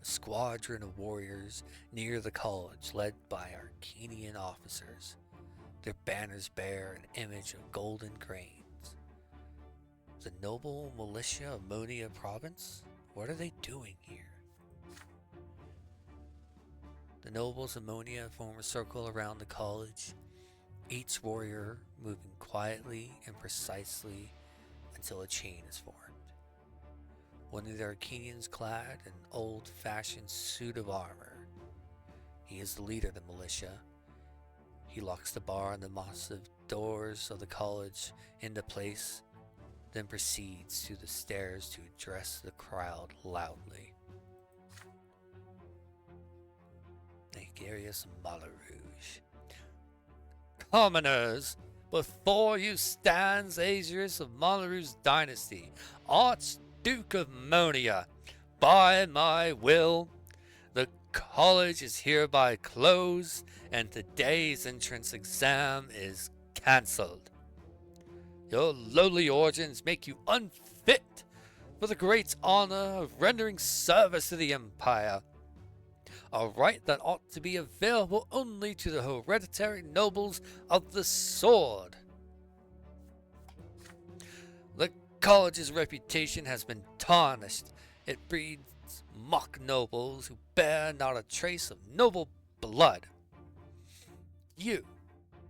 A squadron of warriors near the college led by Arcanian officers. Their banners bear an image of golden grains. The noble militia of Monia province? What are they doing here? The nobles of Monia form a circle around the college, each warrior moving quietly and precisely until a chain is formed. One of the Arcanians clad in an old-fashioned suit of armor. He is the leader of the militia. He locks the bar and the massive doors of the college into place, then proceeds to the stairs to address the crowd loudly. Negarius Malarouge. Commoners, before you stands Asius of Malarouge's dynasty, Archduke of Monia. By my will, the college is hereby closed and today's entrance exam is cancelled. Your lowly origins make you unfit for the great honor of rendering service to the Empire, a right that ought to be available only to the hereditary nobles of the sword. The college's reputation has been tarnished. It breeds mock nobles who bear not a trace of noble blood. You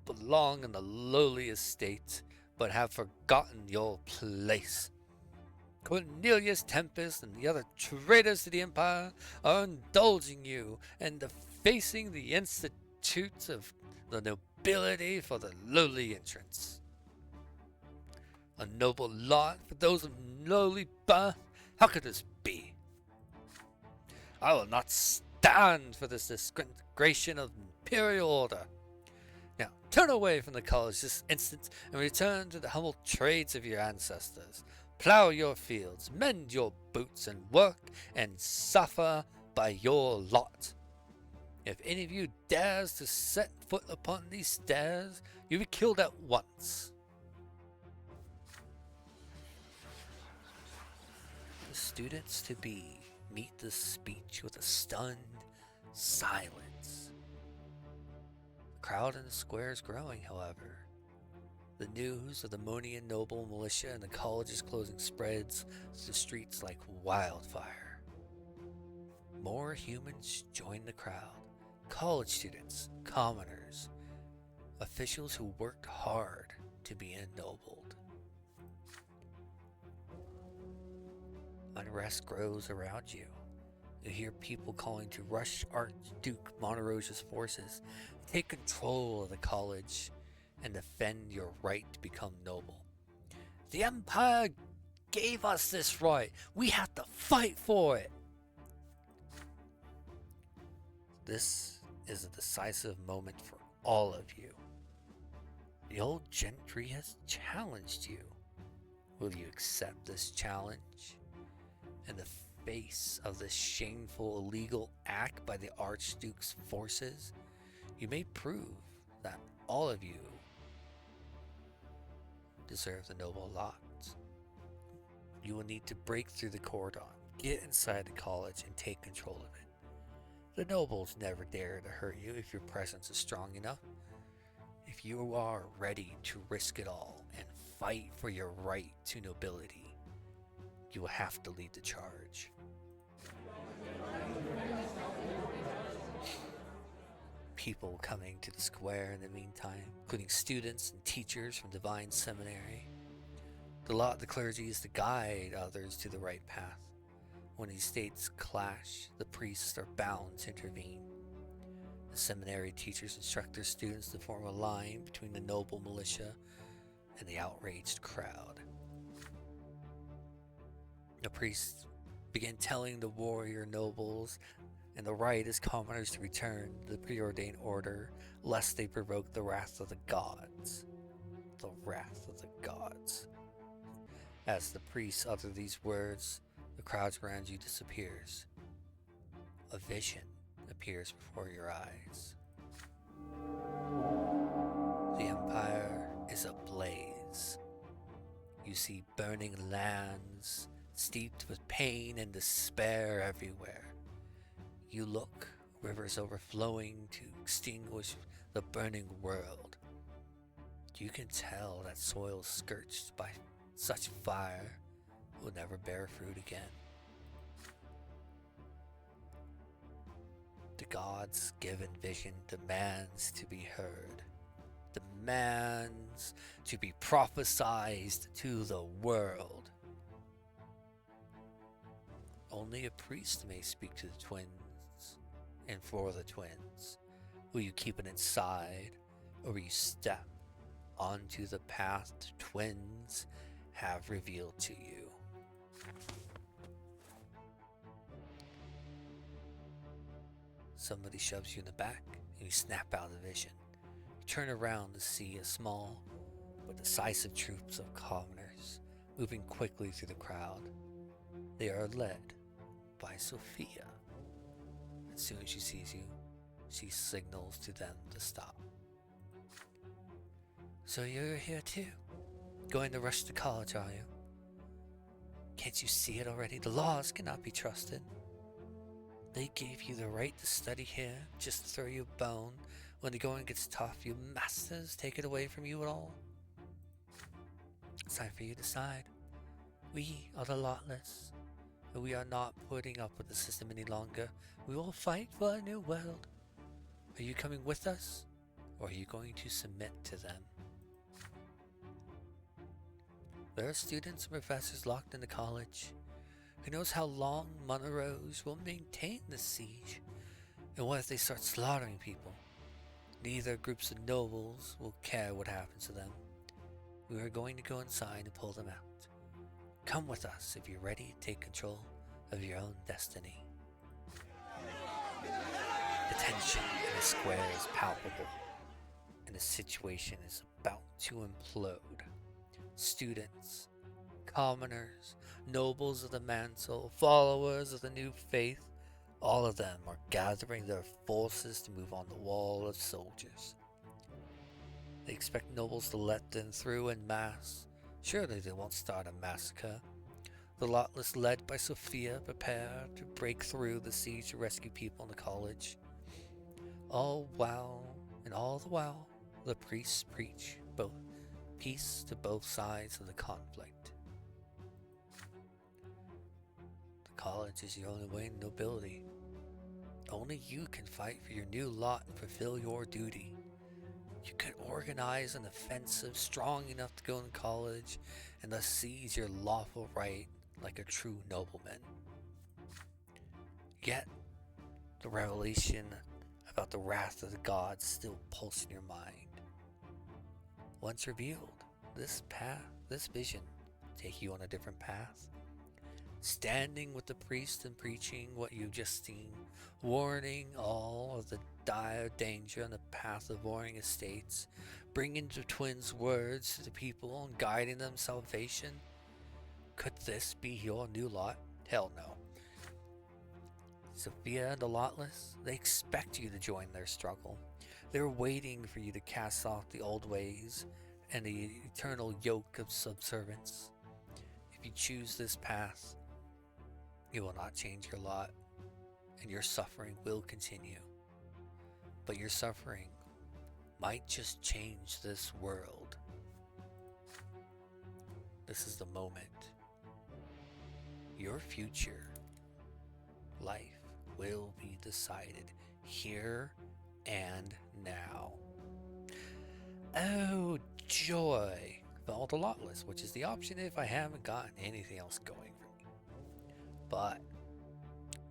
belong in the lowly estate, but have forgotten your place. Cornelius Tempest and the other traitors to the Empire are indulging you and defacing the institutes of the nobility for the lowly entrance. A noble lot for those of lowly birth? How could this be? I will not stand for this disintegration of imperial order. Now, turn away from the college this instant and return to the humble trades of your ancestors. Plow your fields, mend your boots, and work and suffer by your lot. If any of you dares to set foot upon these stairs, you'll be killed at once. The students to be meet this speech with a stunned silence. The crowd in the square is growing, however. The news of the Monian noble militia and the college's closing spreads to the streets like wildfire. More humans join the crowd. College students, commoners, officials who worked hard to to be ennobled. Unrest grows around you. You hear people calling to rush Archduke Monterosa's forces, take control of the college, and defend your right to become noble. The Empire gave us this right. We have to fight for it. This is a decisive moment for all of you. The old gentry has challenged you. Will you accept this challenge? In the face of this shameful illegal act by the Archduke's forces, you may prove that all of you deserve the noble lot. You will need to break through the cordon, get inside the college, and take control of it. The nobles never dare to hurt you if your presence is strong enough. If you are ready to risk it all and fight for your right to nobility, you will have to lead the charge. People coming to the square in the meantime, including students and teachers from Divine Seminary. The lot of the clergy is to guide others to the right path. When these states clash, the priests are bound to intervene. The seminary teachers instruct their students to form a line between the noble militia and the outraged crowd. The priests begin telling the warrior nobles and the riotous commoners to return to the preordained order, lest they provoke the wrath of the gods. The wrath of the gods. As the priests utter these words, the crowd around you disappears. A vision appears before your eyes. The Empire is ablaze. You see burning lands, steeped with pain and despair everywhere. You look, rivers overflowing to extinguish the burning world. You can tell that soil scorched by such fire will never bear fruit again. The gods' given vision demands to be heard, demands to be prophesied to the world. Only a priest may speak to the twins and for the twins. Will you keep it inside, or will you step onto the path the twins have revealed to you? Somebody shoves you in the back and you snap out of the vision. You turn around to see a small but decisive troops of commoners moving quickly through the crowd. They are led by Sophia. As soon as she sees you, she signals to them to stop. So you're here too? Going to rush to college, are you? Can't you see it already? The laws cannot be trusted. They gave you the right to study here, just to throw you a bone. When the going gets tough, you masters take it away from you at all. It's time for you to decide. We are the lotless, and we are not putting up with the system any longer. We will fight for a new world. Are you coming with us, or are you going to submit to them? There are students and professors locked in the college. Who knows how long Monterose will maintain this siege? And what if they start slaughtering people? Neither groups of nobles will care what happens to them. We are going to go inside and pull them out. Come with us if you're ready to take control of your own destiny. The tension in the square is palpable, and the situation is about to implode. Students, commoners, nobles of the mantle, followers of the new faith, all of them are gathering their forces to move on the wall of soldiers. They expect nobles to let them through en masse. Surely they won't start a massacre. The lotless, led by Sophia, prepare to break through the siege to rescue people in the college. All the while, the priests preach both peace to both sides of the conflict. The college is your only way to nobility. Only you can fight for your new lot and fulfill your duty. You can organize an offensive strong enough to go in college and thus seize your lawful right like a true nobleman. Yet, the revelation about the wrath of the gods still pulse in your mind. Once revealed, this vision, take you on a different path. Standing with the priest and preaching what you've just seen, warning all of the dire danger on the path of warring estates, bringing the twins' words to the people and guiding them salvation. Could this be your new lot? Hell no. Sophia and the Lotless, they expect you to join their struggle. They're waiting for you to cast off the old ways and the eternal yoke of subservience. If you choose this path, you will not change your lot, and your suffering will continue. But your suffering might just change this world. This is the moment. Your future life will be decided here and now. Oh, joy. Fall the Lotless, which is the option if I haven't gotten anything else going for me. But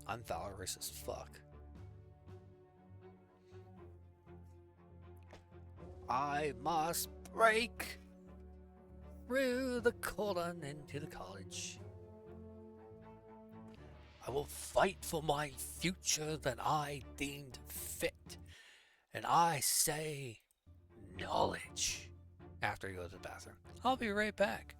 I'm valorous as fuck. I must break through the cordon into the college. I will fight for my future that I deemed fit. And I say knowledge. After he goes to the bathroom. I'll be right back.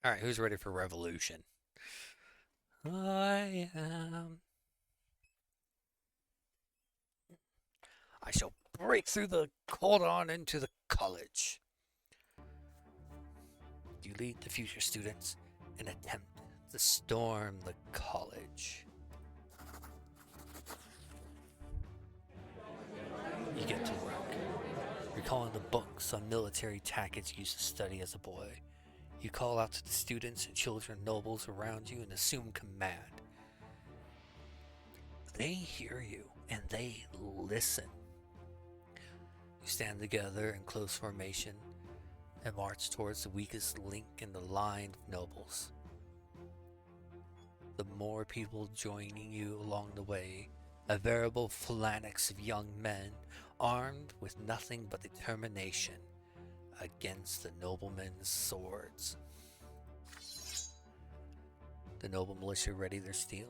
Alright, who's ready for revolution? I am. I shall break through the cordon into the college. You lead the future students and attempt to storm the college. You get to work, recalling the books on military tactics you used to study as a boy. You call out to the students and children nobles around you and assume command. They hear you and they listen. You stand together in close formation and march towards the weakest link in the line of nobles. The more people joining you along the way, a veritable phalanx of young men armed with nothing but determination against the noblemen's swords. The noble militia ready their steel.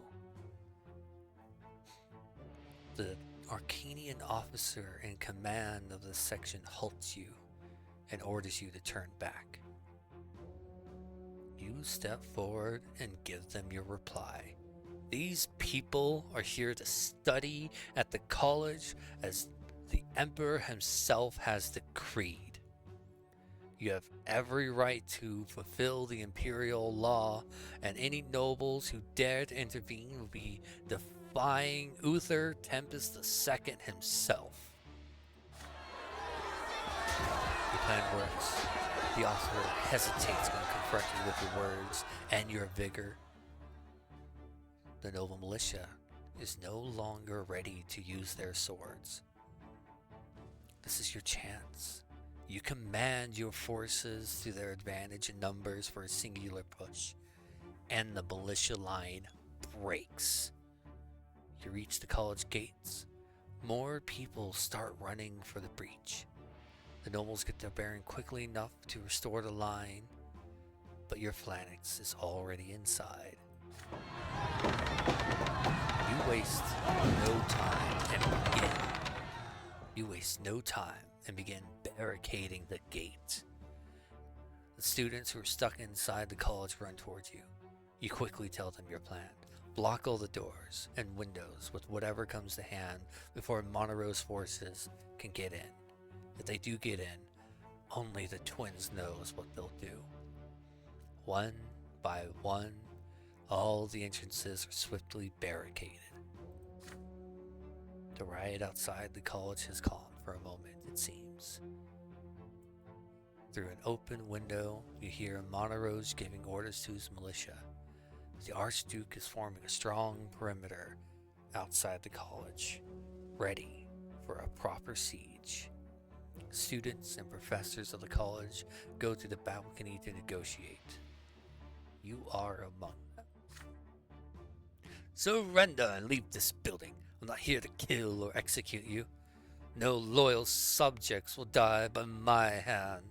The Arcanian officer in command of the section halts you and orders you to turn back. You step forward and give them your reply. These people are here to study at the college as the Emperor himself has decreed. You have every right to fulfill the imperial law, and any nobles who dare to intervene will be defying Uther Tempest II himself. Your plan works. The officer hesitates when confronting you with your words and your vigor. The noble militia is no longer ready to use their swords. This is your chance. You command your forces to their advantage in numbers for a singular push, and the militia line breaks. You reach the college gates. More people start running for the breach. The nobles get their bearing quickly enough to restore the line, but your phalanx is already inside. You waste no time and begin barricading the gate. The students who are stuck inside the college run towards you. You quickly tell them your plan. Block all the doors and windows with whatever comes to hand before Montero's forces can get in. If they do get in, only the twins knows what they'll do. One by one, all the entrances are swiftly barricaded. The riot outside the college has calmed for a moment, it seems. Through an open window, you hear Montero's giving orders to his militia. The Archduke is forming a strong perimeter outside the college, ready for a proper siege. Students and professors of the college go to the balcony to negotiate. You are among them. Surrender and leave this building. I'm not here to kill or execute you. No loyal subjects will die by my hand.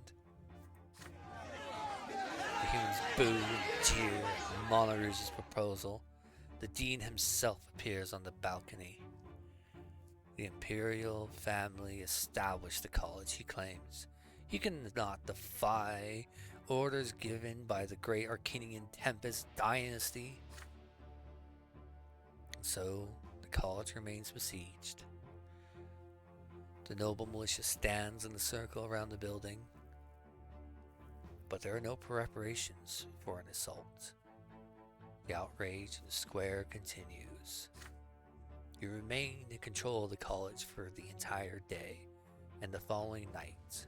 The humans boo and jeer at Montero's proposal. The dean himself appears on the balcony. The imperial family established the college, he claims. He cannot defy orders given by the great Arcanian Tempest dynasty. So, the college remains besieged. The noble militia stands in the circle around the building, but there are no preparations for an assault. The outrage in the square continues. You remain in control of the college for the entire day and the following night.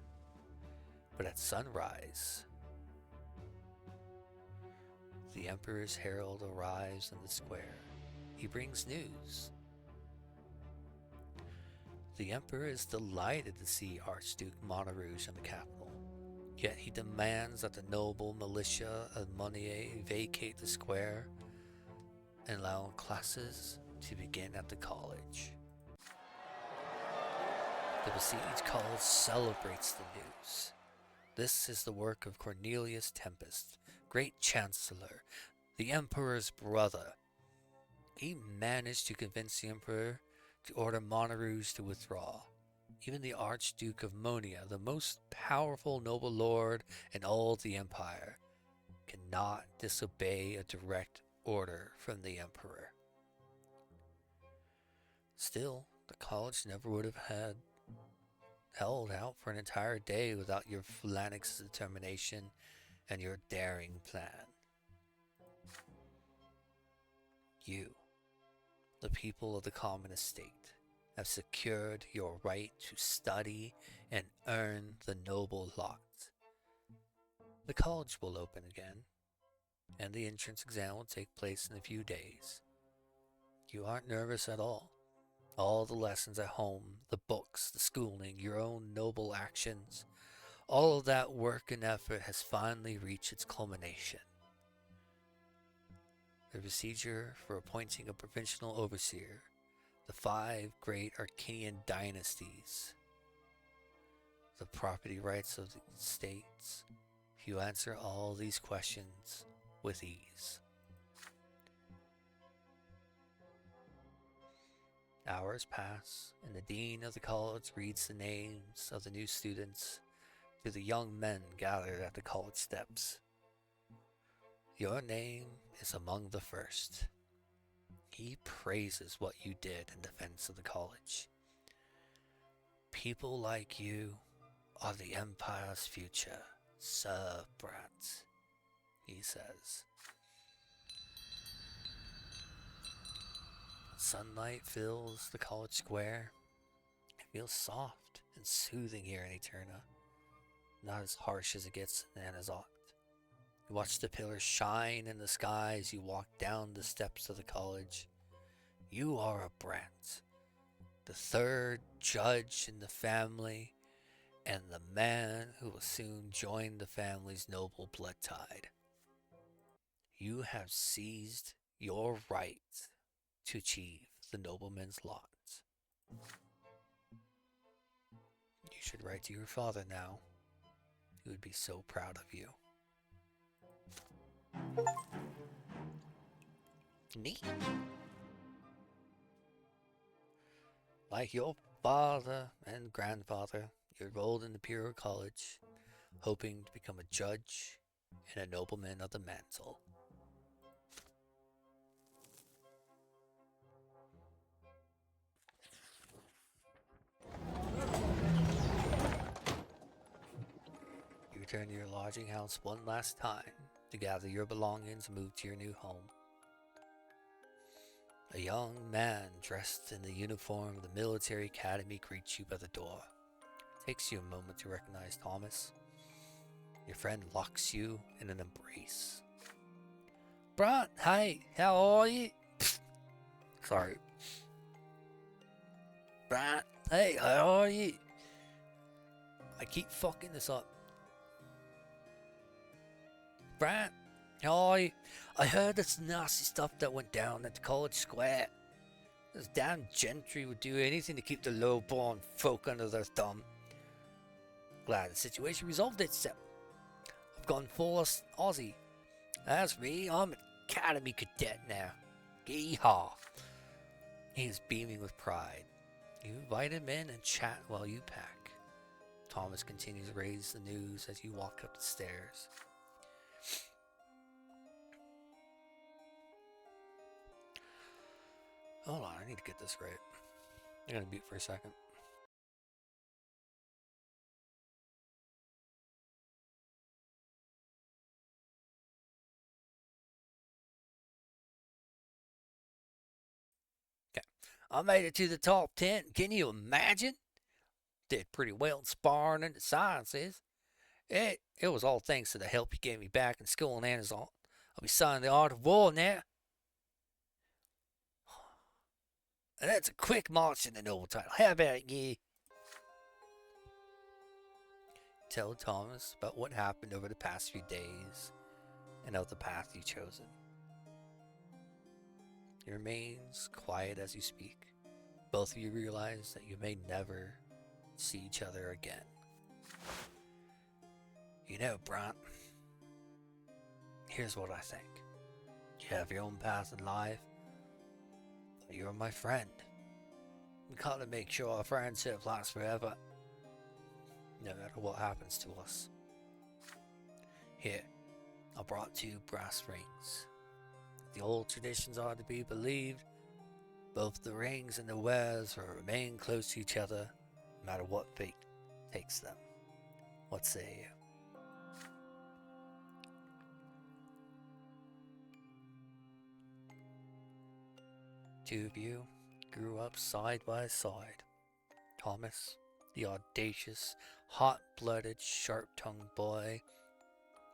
But at sunrise, the Emperor's herald arrives in the square. He brings news. The Emperor is delighted to see Archduke Monterouge in the capital, yet he demands that the noble militia of Monnier vacate the square and allow classes to begin at the college. The besieged college celebrates the news. This is the work of Cornelius Tempest, great chancellor, the Emperor's brother. He managed to convince the Emperor to order Monterouge to withdraw. Even the Archduke of Monia, the most powerful noble lord in all the empire, cannot disobey a direct order from the Emperor. Still, the college never would have held out for an entire day without your phalanx's determination and your daring plan. You, the people of the common estate, have secured your right to study and earn the noble lot. The college will open again, and the entrance exam will take place in a few days. You aren't nervous at all. All the lessons at home, the books, the schooling, your own noble actions, all of that work and effort has finally reached its culmination. The procedure for appointing a provincial overseer, the 5 great Arcanian dynasties, the property rights of the states. If you answer all these questions with ease. Hours pass, and the dean of the college reads the names of the new students to the young men gathered at the college steps. Your name is among the first. He praises what you did in defense of the college. People like you are the Empire's future, Sir Brante, he says. Sunlight fills the college square. It feels soft and soothing here in Eterna, not as harsh as it gets in Anazoth. You watch the pillars shine in the sky as you walk down the steps of the college. You are a Brante, the 3rd judge in the family, and the man who will soon join the family's noble blood tide. You have seized your right to achieve the nobleman's lot. You should write to your father now. He would be so proud of you. Neat. Like your father and grandfather, you enrolled in the Imperial College, hoping to become a judge and a nobleman of the mantle. You return to your lodging house one last time to gather your belongings and move to your new home. A young man dressed in the uniform of the military academy greets you by the door. It takes you a moment to recognize Thomas. Your friend locks you in an embrace. Brant, hey, how are you? Sorry. Brant, hey, how are you? I keep fucking this up. Brant, how are you? I heard this nasty stuff that went down at the college square. Those damn gentry would do anything to keep the low-born folk under their thumb. Glad the situation resolved itself. I've gone full Aussie. As for me, I'm an academy cadet now. Yeehaw. He is beaming with pride. You invite him in and chat while you pack. Thomas continues to raise the news as you walk up the stairs. Hold on, I need to get this right. I'm gonna mute for a second. Okay, I made it to the top 10. Can you imagine? Did pretty well in sparring and the sciences. It was all thanks to the help you gave me back in school in Anazoth. I'll be studying the art of war now. And that's a quick march in the noble title. How about you? Tell Thomas about what happened over the past few days and of the path you've chosen. He remains quiet as you speak. Both of you realize that you may never see each other again. You know, Brant, here's what I think. You have your own path in life, but you're my friend. We gotta make sure our friendship lasts forever, no matter what happens to us. Here, I brought 2 brass rings. If the old traditions are to be believed, both the rings and the wearers will remain close to each other, no matter what fate takes them. What say you? Two of you grew up side by side. Thomas, the audacious, hot-blooded, sharp-tongued boy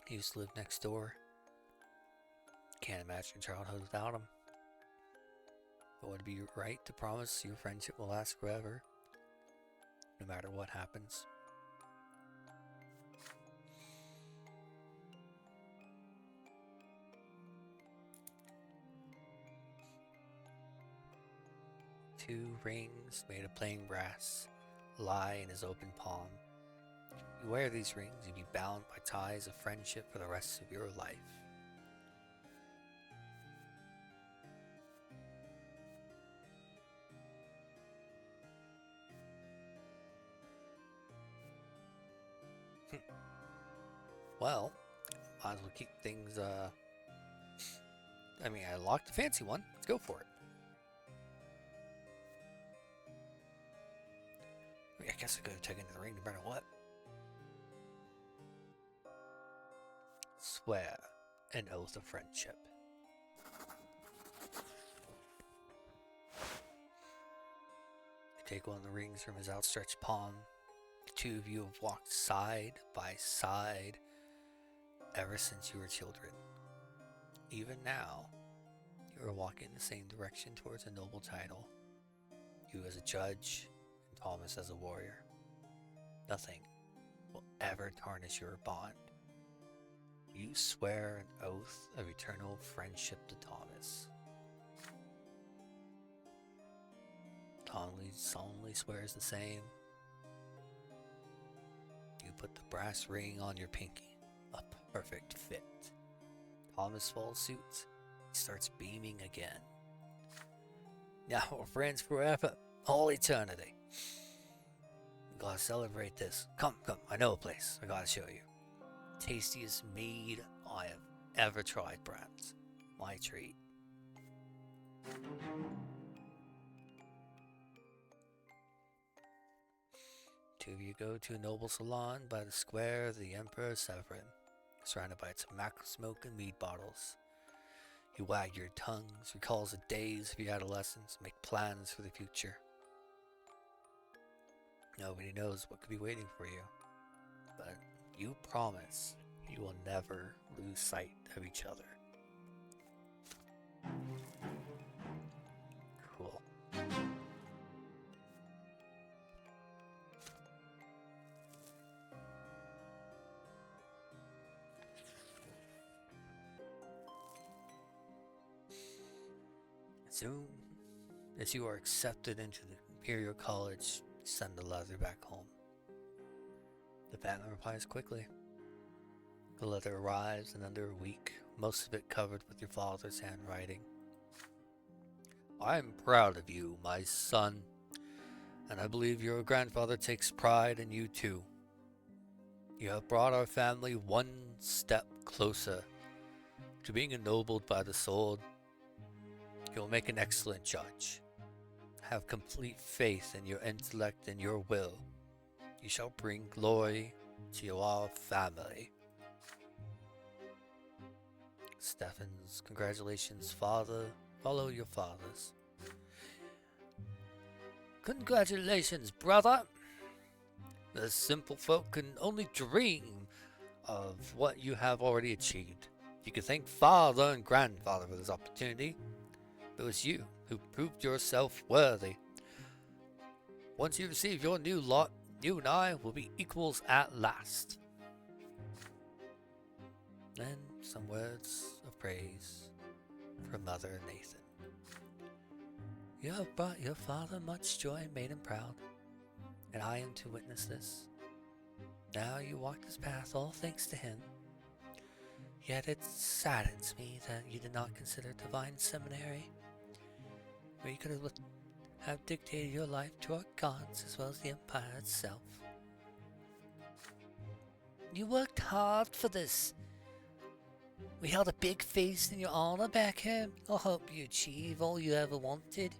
who used to live next door. Can't imagine childhood without him. It would be right to promise your friendship will last forever, no matter what happens. Two rings made of plain brass lie in his open palm. You wear these rings, you'll be bound by ties of friendship for the rest of your life. Well, might as well keep things, I mean, I locked the fancy one. Let's go for it. I mean, I guess I could have taken the ring no matter what. Swear an oath of friendship. You take one of the rings from his outstretched palm. The two of you have walked side by side ever since you were children. Even now, you are walking in the same direction towards a noble title. You as a judge, and Thomas as a warrior. Nothing will ever tarnish your bond. You swear an oath of eternal friendship to Thomas. Tomley solemnly swears the same. You put the brass ring on your pinky, a perfect fit. Thomas follows suit. He starts beaming again. Now we're friends forever, all eternity. We gotta celebrate this. Come, I know a place. I gotta show you. Tastiest mead I have ever tried, Brant. My treat. Two of you go to a noble salon by the square of the Emperor Severin, surrounded by tobacco smoke and mead bottles. You wag your tongues, recalls the days of your adolescence, make plans for the future. Nobody knows what could be waiting for you, but you promise you will never lose sight of each other. Cool. Soon as you are accepted into the Imperial College, send the letter back home. The Batman replies quickly. The letter arrives in under a week, most of it covered with your father's handwriting. I am proud of you, my son, and I believe your grandfather takes pride in you too. You have brought our family one step closer to being ennobled by the sword. You will make an excellent judge. Have complete faith in your intellect and your will. You shall bring glory to your family. Stefan's congratulations, father. Follow your fathers. Congratulations, brother. The simple folk can only dream of what you have already achieved. You can thank father and grandfather for this opportunity. It was you who proved yourself worthy. Once you receive your new lot, you and I will be equals at last. Then some words of praise from Mother Nathan. You have brought your father much joy and made him proud, and I am to witness this. Now you walk this path all thanks to him. Yet it saddens me that you did not consider Divine Seminary, where you could have dictated your life to our gods as well as the Empire itself. You worked hard for this. We held a big feast in your honor back home. I hope you achieve all you ever wanted.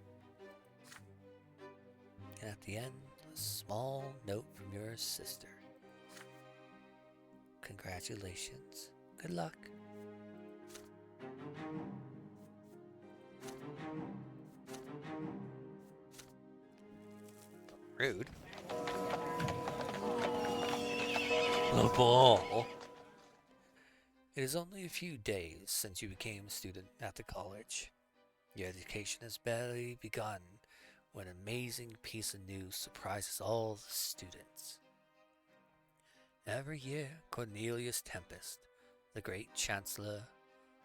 And at the end, a small note from your sister. Congratulations. Good luck. Rude. The ball. It is only a few days since you became a student at the college. Your education has barely begun when an amazing piece of news surprises all the students. Every year, Cornelius Tempest, the great chancellor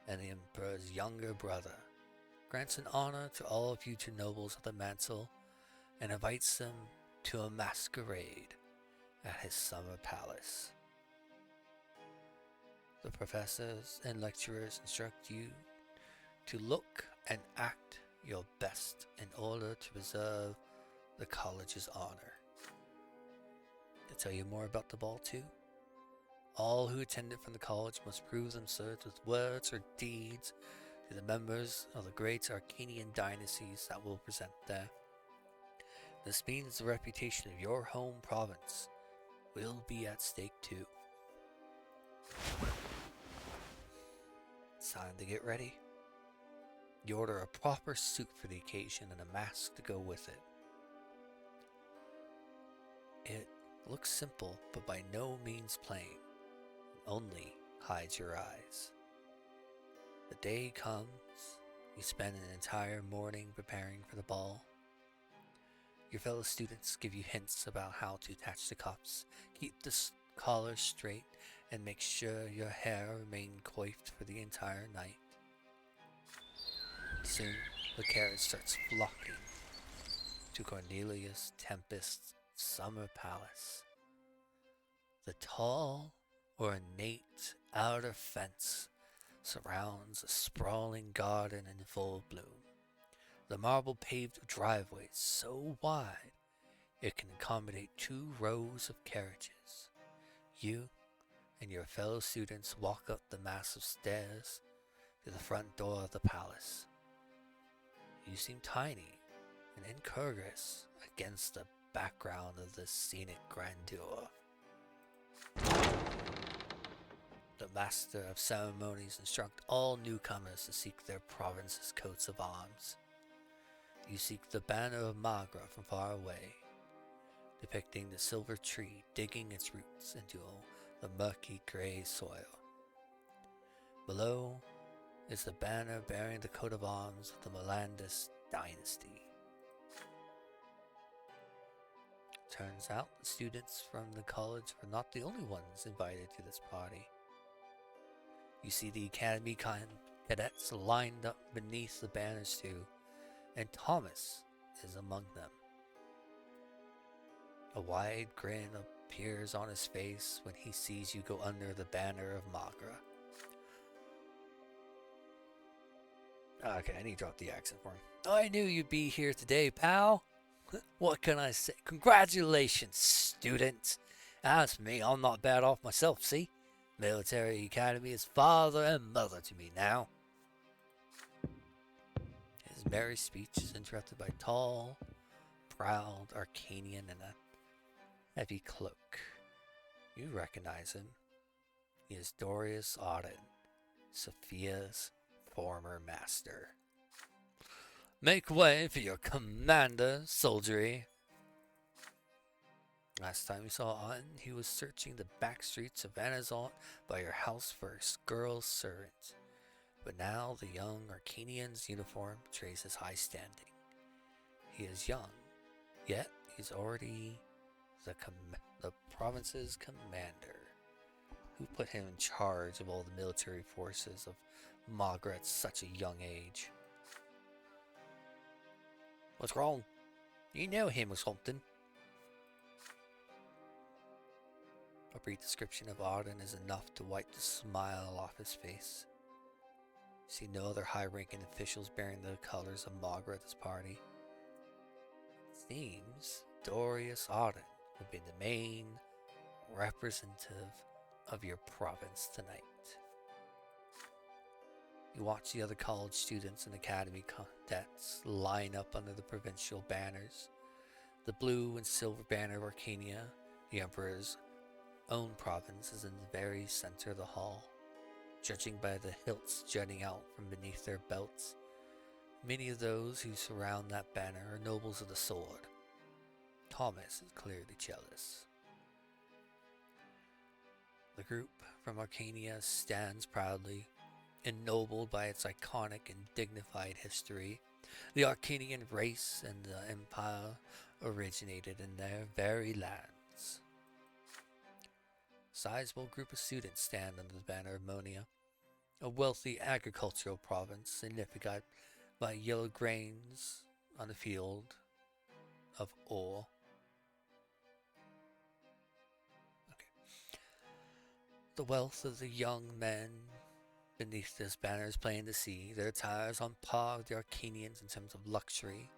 and the emperor's younger brother, grants an honor to all future nobles of the mantle and invites them to a masquerade at his summer palace. The professors and lecturers instruct you to look and act your best in order to preserve the college's honor. To tell you more about the ball too, all who attend it from the college must prove themselves with words or deeds to the members of the great Arcanian dynasties that will present there. This means the reputation of your home province will be at stake too. It's time to get ready. You order a proper suit for the occasion and a mask to go with it. It looks simple, but by no means plain. It only hides your eyes. The day comes, you spend an entire morning preparing for the ball. Your fellow students give you hints about how to attach the cuffs, keep the collar straight, and make sure your hair remains coiffed for the entire night. Soon, the carriage starts flocking to Cornelius Tempest's summer palace. The tall, ornate outer fence surrounds a sprawling garden in full bloom. The marble-paved driveway is so wide it can accommodate 2 rows of carriages. You and your fellow students walk up the massive stairs to the front door of the palace. You seem tiny and incongruous against the background of the scenic grandeur. The master of ceremonies instruct all newcomers to seek their province's coats of arms. You seek the banner of Magra from far away, depicting the silver tree digging its roots into the murky gray soil. Below is the banner bearing the coat of arms of the Melandus dynasty. Turns out the students from the college were not the only ones invited to this party. You see the academy cadets lined up beneath the banners too, and Thomas is among them. A wide grin appears on his face when he sees you go under the banner of Magra. Okay, I need to drop the accent for him. I knew you'd be here today, pal. What can I say? Congratulations, student. As for me, I'm not bad off myself, see? Military Academy is father and mother to me now. His merry speech is interrupted by a tall, proud Arcanian in a heavy cloak. You recognize him. He is Dorius Auden, Sophia's former master. Make way for your commander, soldiery. Last time you saw Auden, he was searching the back streets of Anazont by your house for a girl servant. But now the young Arcanian's uniform betrays his high standing. He is young, yet he's already the province's commander, who put him in charge of all the military forces of Magra at such a young age. What's wrong? You know him or something. A brief description of Auden is enough to wipe the smile off his face. You see no other high-ranking officials bearing the colors of Magra at this party. It seems Dorius Auden would be the main representative of your province tonight. You watch the other college students and academy cadets line up under the provincial banners. The blue and silver banner of Arcania, the Emperor's own province, is in the very center of the hall. Judging by the hilts jutting out from beneath their belts, many of those who surround that banner are nobles of the sword. Thomas is clearly jealous. The group from Arcania stands proudly, ennobled by its iconic and dignified history. The Arcanian race and the Empire originated in their very lands. A sizable group of students stand under the banner of Monia, a wealthy agricultural province signified by yellow grains on the field of ore. Okay. The wealth of the young men beneath this banner is plain to see. Their attires on par with the Arcanians in terms of luxury,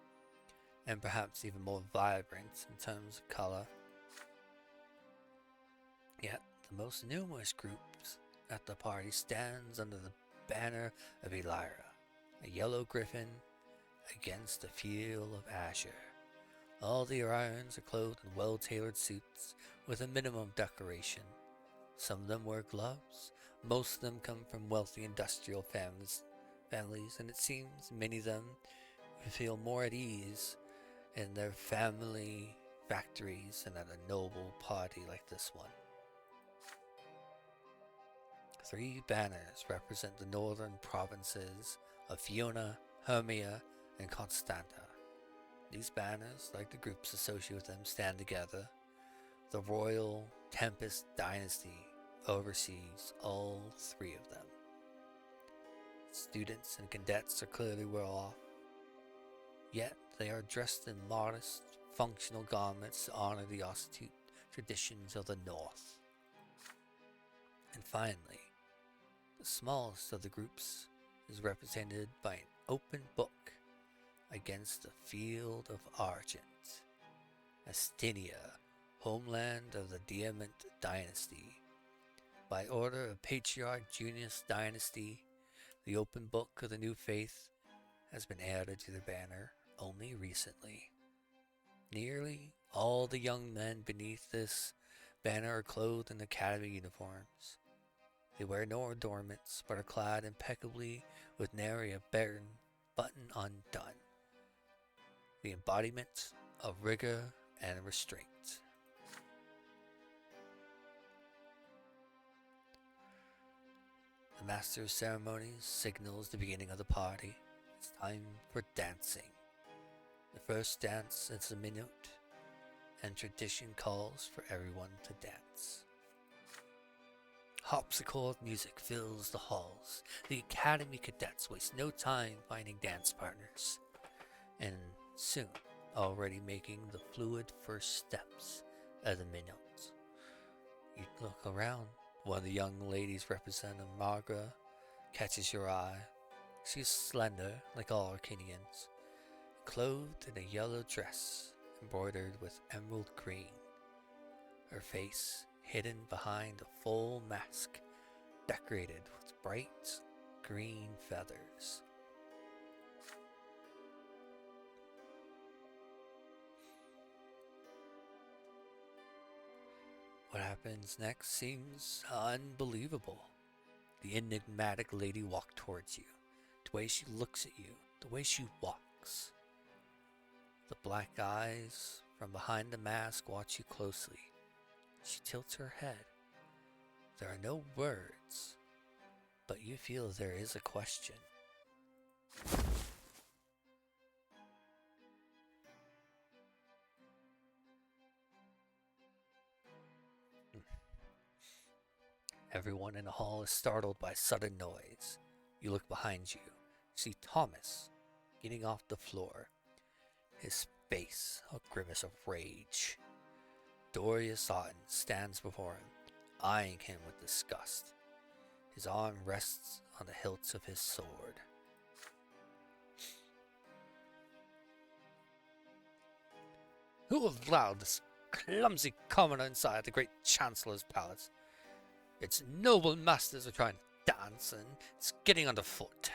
and perhaps even more vibrant in terms of color. Yet, the most numerous groups at the party stands under the banner of Elira, a yellow griffin against a field of azure. All the Orions are clothed in well-tailored suits with a minimum decoration. Some of them wear gloves. Most of them come from wealthy industrial families, and it seems many of them feel more at ease in their family factories than at a noble party like this one. 3 banners represent the northern provinces of Fiona, Hermia, and Constanta. These banners, like the groups associated with them, stand together. The royal Tempest dynasty oversees all 3 of them. Students and cadets are clearly well off, yet they are dressed in modest, functional garments to honor the austere traditions of the North. And finally, the smallest of the groups is represented by an open book against a field of argent. Astinia, homeland of the Diamant dynasty. By order of Patriarch Junius Dynasty, the open book of the new faith has been added to the banner only recently. Nearly all the young men beneath this banner are clothed in academy uniforms. They wear no adornments, but are clad impeccably with nary a button undone. The embodiment of rigor and restraint. The Master of Ceremonies signals the beginning of the party. It's time for dancing. The first dance is a minute, and tradition calls for everyone to dance. Harpsichord music fills the halls. The Academy cadets waste no time finding dance partners, and soon already making the fluid first steps of the minute. You look around. One of the young ladies representing Marga catches your eye. She's slender, like all Arcanians, clothed in a yellow dress embroidered with emerald green. Her face hidden behind a full mask decorated with bright green feathers. What happens next seems unbelievable. The enigmatic lady walks towards you. The way she looks at you, the way she walks. The black eyes from behind the mask watch you closely. She tilts her head. There are no words, but you feel there is a question. Everyone in the hall is startled by sudden noise. You look behind you, see Thomas getting off the floor, his face a grimace of rage. Dorius Otten stands before him, eyeing him with disgust. His arm rests on the hilts of his sword. Who allowed this clumsy commoner inside the great Chancellor's palace? Its noble masters are trying to dance, and it's getting underfoot.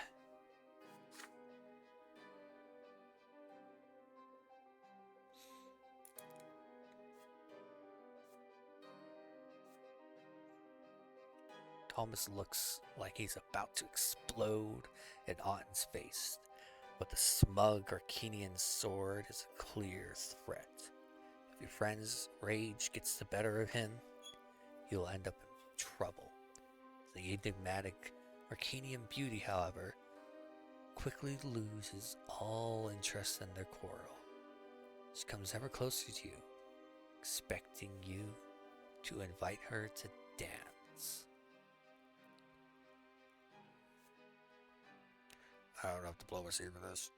Thomas looks like he's about to explode in Otten's face, but the smug Arcanian sword is a clear threat. If your friend's rage gets the better of him, he'll end up in trouble. The enigmatic Arcanian beauty, however, quickly loses all interest in their quarrel. She comes ever closer to you, expecting you to invite her to dance. I don't have to blow a seed for this.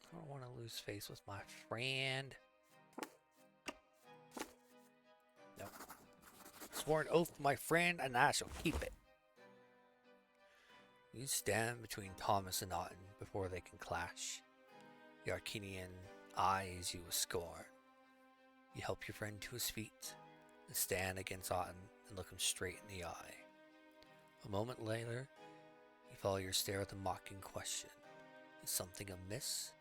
I don't want to lose face with my friend. No. Swore an oath to my friend, and I shall keep it. You stand between Thomas and Otten before they can clash. The Arcanian eyes you with scorn. You help your friend to his feet, and stand against Otten and look him straight in the eye. A moment later, you follow your stare with a mocking question. Is something amiss?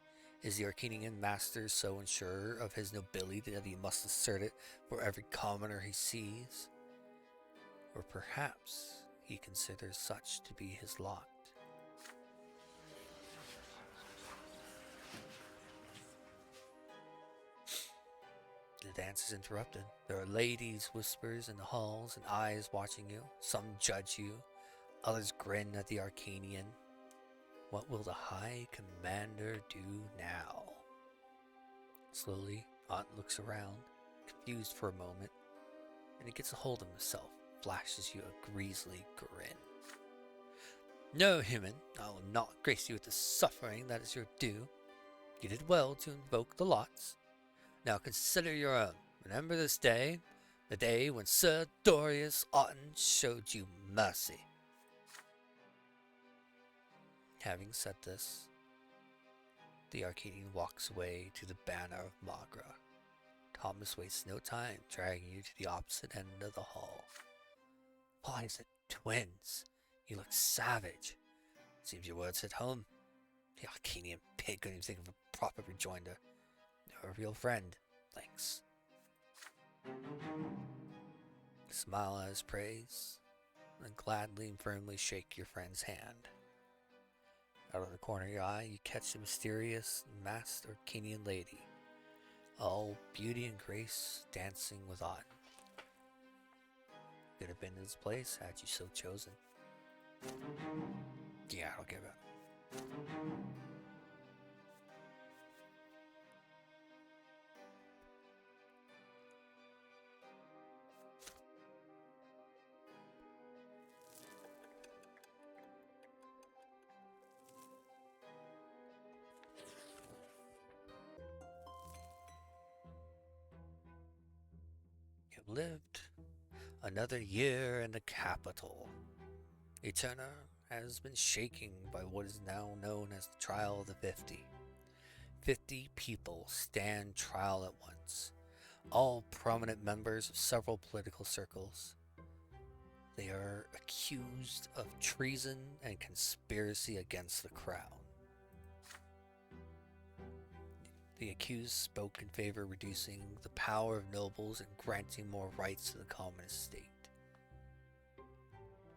Is the Arcanian master so unsure of his nobility that he must assert it for every commoner he sees? Or perhaps he considers such to be his lot? The dance is interrupted. There are ladies' whispers in the halls and eyes watching you. Some judge you, others grin at the Arcanian. What will the High Commander do now? Slowly, Ott looks around, confused for a moment, and he gets a hold of himself, flashes you a grisly grin. No, human, I will not grace you with the suffering that is your due. You did well to invoke the lots. Now consider your own. Remember this day, the day when Sir Dorius Otten showed you mercy. Having said this, the Arcanian walks away to the banner of Magra. Thomas wastes no time dragging you to the opposite end of the hall. Why is it twins? You look savage. Seems your words hit home. The Arcanian pig couldn't even think of a proper rejoinder. You're a real friend. Thanks. Smile at his praise, and gladly and firmly shake your friend's hand. Out of the corner of your eye, you catch a mysterious, masked Arcanian lady, all beauty and grace, dancing with Otten. Could have been in this place had you so chosen. Yeah, I don't give it. You've lived another year in the capital. Eterna has been shaking by what is now known as the Trial of the 50. 50 people stand trial at once, all prominent members of several political circles. They are accused of treason and conspiracy against the crown. The accused spoke in favor of reducing the power of nobles and granting more rights to the common estate.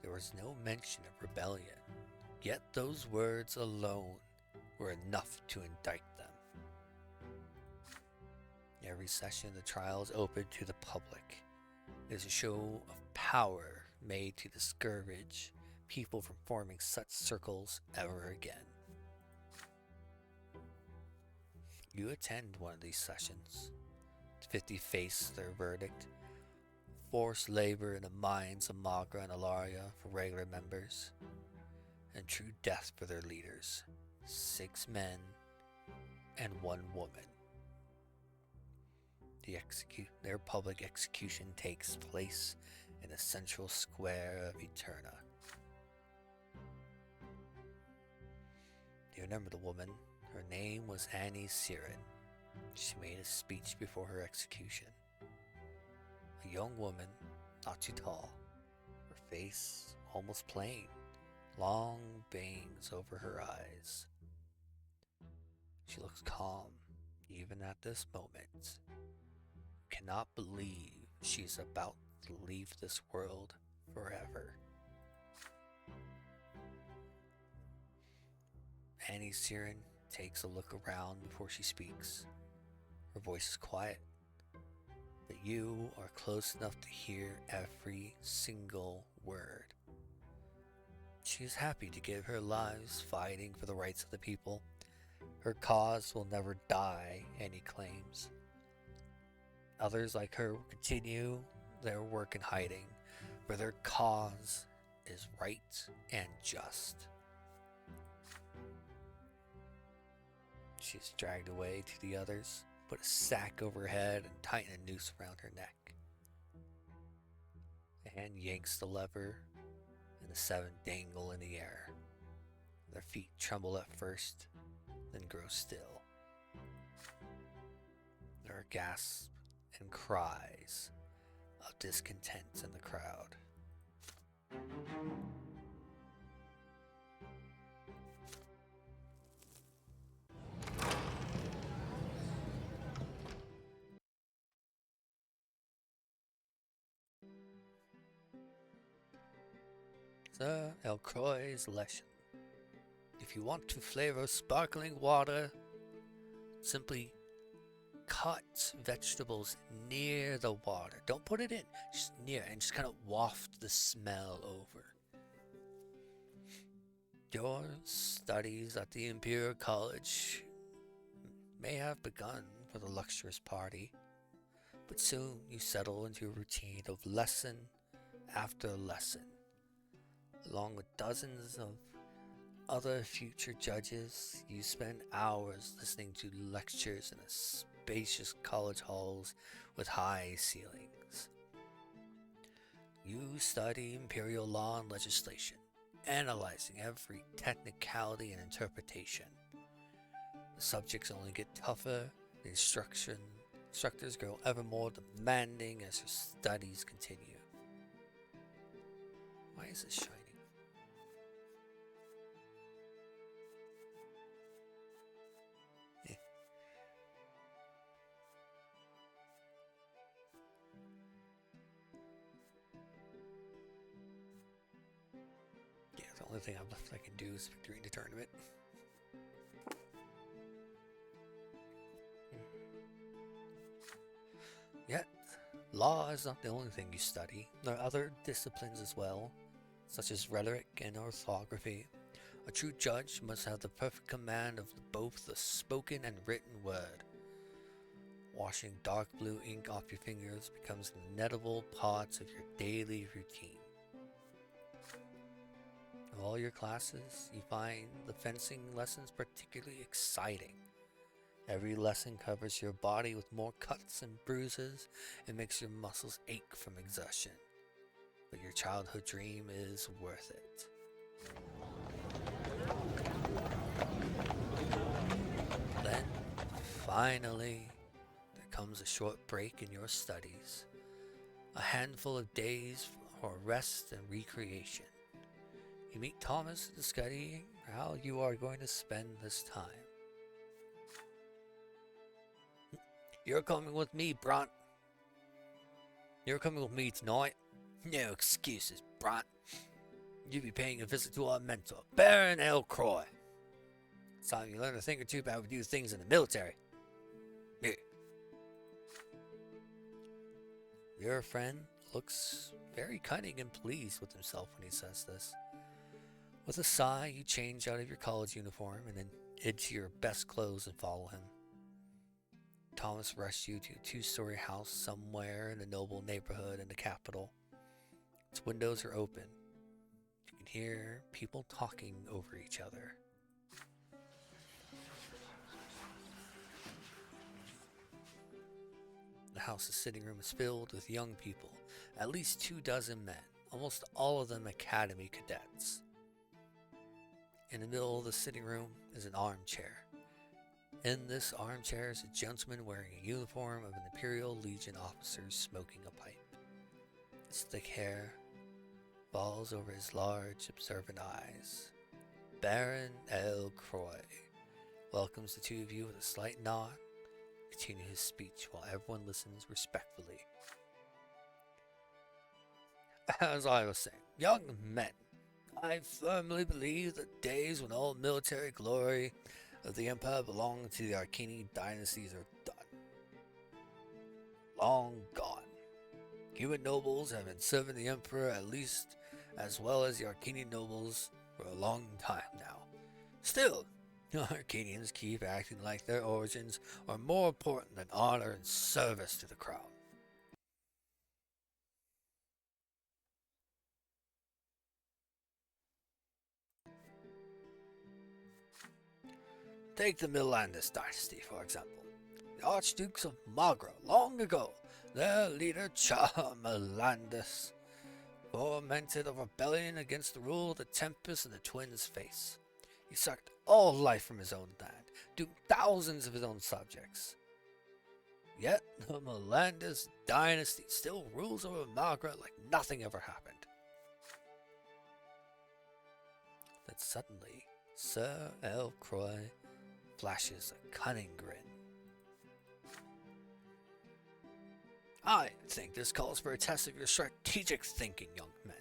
There was no mention of rebellion, yet those words alone were enough to indict them. Every session of the trial is open to the public. It is a show of power made to discourage people from forming such circles ever again. You attend one of these sessions. The 50 face their verdict. Forced labor in the mines of Magra and Alaria for regular members, and true death for their leaders, 6 men and 1 woman. Their public execution takes place in the central square of Eterna. Do you remember the woman? Her name was Annie Siren. She made a speech before her execution. A young woman, not too tall, her face almost plain, long bangs over her eyes. She looks calm, even at this moment, cannot believe she's about to leave this world forever. Annie Siren takes a look around before she speaks. Her voice is quiet, but you are close enough to hear every single word. She is happy to give her lives fighting for the rights of the people. Her cause will never die, Annie claims. Others like her will continue their work in hiding, for their cause is right and just. She is dragged away to the others, put a sack over her head and tighten a noose around her neck. Anne yanks the lever, and the seven dangle in the air. Their feet tremble at first, then grow still. There are gasps and cries of discontent in the crowd. Sir Elcroy's lesson. If you want to flavor sparkling water, simply cut vegetables near the water. Don't put it in, just near it, and just kind of waft the smell over. Your studies at the Imperial College may have begun with a luxurious party, but soon you settle into a routine of lesson after lesson, along with dozens of other future judges. You spend hours listening to lectures in a spacious college halls with high ceilings. You study imperial law and legislation, analyzing every technicality and interpretation. The subjects only get tougher, the instructors grow ever more demanding as your studies continue. Why is it shining? Yeah, the only thing I'm left I can do is victory in the tournament. Yet, law is not the only thing you study. There are other disciplines as well, such as rhetoric and orthography. A true judge must have the perfect command of both the spoken and written word. Washing dark blue ink off your fingers becomes inedible parts of your daily routine. Of all your classes, you find the fencing lessons particularly exciting. Every lesson covers your body with more cuts and bruises and makes your muscles ache from exertion. But your childhood dream is worth it. Then, finally, there comes a short break in your studies. A handful of days for rest and recreation. You meet Thomas discussing how you are going to spend this time. You're coming with me, Brante. You're coming with me tonight. No excuses, Brante. You'll be paying a visit to our mentor, Baron Elcroy. It's time you learn a thing or two about how we do things in the military. Here. Your friend looks very cunning and pleased with himself when he says this. With a sigh, you change out of your college uniform and then into your best clothes and follow him. Thomas rushed you to a two-story house somewhere in a noble neighborhood in the capital. Its windows are open. You can hear people talking over each other. The house's sitting room is filled with young people, at least 24 men, almost all of them academy cadets. In the middle of the sitting room is an armchair. In this armchair is a gentleman wearing a uniform of an Imperial Legion officer smoking a pipe. His thick hair falls over his large, observant eyes. Baron Elcroy welcomes the two of you with a slight nod continued his speech while everyone listens respectfully. As I was saying, young men, I firmly believe that days when all military glory of the Empire belonged to the Arcani dynasties are done. Long gone. Human nobles have been serving the Emperor at least as well as the Arcanian nobles for a long time now. Still, Arcanians keep acting like their origins are more important than honor and service to the crown. Take the Milandus dynasty, for example. The Archdukes of Magra, long ago, their leader Milandus fomented a rebellion against the rule of the Tempest and the Twins' face. He sucked all life from his own land, doomed thousands of his own subjects. Yet the Milandus dynasty still rules over Magra like nothing ever happened. Then suddenly, Sir Croix flashes a cunning grin. I think this calls for a test of your strategic thinking, young men.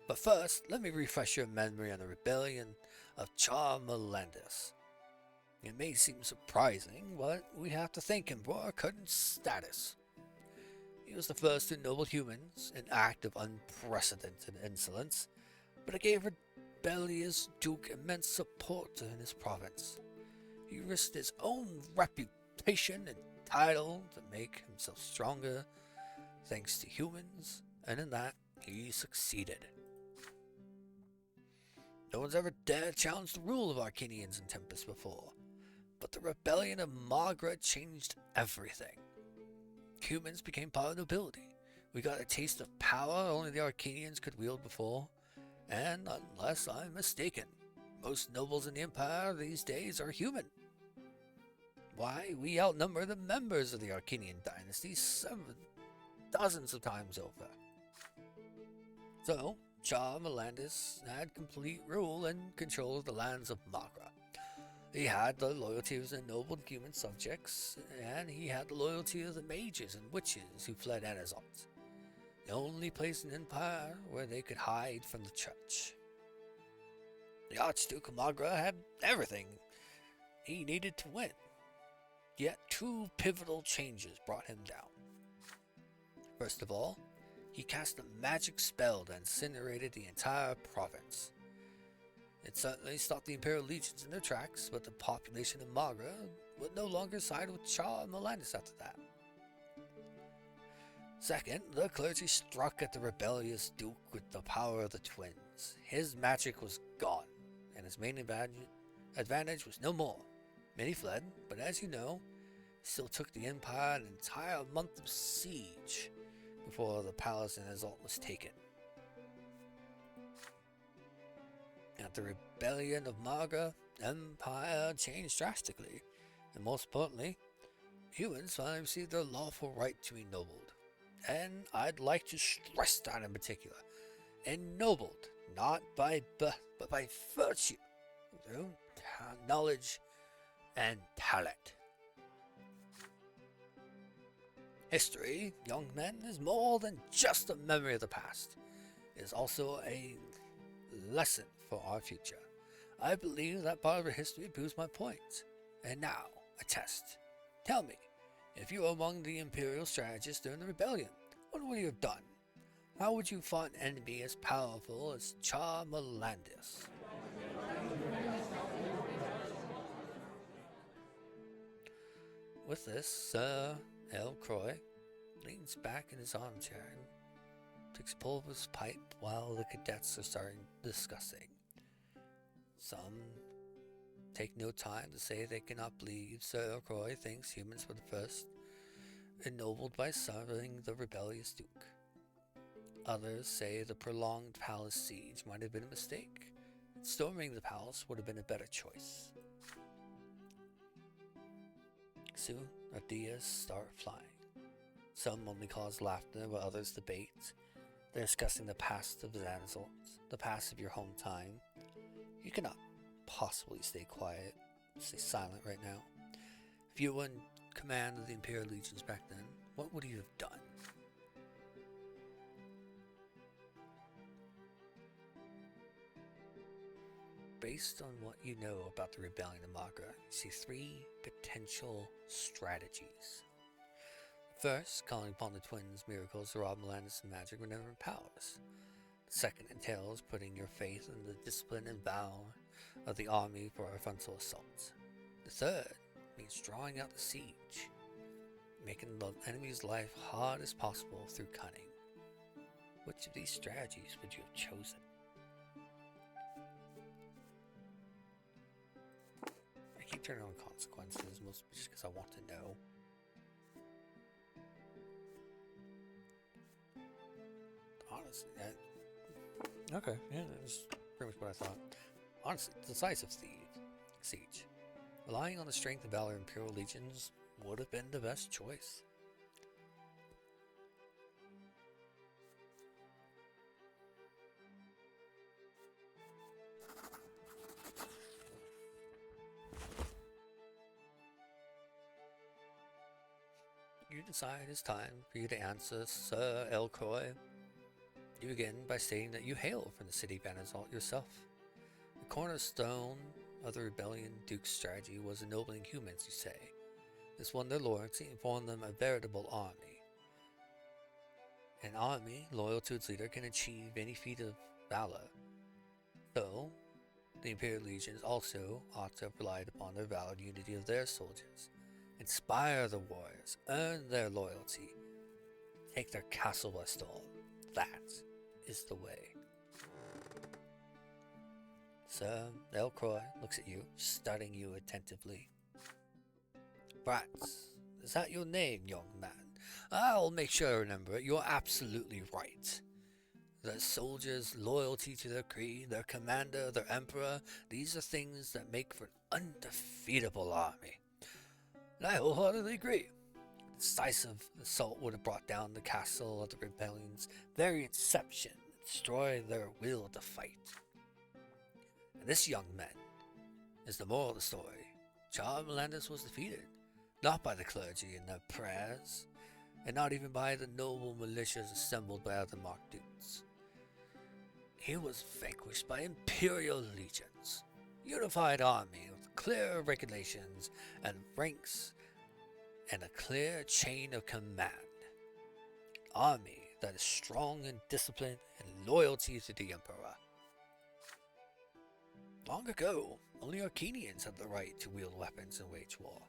But first, let me refresh your memory on the rebellion of Charmalandus. It may seem surprising, but we have to thank him for our current status. He was the first to ennoble humans, an act of unprecedented insolence, but it gave rebellious Duke immense support in his province. He risked his own reputation and title to make himself stronger, thanks to humans, and in that, he succeeded. No one's ever dared challenge the rule of Arcanians in Tempest before, but the rebellion of Magra changed everything. Humans became part of the nobility. We got a taste of power only the Arcanians could wield before, and unless I'm mistaken, most nobles in the Empire these days are human. Why, we outnumber the members of the Arcanian dynasty dozens of times over. So, Charmalandus had complete rule and control of the lands of Magra. He had the loyalty of his ennobled human subjects, and he had the loyalty of the mages and witches who fled Anazalt, the only place in the Empire where they could hide from the church. The Archduke of Magra had everything he needed to win. Yet two pivotal changes brought him down. First of all, he cast a magic spell that incinerated the entire province. It certainly stopped the Imperial legions in their tracks, but the population of Magra would no longer side with Charmalandus after that. Second, the clergy struck at the rebellious Duke with the power of the twins. His magic was gone, and his main advantage was no more. Many fled, but as you know, he still took the Empire an entire month of siege before the palace in Azalt was taken. At the rebellion of Magra, Empire changed drastically, and most importantly, humans finally received their lawful right to be ennobled. And I'd like to stress that in particular. Ennobled, not by birth, but by virtue, through knowledge and talent. History, young men, is more than just a memory of the past. It is also a lesson for our future. I believe that part of our history proves my point. And now, a test. Tell me, if you were among the Imperial strategists during the rebellion, what would you have done? How would you fight an enemy as powerful as Charmalandus? With this, Sir Croix leans back in his armchair and takes a pull of his pipe while the cadets are discussing. Some take no time to say they cannot believe Sir Croix thinks humans were the first ennobled by serving the rebellious Duke. Others say the prolonged palace siege might have been a mistake. Storming the palace would have been a better choice. Soon, ideas start flying. Some only cause laughter, while others debate. They're discussing the past of Zanazalt, the past of your home time. You cannot possibly stay quiet, stay silent right now. If you were in command of the Imperial Legions back then, what would you have done? Based on what you know about the rebellion of Magra, you see three potential strategies. First, calling upon the twins' miracles to rob Melandis' magic remembering powers. The second entails putting your faith in the discipline and valor of the army for our frontal assaults. The third means drawing out the siege, making the enemy's life hard as possible through cunning. Which of these strategies would you have chosen? I keep turning on consequences, mostly just because I want to know. Honestly, okay, yeah, that's pretty much what I thought. Honestly, decisive siege. Relying on the strength and valor of Imperial Legions would have been the best choice. You decide it's time for you to answer Sir Elcroy. You begin by stating that you hail from the city of Banazalt yourself. The cornerstone of the rebellion Duke's strategy was ennobling humans, you say. This won their loyalty and formed them a veritable army. An army loyal to its leader can achieve any feat of valor. So, the Imperial Legions also ought to have relied upon their valor and unity of their soldiers. Inspire the warriors, earn their loyalty, take their castle by storm. That is the way. Sir Elcroy looks at you, studying you attentively. Brante, is that your name, young man? I'll make sure to remember it. You're absolutely right. The soldiers' loyalty to their creed, their commander, their emperor, these are things that make for an undefeatable army. And I wholeheartedly agree. A decisive assault would have brought down the castle of the rebellion's very inception, and destroyed their will to fight. And this, young man, is the moral of the story. Charles Melandis was defeated, not by the clergy and their prayers, and not even by the noble militias assembled by other mock dukes. He was vanquished by Imperial legions, unified army with clear regulations and ranks and a clear chain of command. Army that is strong in discipline and loyalty to the Emperor. Long ago, only Arcanians had the right to wield weapons and wage war.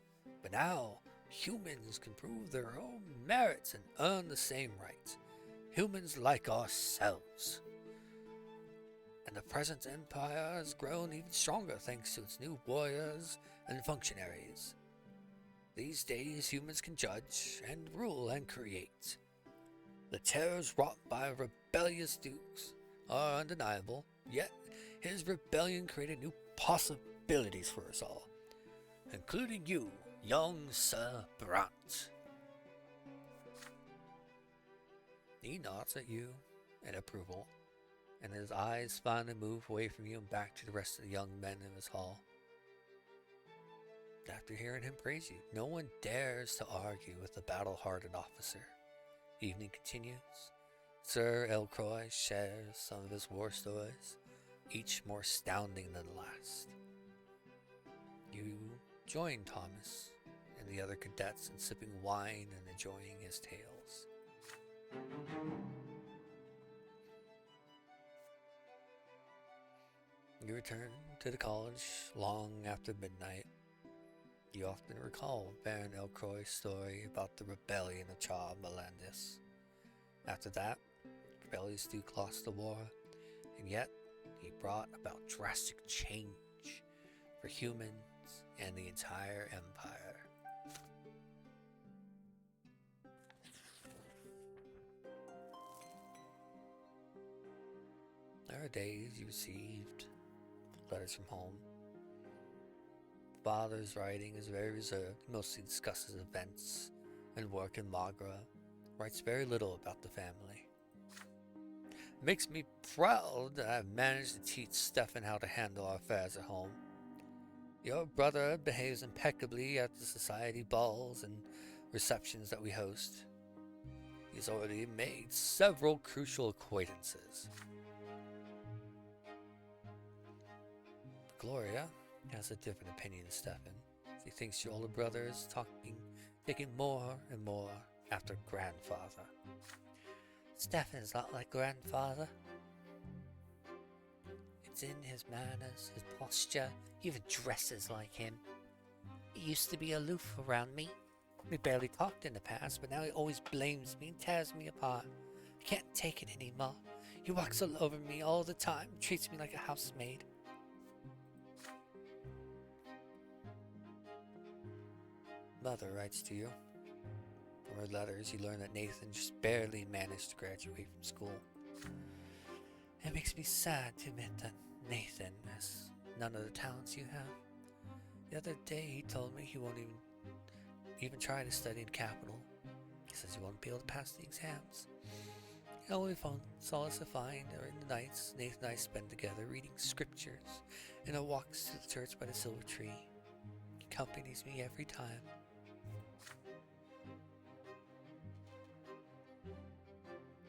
But now, humans can prove their own merits and earn the same rights. Humans like ourselves. And the present empire has grown even stronger thanks to its new warriors and functionaries. These days, humans can judge and rule and create. The terrors wrought by rebellious dukes are undeniable, yet his rebellion created new possibilities for us all, including you, young Sir Brante. He nods at you in approval, and his eyes finally move away from you and back to the rest of the young men in his hall. After hearing him praise you, no one dares to argue with the battle-hardened officer. Evening continues. Sir Elcroy shares some of his war stories, each more astounding than the last. You join Thomas and the other cadets in sipping wine and enjoying his tales. You return to the college long after midnight. You often recall Baron Elcroy's story about the rebellion of Charles Melandis. After that, rebellious Duke lost the war, and yet he brought about drastic change for humans and the entire empire. There are days you received letters from home. Father's writing is very reserved. He mostly discusses events and work in Magra. Writes very little about the family. It makes me proud that I've managed to teach Stefan how to handle our affairs at home. Your brother behaves impeccably at the society balls and receptions that we host. He's already made several crucial acquaintances. Gloria has a different opinion of Stefan. She thinks your older brother is taking more and more after grandfather. Stefan is not like grandfather. It's in his manners, his posture, he even dresses like him. He used to be aloof around me. We barely talked in the past, but now he always blames me and tears me apart. I can't take it anymore. He walks all over me all the time, treats me like a housemaid. Mother writes to you. From her letters, you learn that Nathan just barely managed to graduate from school. It makes me sad to admit that Nathan has none of the talents you have. The other day he told me he won't even try to study in Capital. He says he won't be able to pass the exams. The only solace I find are in the nights Nathan and I spend together reading scriptures and our walks to the church by the silver tree. He accompanies me every time.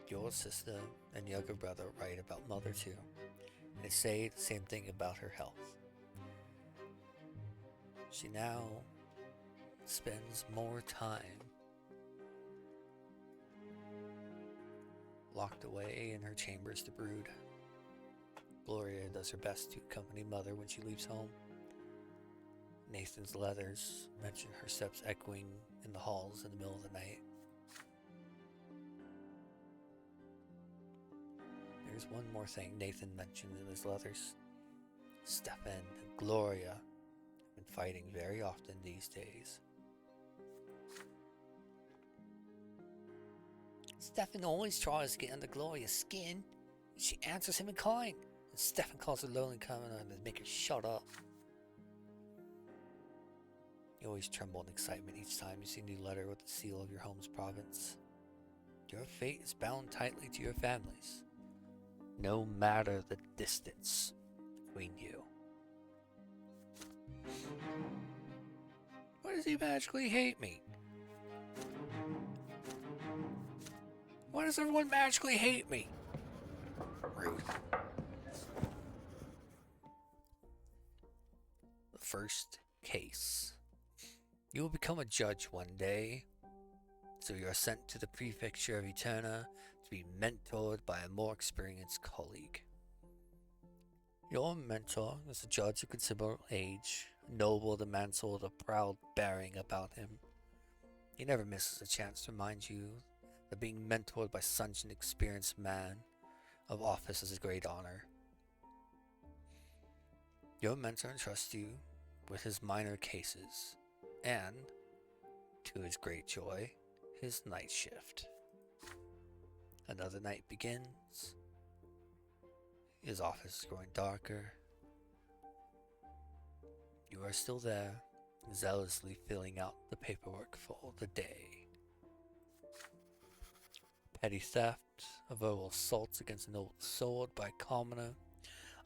Your sister and younger brother write about Mother too, and they say the same thing about her health. She now spends more time locked away in her chambers to brood. Gloria does her best to accompany Mother when she leaves home. Nathan's letters mention her steps echoing in the halls in the middle of the night. There's one more thing Nathan mentions in his letters. Stefan and Gloria have been fighting very often these days. Stefan always tries to get under Gloria's skin. She answers him in kind, and Stefan calls her lonely comment on to make her shut up. You always tremble in excitement each time you see a new letter with the seal of your home's province. Your fate is bound tightly to your families, no matter the distance between you. Why does he magically hate me? Why does everyone magically hate me? Rude. The first case. You will become a judge one day, so you are sent to the prefecture of Eterna to be mentored by a more experienced colleague. Your mentor is a judge of considerable age, noble with a mantle with a proud bearing about him. He never misses a chance to remind you that being mentored by such an experienced man of office is a great honor. Your mentor entrusts you with his minor cases, and, to his great joy, his night shift. Another night begins. His office is growing darker. You are still there, zealously filling out the paperwork for the day. Petty theft, a verbal assault against an old sword by a commoner,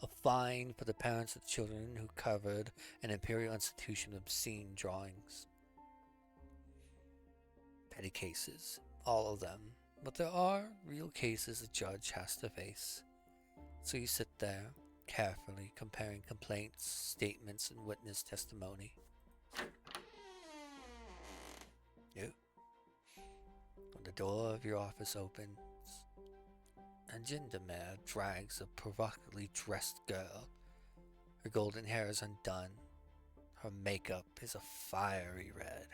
a fine for the parents of the children who covered an imperial institution of obscene drawings. Petty cases, all of them, but there are real cases a judge has to face. So you sit there, carefully comparing complaints, statements, and witness testimony. When the door of your office opens, a gendarme drags a provocatively dressed girl. Her golden hair is undone. Her makeup is a fiery red.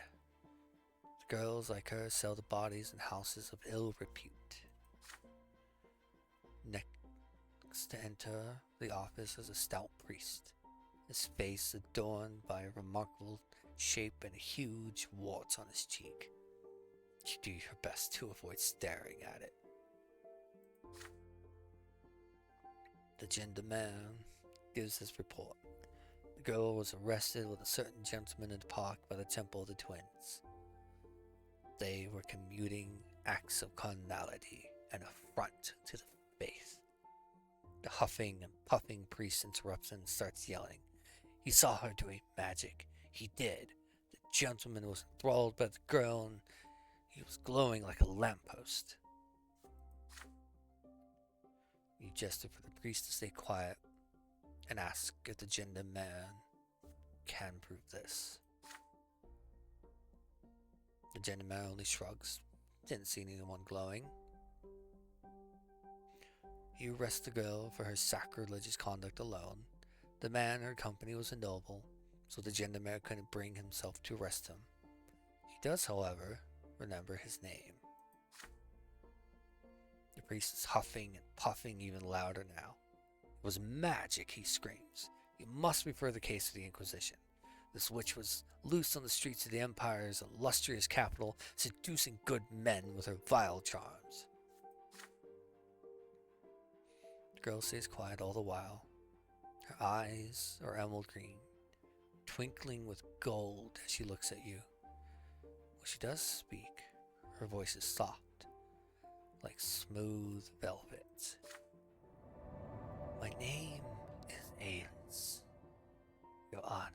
Girls like her sell the bodies in houses of ill repute. Next to enter the office is a stout priest, his face adorned by a remarkable shape and huge warts on his cheek. You do your best to avoid staring at it. The gendarme gives his report. The girl was arrested with a certain gentleman in the park by the Temple of the Twins. They were commuting acts of carnality and affront to the faith. The huffing and puffing priest interrupts and starts yelling. He saw her doing magic. He did. The gentleman was enthralled by the girl, and he was glowing like a lamppost. You gestured for the priest to stay quiet and ask if the gentleman can prove this. The gentleman only shrugs. Didn't see anyone glowing. He arrested the girl for her sacrilegious conduct alone. The man in her company was a noble, so the gentleman couldn't bring himself to arrest him. He does, however, remember his name. The priest is huffing and puffing even louder now. It was magic, he screams. You must refer the case to the Inquisition. This witch was loose on the streets of the Empire's illustrious capital, seducing good men with her vile charms. The girl stays quiet all the while. Her eyes are emerald green, twinkling with gold as she looks at you. When she does speak, her voice is soft, like smooth velvet. My name is Aelis, Your Honor.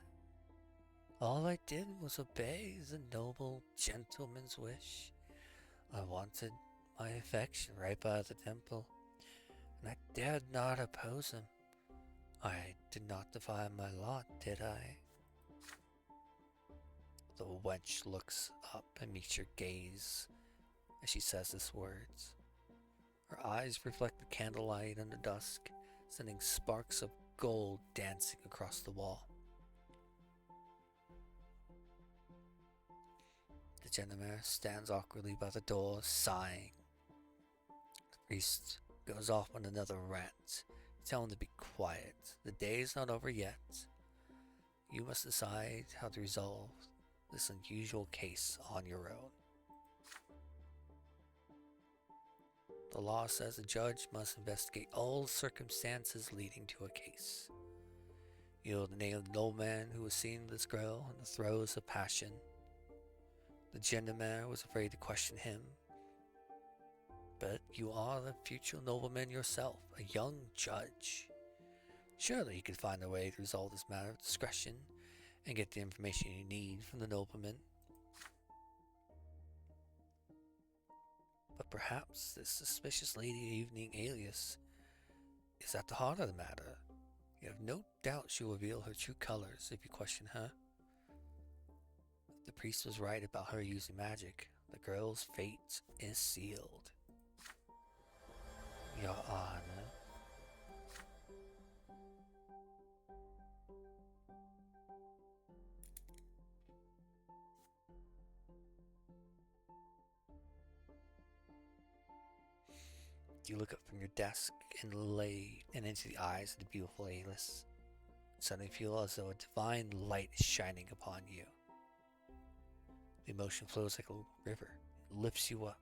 All I did was obey the noble gentleman's wish. I wanted my affection right by the temple, and I dared not oppose him. I did not defy my lot, did I? The wench looks up and meets your gaze as she says these words. Her eyes reflect the candlelight in the dusk, sending sparks of gold dancing across the wall. The gentleman stands awkwardly by the door, sighing. The priest goes off on another rant. Tell him to be quiet. The day is not over yet. You must decide how to resolve this unusual case on your own. The law says the judge must investigate all circumstances leading to a case. You know the name of the nobleman who was seen with this girl in the throes of passion. The gentleman was afraid to question him. But you are the future nobleman yourself, a young judge. Surely you could find a way to resolve this matter with discretion and get the information you need from the nobleman. But perhaps this suspicious lady evening Aelis is at the heart of the matter. You have no doubt she will reveal her true colors if you question her. The priest was right about her using magic. The girl's fate is sealed. Your Honor. You look up from your desk and into the eyes of the beautiful Aelis. Suddenly feel as though a divine light is shining upon you. The emotion flows like a river. It lifts you up.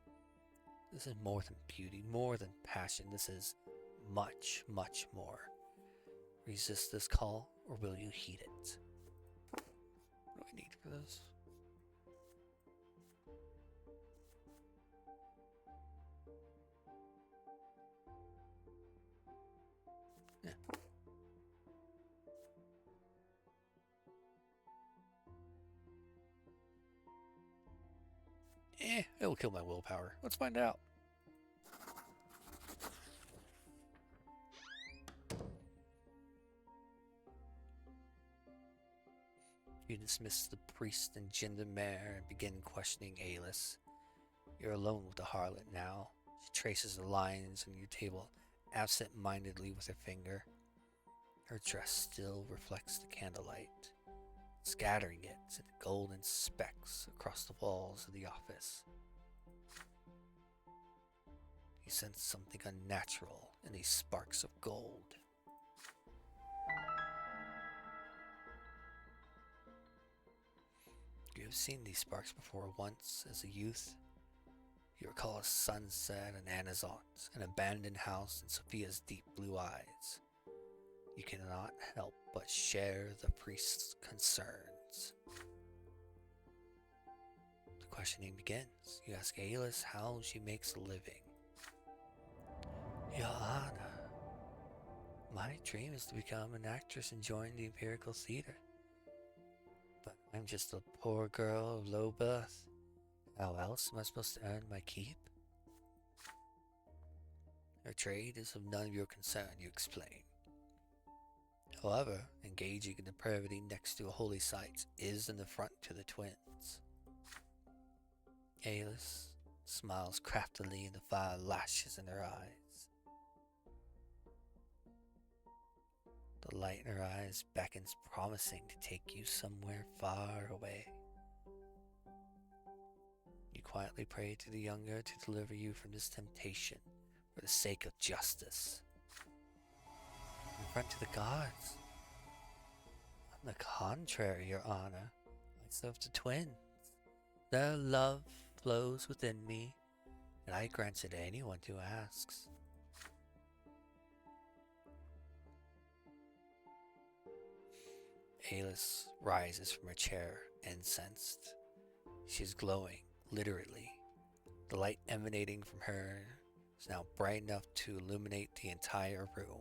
This is more than beauty, more than passion. This is much, much more. Resist this call, or will you heed it? What do I need for this? Yeah. It'll kill my willpower. Let's find out. You dismiss the priest and gender-mare and begin questioning Aelis. You're alone with the harlot now. She traces the lines on your table absent-mindedly with her finger. Her dress still reflects the candlelight, scattering it into golden specks across the walls of the office. You sense something unnatural in these sparks of gold. You have seen these sparks before once as a youth. You recall a sunset in Anazot, an abandoned house in Sophia's deep blue eyes. You cannot help but share the priest's concerns. The questioning begins. You ask Aelis how she makes a living. Your Honor, my My dream is to become an actress and join the Imperial Theater. But I'm just a poor girl of low birth. How else am I supposed to earn my keep? Her trade is of none of your concern, you explain. However, engaging in depravity next to a holy site is an affront to the twins. Alis smiles craftily and the fire lashes in her eyes. The light in her eyes beckons, promising to take you somewhere far away. You quietly pray to the younger to deliver you from this temptation for the sake of justice. In front of the gods. On the contrary, your honor, I serve the twins. Their love flows within me, and I grant it to anyone who asks. Alis rises from her chair, incensed. She is glowing, literally. The light emanating from her is now bright enough to illuminate the entire room.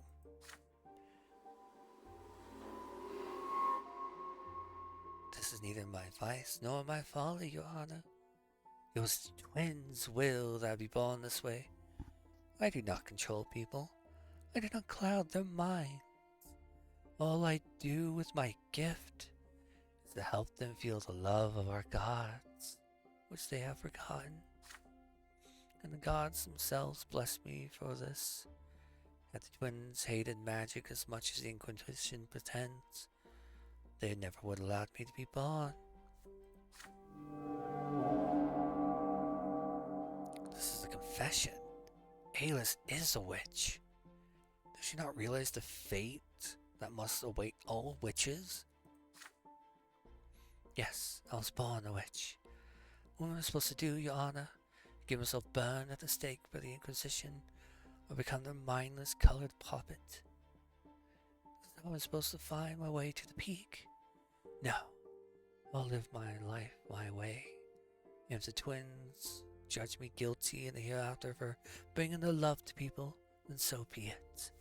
This is neither my vice nor my folly, your honor. It was the twins' will that I be born this way. I do not control people. I do not cloud their minds. All I do with my gift is to help them feel the love of our gods, which they have forgotten. And the gods themselves bless me for this. That the twins hated magic as much as the Inquisition pretends, they never would have allowed me to be born. This is a confession. Alis is a witch. Does she not realize the fate that must await all witches? Yes, I was born a witch. What am I supposed to do, your honor? Give myself burned at the stake by the Inquisition, or become their mindless colored puppet? How am I supposed to find my way to the peak? No, I'll live my life my way. If the twins judge me guilty in the hereafter for bringing their love to people, then so be it.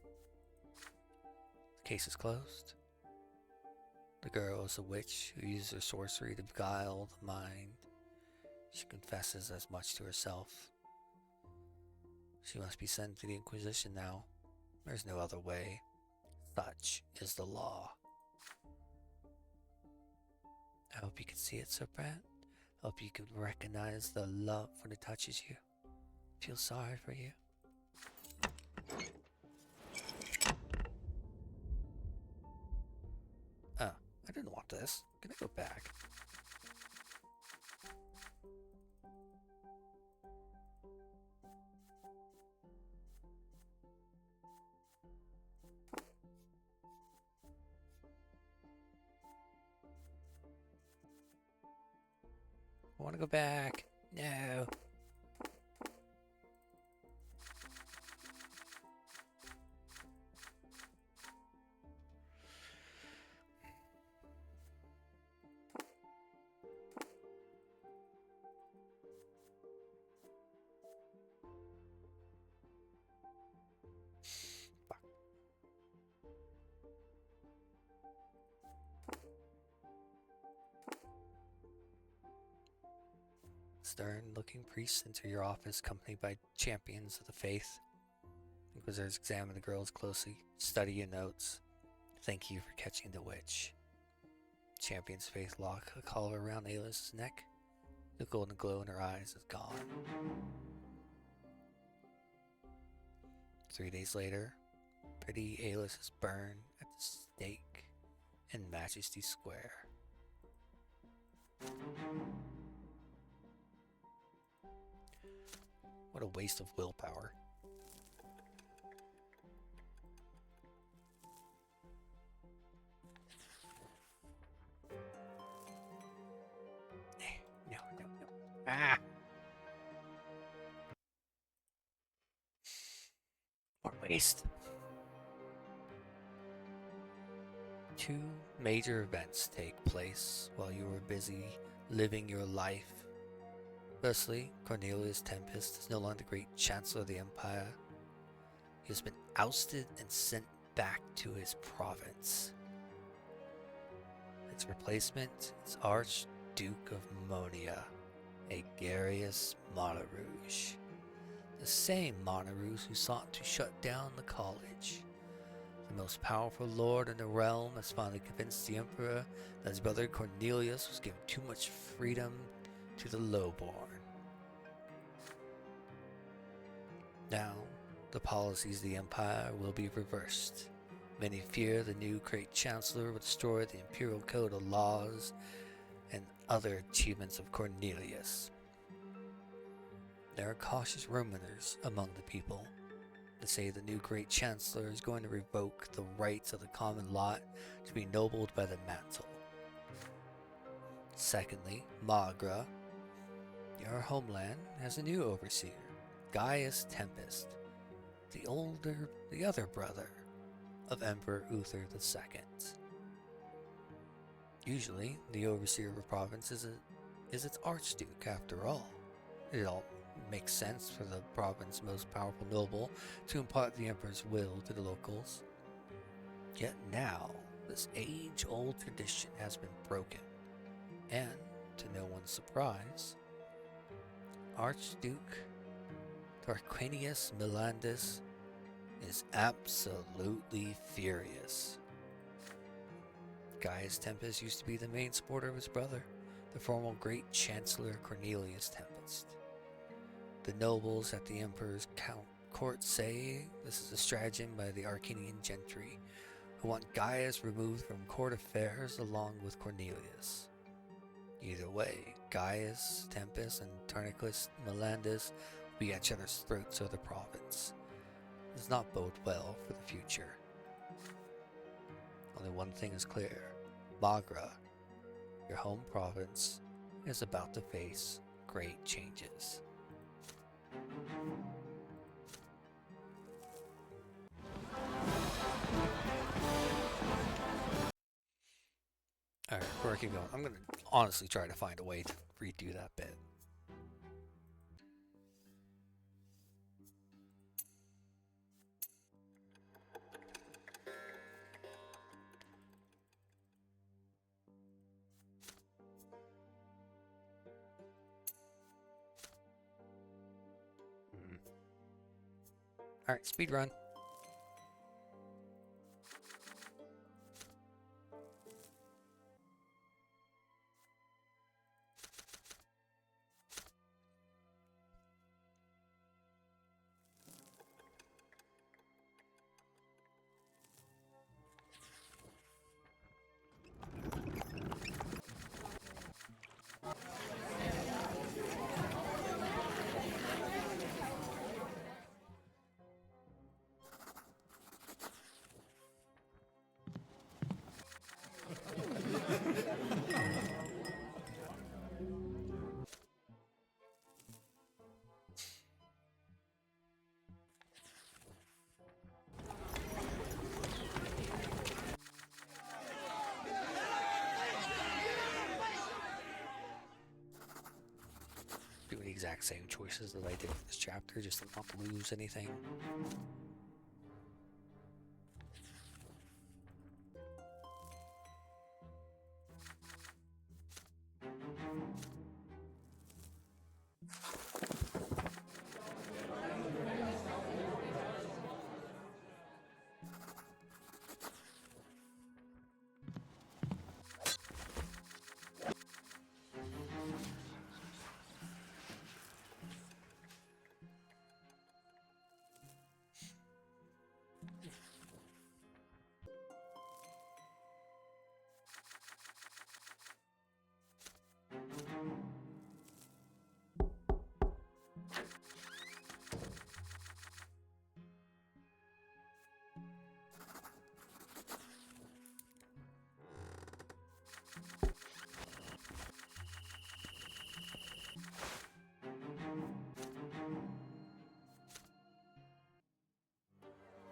The case is closed. The girl is a witch who uses her sorcery to beguile the mind. She confesses as much to herself. She must be sent to the Inquisition now. There's no other way. Such is the law. I hope you can see it, Sir Brante. I hope you can recognize the love when it touches you. I feel sorry for you. Oh, I didn't want this. Can I go back? I want to go back. No. Stern-looking priests enter your office, accompanied by champions of the faith. Inquisitors examine the girls closely, study your notes. Thank you for catching the witch. Champions of faith lock a collar around Alis' neck. The golden glow in her eyes is gone. 3 days later, pretty Alis is burned at the stake in Majesty Square. What a waste of willpower. No. Ah! What a waste. 2 major events take place while you were busy living your life. Firstly, Cornelius Tempest is no longer the great Chancellor of the Empire. He has been ousted and sent back to his province. Its replacement is Archduke of Monia, Aegarius Monterouge, the same Monterouge who sought to shut down the college. The most powerful lord in the realm has finally convinced the emperor that his brother Cornelius was giving too much freedom to the lowborn. Now, the policies of the empire will be reversed. Many fear the new great chancellor will destroy the imperial code of laws and other achievements of Cornelius. There are cautious rumors among the people that say the new great chancellor is going to revoke the rights of the common lot to be ennobled by the mantle. Secondly, Magra, your homeland, has a new overseer, Gaius Tempest, the other brother of Emperor Uther II. Usually, the overseer of a province is its archduke, after all. It all makes sense for the province's most powerful noble to impart the emperor's will to the locals. Yet now, this age-old tradition has been broken, and, to no one's surprise, Archduke Tarquinius Milandus is absolutely furious. Gaius Tempest used to be the main supporter of his brother, the former great chancellor Cornelius Tempest. The nobles at the emperor's court say this is a stratagem by the Arcanian gentry, who want Gaius removed from court affairs along with Cornelius. Either way, Gaius Tempest and Tarquinius Milandus will be at each other's throats of the province. It does not bode well for the future. Only one thing is clear. Magra, your home province, is about to face great changes. Alright, before I keep going, I'm going to honestly try to find a way to redo that bit. Alright, speed run. Do the exact same choices that I did for this chapter, just to not lose anything.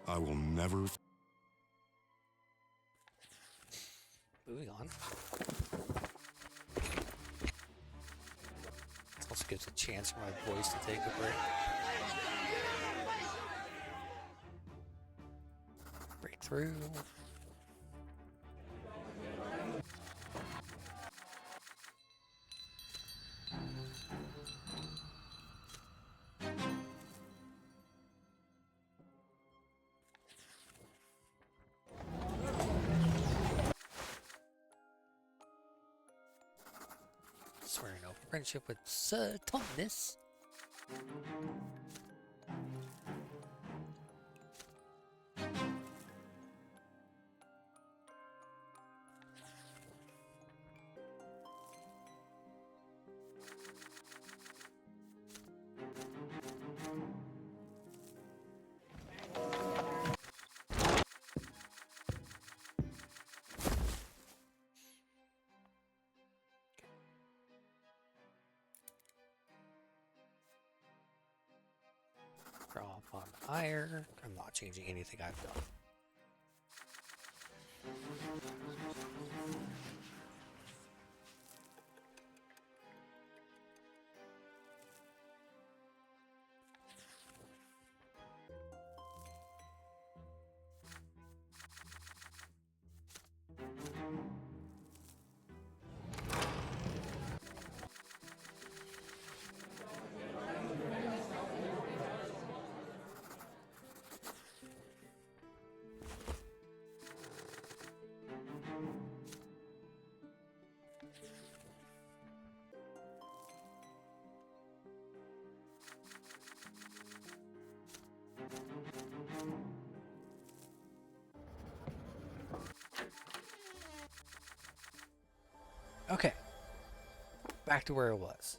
I will never... Moving on. This also gives a chance for my voice to take a break. Great. through. Swearing no friendship with Sir Thomas. Drop on higher. I'm not changing anything I've done. Okay, back to where it was.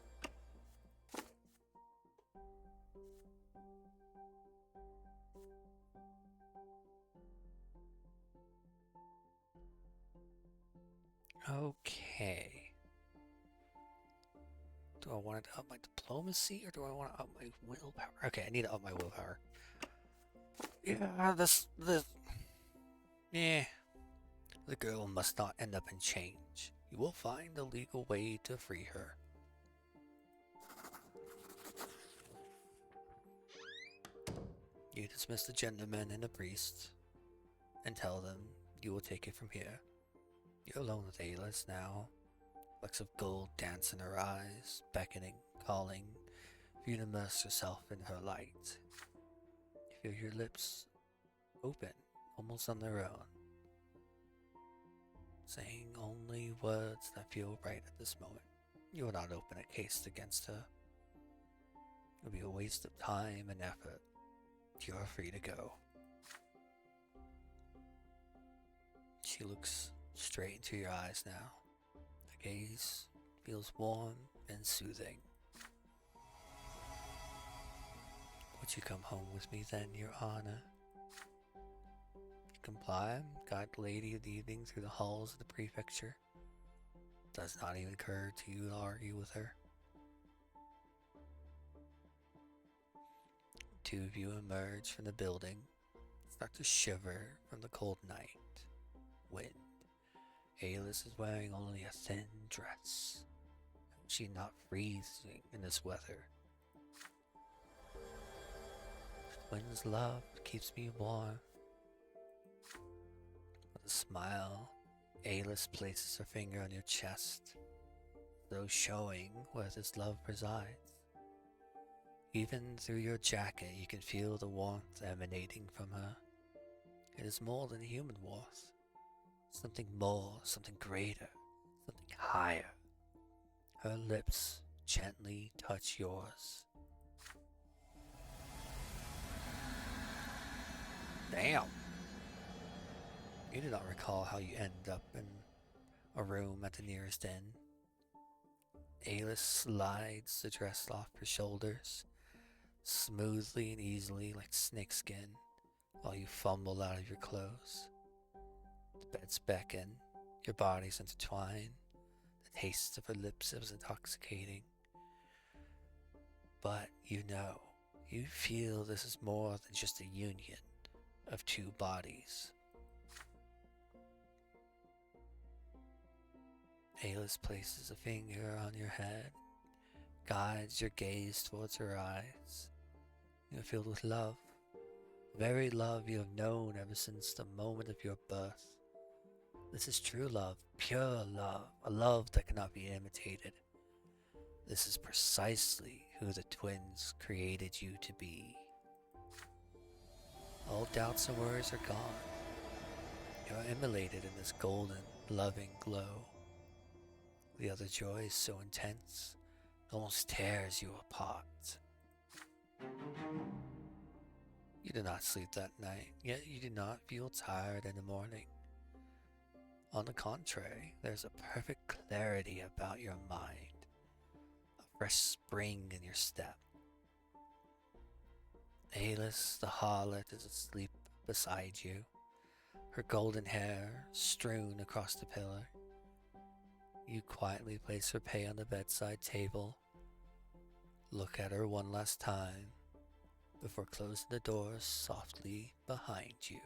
Okay. Do I want to up my diplomacy or do I want to up my willpower? Okay, I need to up my willpower. Yeah, yeah. The girl must not end up in change. You will find a legal way to free her. You dismiss the gentleman and the priest and tell them you will take it from here. You're alone with Aylis now. Flecks of gold dance in her eyes, beckoning, calling for you to immerse yourself in her light. You feel your lips open, almost on their own, saying only words that feel right at this moment. You will not open a case against her. It will be a waste of time and effort. You are free to go. She looks straight into your eyes now. The gaze feels warm and soothing. Would you come home with me then, Your Honor? You comply, guide the lady of the evening through the halls of the prefecture. Does not even occur to you to argue with her. Two of you emerge from the building, start to shiver from the cold night wind. Aylis is wearing only a thin dress. She's not freezing in this weather. Wind's love keeps me warm. With a smile, Aylis places her finger on your chest, though showing where this love resides. Even through your jacket, you can feel the warmth emanating from her. It is more than human warmth. Something more, something greater, something higher. Her lips gently touch yours. Damn! You do not recall how you end up in a room at the nearest inn. Aylis slides the dress off her shoulders, smoothly and easily like snakeskin, while you fumble out of your clothes. The beds beckon, your bodies intertwine. The taste of her lips is intoxicating. But you know, you feel this is more than just a union of two bodies. Aylis places a finger on your head, guides your gaze towards her eyes. You're filled with love, the very love you have known ever since the moment of your birth. This is true love, pure love, a love that cannot be imitated. This is precisely who the twins created you to be. All doubts and worries are gone. You are immolated in this golden, loving glow. The other joy is so intense, it almost tears you apart. You did not sleep that night, yet you do not feel tired in the morning. On the contrary, there's a perfect clarity about your mind, a fresh spring in your step. Alis, the harlot, is asleep beside you, her golden hair strewn across the pillow. You quietly place her pay on the bedside table, look at her one last time, before closing the doors softly behind you.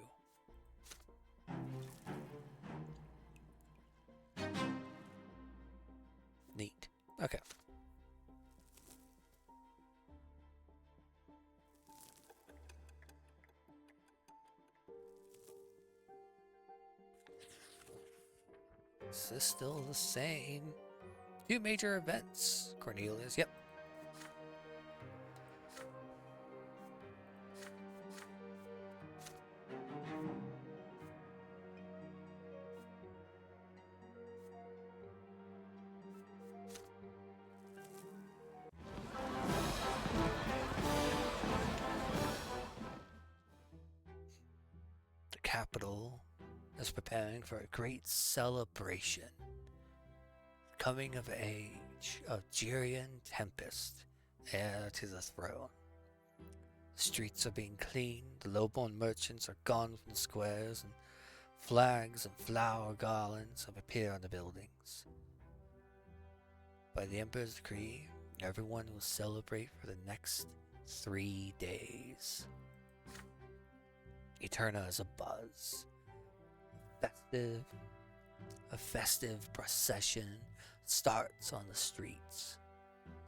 Neat. Okay. This is still the same. 2 major events. Cornelius, yep. The capital is preparing for a great celebration. Coming of age of Gyrian Tempest, heir to the throne. The streets are being cleaned, the low-born merchants are gone from the squares, and flags and flower garlands have appeared on the buildings. By the Emperor's decree, everyone will celebrate for the next 3 days. Eterna is abuzz. A festive procession starts on the streets.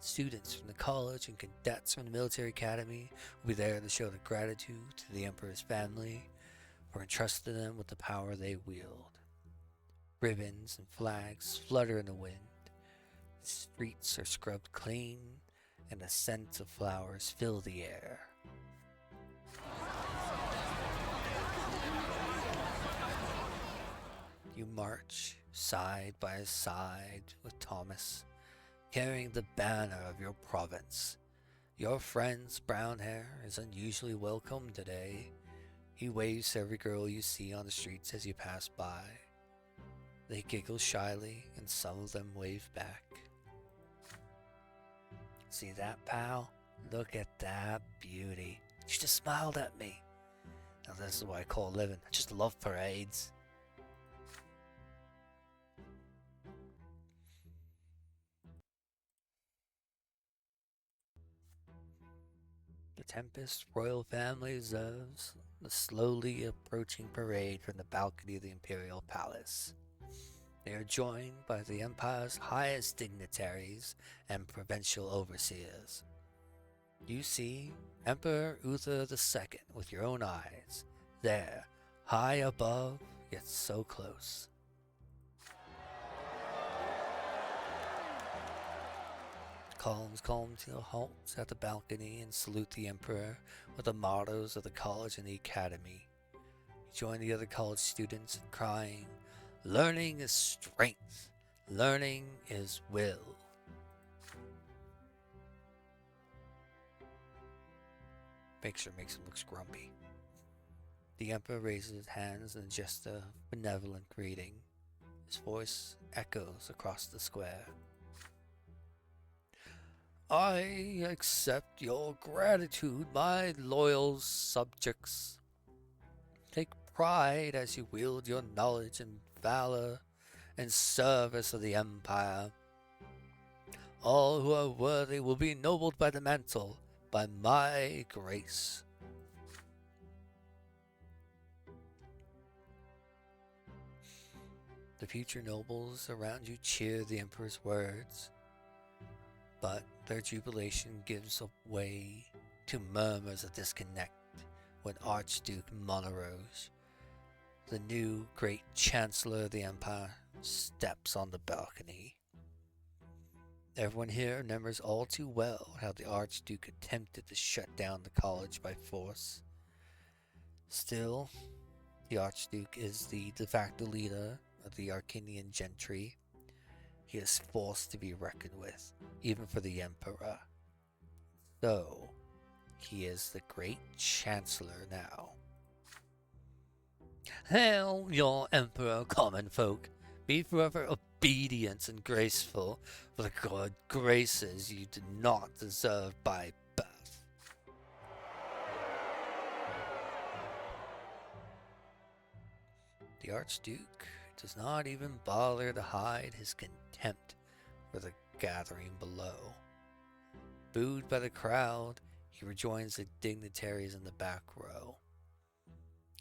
Students from the college and cadets from the military academy will be there to show their gratitude to the Emperor's family for entrusting them with the power they wield. Ribbons and flags flutter in the wind. The streets are scrubbed clean, and the scent of flowers fill the air. You march side by side with Thomas, carrying the banner of your province. Your friend's brown hair is unusually welcome today. He waves to every girl you see on the streets as you pass by. They giggle shyly, and some of them wave back. See that, pal? Look at that beauty. She just smiled at me. Now this is what I call living. I just love parades. The Tempest royal family observes the slowly approaching parade from the balcony of the Imperial Palace. They are joined by the Empire's highest dignitaries and provincial overseers. You see Emperor Uther II with your own eyes, there, high above, yet so close. Columns come to a halt at the balcony and salute the Emperor with the mottos of the college and the academy. You join the other college students in crying, "Learning is strength. Learning is will." Picture makes him look grumpy. The Emperor raises his hands in a gesture of benevolent greeting. His voice echoes across the square. I accept your gratitude, my loyal subjects. Take pride as you wield your knowledge and valor in service of the Empire. All who are worthy will be ennobled by the mantle, by my grace. The future nobles around you cheer the Emperor's words, but their jubilation gives way to murmurs of discontent when Archduke Monterose, the new great Chancellor of the Empire, steps on the balcony. Everyone here remembers all too well how the Archduke attempted to shut down the college by force. Still, the Archduke is the de facto leader of the Arcanian gentry. He is forced to be reckoned with, even for the Emperor. So, he is the great Chancellor now. Hail, your Emperor, common folk. Be forever obedient and graceful, for the good graces you do not deserve by birth. The Archduke does not even bother to hide his contempt for the gathering below. Booed by the crowd, he rejoins the dignitaries in the back row.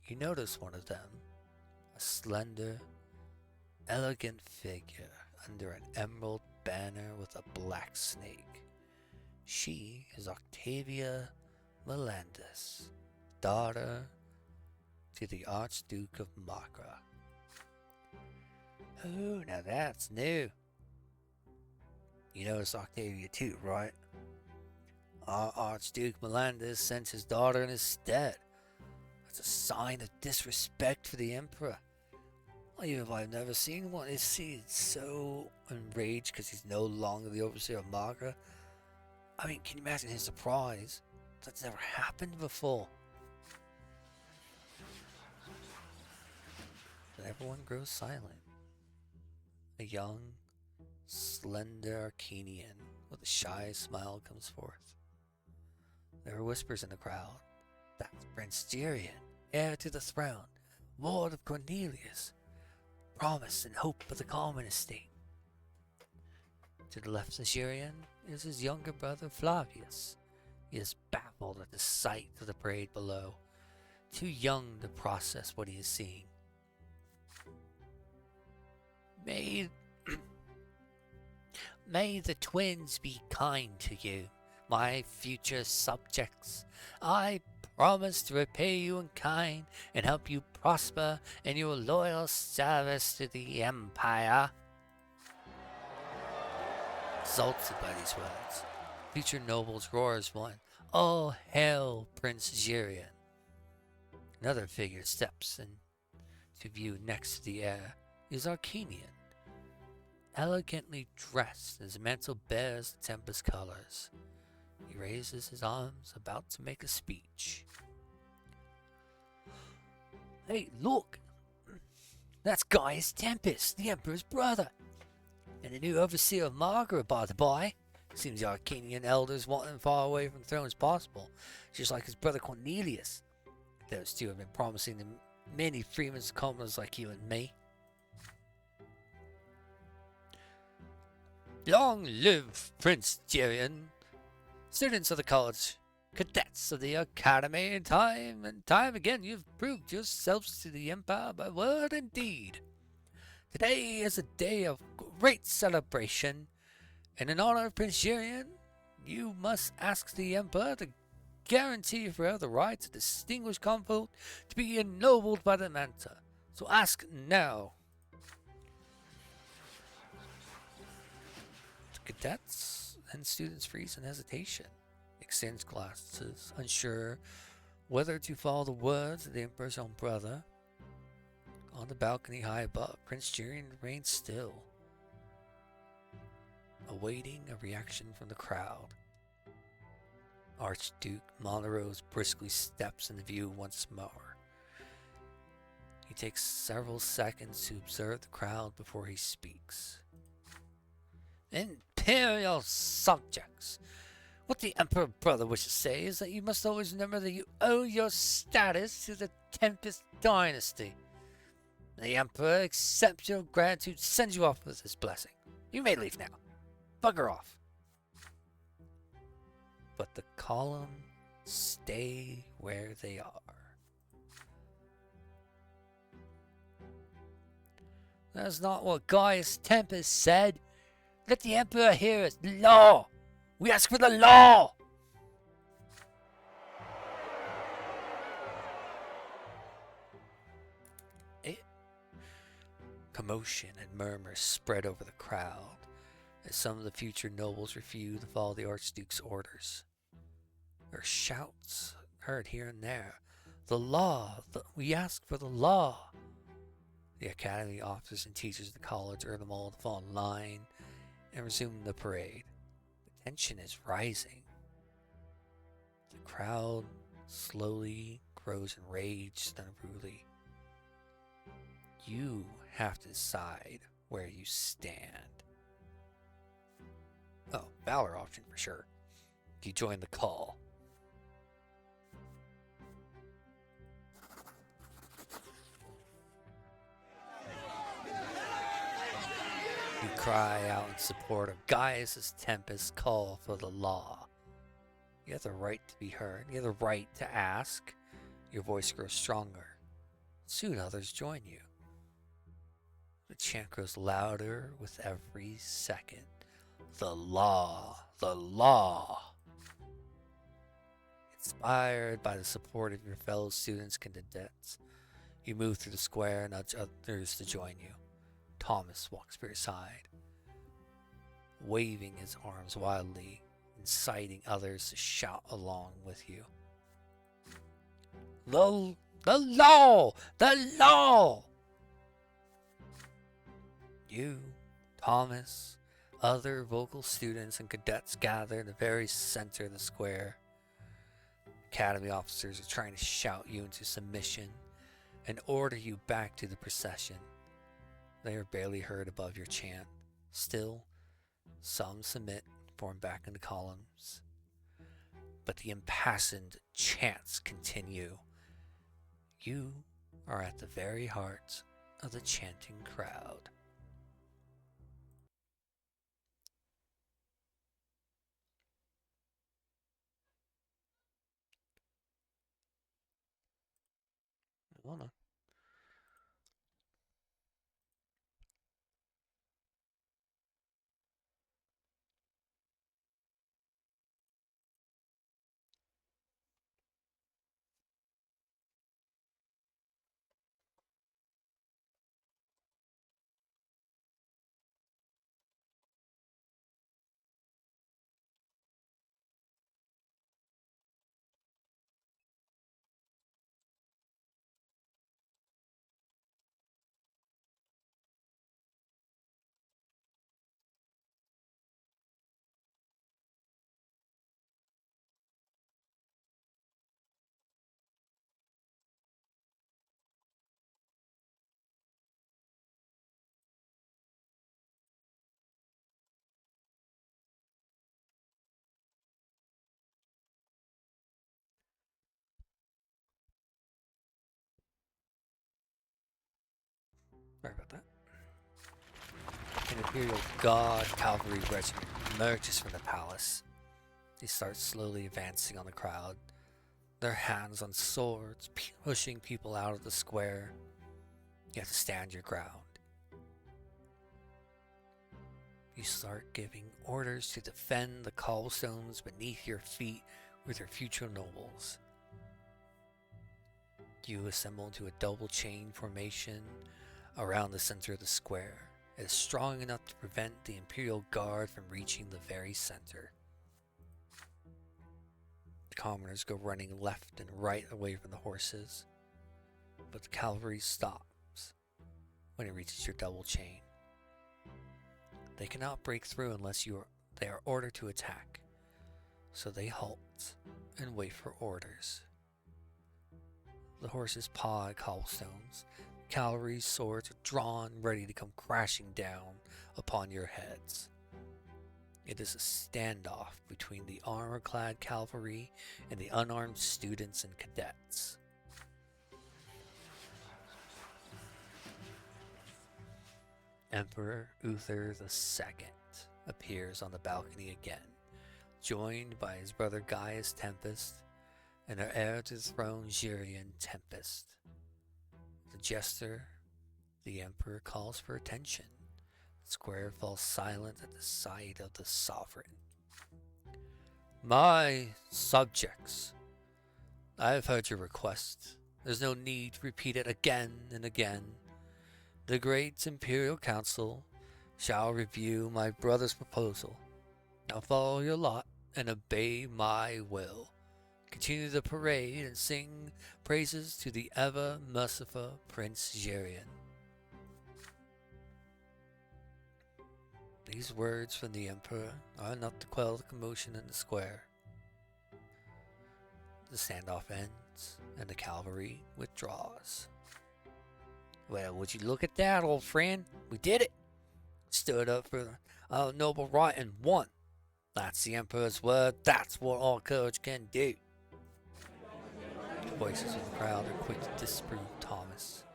You notice one of them, a slender, elegant figure under an emerald banner with a black snake. She is Octavia Melendez, daughter to the Archduke of Magra. Oh, now that's new. You notice Octavia too, right? Our Archduke Melendez sent his daughter in his stead. That's a sign of disrespect for the Emperor. Even if I've never seen one, is he so enraged because he's no longer the overseer of Magra? I mean, can you imagine his surprise? That's never happened before. But everyone grows silent. A young, slender Arcanian with a shy smile comes forth. There are whispers in the crowd. That's Prince Gerion, heir to the throne, Lord of Cornelius, promise and hope of the Common Estate. To the left of Gerion is his younger brother Flavius. He is baffled at the sight of the parade below, too young to process what he is seeing. May the twins be kind to you, my future subjects. I promise to repay you in kind and help you prosper in your loyal service to the Empire. Exalted by these words, future nobles roar as one. All hail Prince Gerion. Another figure steps into view next to the heir is Arcanian, elegantly dressed as his mantle bears the tempest colors. He raises his arms, about to make a speech. Hey, look! That's Gaius Tempest, the Emperor's brother, and the new overseer of Magra, by the by. Seems the Arcanian elders want him far away from the throne as possible, just like his brother Cornelius. Those two have been promising him many freemen and commoners like you and me. Long live Prince Gerion! Students of the college, cadets of the academy, time and time again you've proved yourselves to the Empire by word and deed. Today is a day of great celebration, and in honor of Prince Gerion, you must ask the Emperor to guarantee you forever the right to distinguished conflict to be ennobled by the Manta. So ask now. The cadets and students freeze in hesitation, exchange glances, unsure whether to follow the words of the Emperor's own brother. On the balcony high above, Prince Gerion remains still, awaiting a reaction from the crowd. Archduke Monterose briskly steps into view once more. He takes several seconds to observe the crowd before he speaks. Imperial subjects, what the Emperor brother wishes to say is that you must always remember that you owe your status to the Tempest dynasty. The Emperor accepts your gratitude, sends you off with his blessing. You may leave now. Bugger off. But the column stay where they are. That's not what Gaius Tempest said. Let the Emperor hear us. Law! We ask for the law! Commotion and murmurs spread over the crowd as some of the future nobles refuse to follow the Archduke's orders. There are shouts heard here and there. The law! We ask for the law! The academy officers and teachers of the college urge them all to fall in line and resume the parade. The tension is rising. The crowd slowly grows enraged and unruly. You have to decide where you stand. Oh, Valor option for sure. You join the call. You cry out in support of Gaius' Tempest's call for the law. You have the right to be heard. You have the right to ask. Your voice grows stronger. Soon others join you. The chant grows louder with every second. The law! The law! Inspired by the support of your fellow students and cadets, you move through the square and nudge others to join you. Thomas walks by your side, waving his arms wildly, inciting others to shout along with you. The law! The law! You, Thomas, other vocal students and cadets gather in the very center of the square. Academy officers are trying to shout you into submission and order you back to the procession. They are barely heard above your chant. Still, some submit, form back into columns. But the impassioned chants continue. You are at the very heart of the chanting crowd. Hold on. Sorry about that. An Imperial Guard cavalry regiment emerges from the palace. They start slowly advancing on the crowd, their hands on swords, pushing people out of the square. You have to stand your ground. You start giving orders to defend the cobblestones beneath your feet with your future nobles. You assemble into a double chain formation around the center of the square. It is strong enough to prevent the Imperial Guard from reaching the very center. The commoners go running left and right away from the horses, but the cavalry stops when it reaches your double chain. They cannot break through unless they are ordered to attack, so they halt and wait for orders. The horses paw at cobblestones. Cavalry's swords are drawn, ready to come crashing down upon your heads. It is a standoff between the armor-clad cavalry and the unarmed students and cadets. Emperor Uther II appears on the balcony again, joined by his brother Gaius Tempest and their heir to the throne Gerion Tempest. The jester, the emperor, calls for attention. The square falls silent at the sight of the sovereign. My subjects, I have heard your request. There's no need to repeat it again and again. The great Imperial Council shall review my brother's proposal. Now follow your lot and obey my will. Continue the parade and sing praises to the ever-merciful Prince Jerian. These words from the Emperor are enough to quell the commotion in the square. The standoff ends, and the cavalry withdraws. Well, would you look at that, old friend? We did it! Stood up for our noble right and won. That's the Emperor's word. That's what all courage can do. The voices of the crowd are quick to disprove Thomas.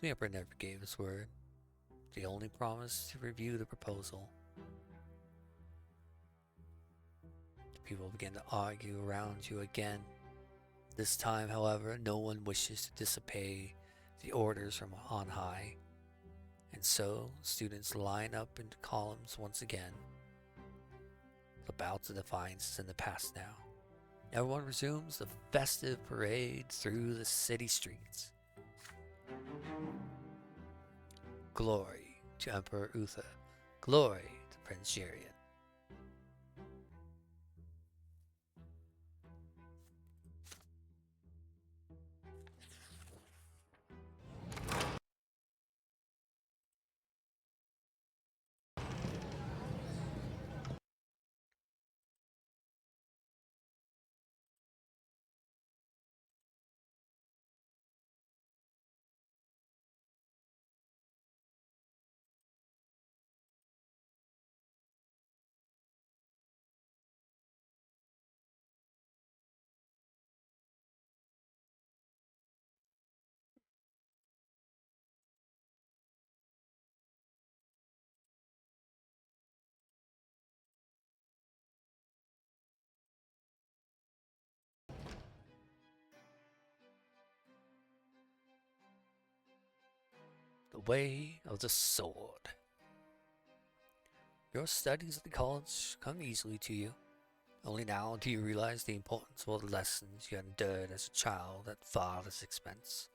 The Emperor never gave his word. He only promised to review the proposal. The people begin to argue around you again. This time, however, no one wishes to disobey the orders from on high. And so, students line up into columns once again. The bout of defiance is in the past now. Everyone resumes the festive parade through the city streets. Glory to Emperor Uther. Glory to Prince Jerian. The way of the sword. Your studies at the college come easily to you. Only now do you realize the importance of all the lessons you endured as a child at father's expense.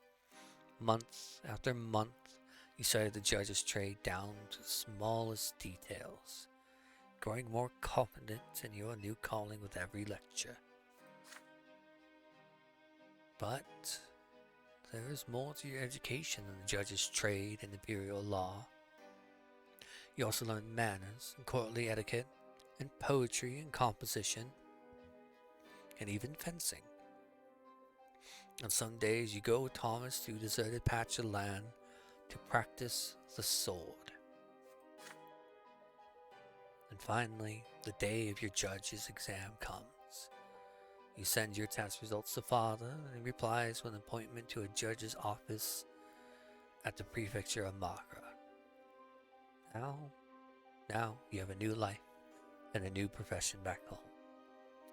Month after month, you studied the judge's trade down to the smallest details, growing more confident in your new calling with every lecture. But there is more to your education than the judge's trade and imperial law. You also learn manners and courtly etiquette, and poetry and composition, and even fencing. On some days you go with Thomas to a deserted patch of land to practice the sword. And finally, the day of your judge's exam comes. You send your test results to father, and he replies with an appointment to a judge's office at the prefecture of Magra. Now you have a new life and a new profession back home.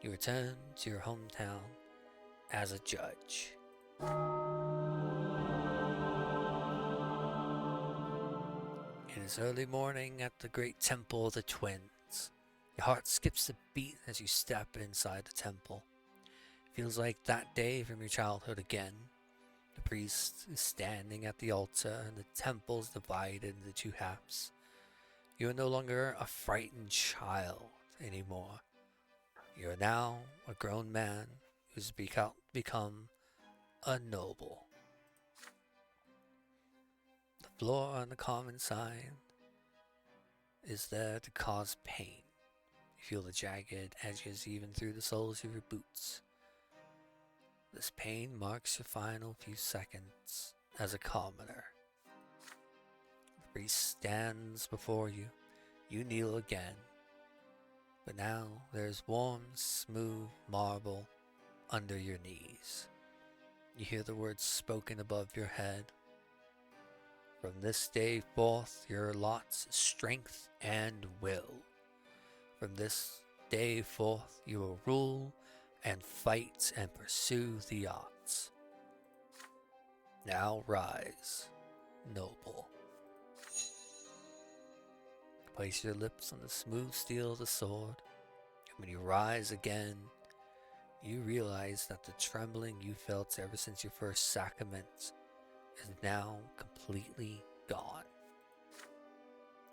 You return to your hometown as a judge. It is early morning at the great temple of the twins. Your heart skips a beat as you step inside the temple. It feels like that day from your childhood again. The priest is standing at the altar and the temple is divided into two halves. You are no longer a frightened child anymore. You are now a grown man who's become a noble. The floor on the common side is there to cause pain. You feel the jagged edges even through the soles of your boots. This pain marks your final few seconds as a commoner. The priest stands before you. You kneel again. But now there's warm, smooth marble under your knees. You hear the words spoken above your head. From this day forth, your lot's strength and will. From this day forth, you will rule and fight and pursue the odds. Now rise, noble. Place your lips on the smooth steel of the sword, and when you rise again, you realize that the trembling you felt ever since your first sacrament is now completely gone.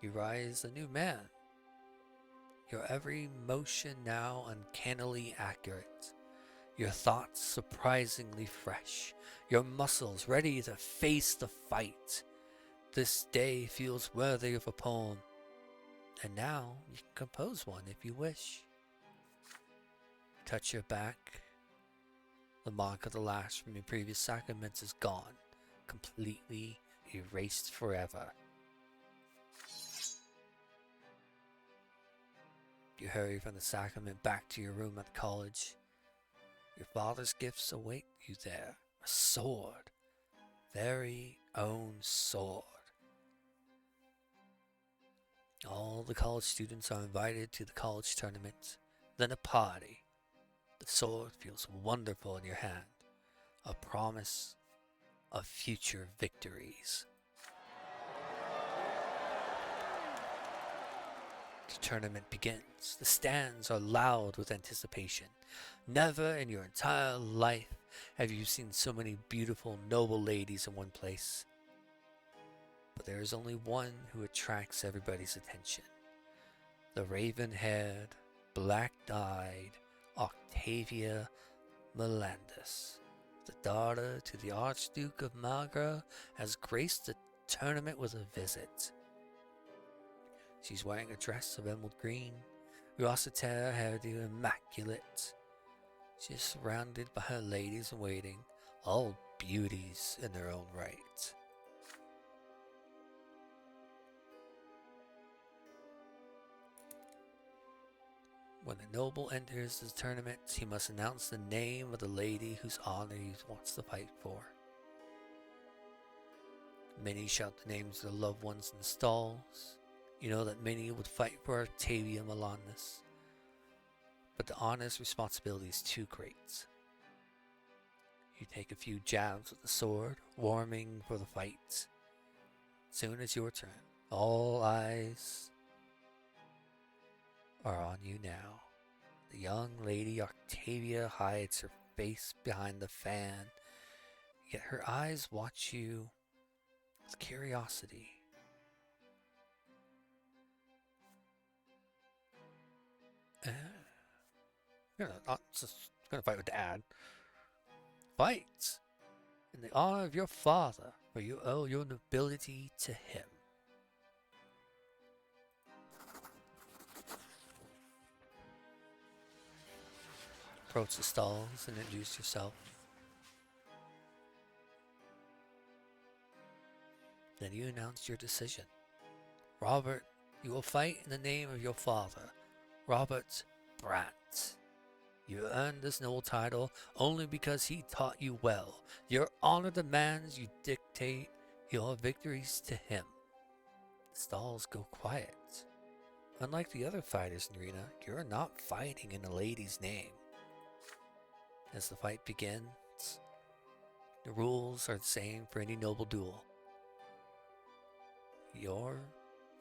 You rise a new man. Your every motion now uncannily accurate. Your thoughts surprisingly fresh. Your muscles ready to face the fight. This day feels worthy of a poem. And now you can compose one if you wish. Touch your back. The mark of the lash from your previous sacraments is gone. Completely erased forever. You hurry from the sacrament back to your room at the college. Your father's gifts await you there. A sword. Very own sword. All the college students are invited to the college tournament. Then a party. The sword feels wonderful in your hand. A promise of future victories. The tournament begins. The stands are loud with anticipation. Never in your entire life have you seen so many beautiful, noble ladies in one place. But there is only one who attracts everybody's attention. The raven-haired, black-eyed Octavia Melandus, the daughter to the Archduke of Magra, has graced the tournament with a visit. She's wearing a dress of emerald green, rossitaire hairdo immaculate. She is surrounded by her ladies in waiting, all beauties in their own right. When a noble enters the tournament, he must announce the name of the lady whose honor he wants to fight for. Many shout the names of their loved ones in the stalls. You know that many would fight for Octavia Melandus, but the honest responsibility is too great. You take a few jabs with the sword, warming for the fight. Soon it's your turn. All eyes are on you now. The young lady Octavia hides her face behind the fan, yet her eyes watch you with curiosity. You're not just gonna fight with Dad. Fight in the honor of your father, for you owe your nobility to him. Approach the stalls and introduce yourself. Then you announce your decision. Robert, you will fight in the name of your father, Robert Brante. You earned this noble title only because he taught you well. Your honor demands you dictate your victories to him. The stalls go quiet. Unlike the other fighters in the arena, you're not fighting in a lady's name. As the fight begins, the rules are the same for any noble duel.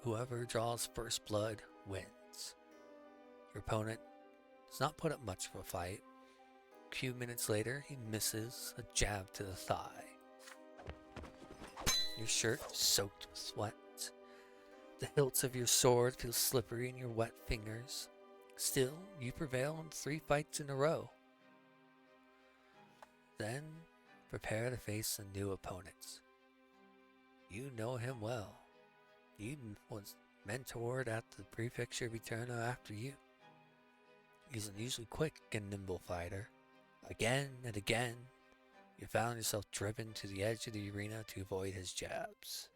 Whoever draws first blood wins. Your opponent does not put up much of a fight. A few minutes later, he misses a jab to the thigh. Your shirt is soaked with sweat. The hilts of your sword feel slippery in your wet fingers. Still, you prevail in 3 fights in a row. Then, prepare to face a new opponent. You know him well. He was mentored at the prefecture Eterna after you. He's an unusually quick and nimble fighter. Again and again, you found yourself driven to the edge of the arena to avoid his jabs.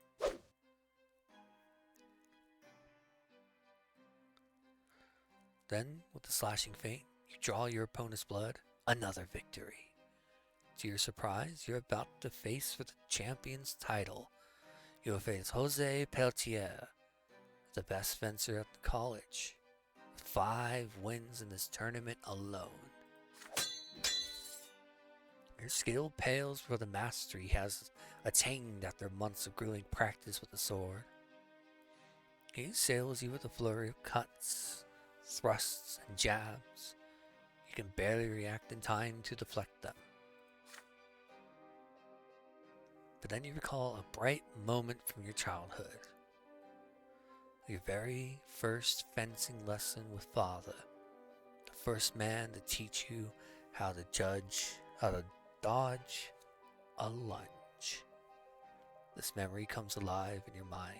Then, with the slashing feint, you draw your opponent's blood. Another victory. To your surprise, you're about to face for the champion's title. You will face Jose Peltier, the best fencer at the college, with 5 wins in this tournament alone. Your skill pales for the mastery he has attained after months of grueling practice with the sword. He assails you with a flurry of cuts, thrusts, and jabs. You can barely react in time to deflect them. But then you recall a bright moment from your childhood. Your very first fencing lesson with Father. The first man to teach you how to dodge a lunge. This memory comes alive in your mind.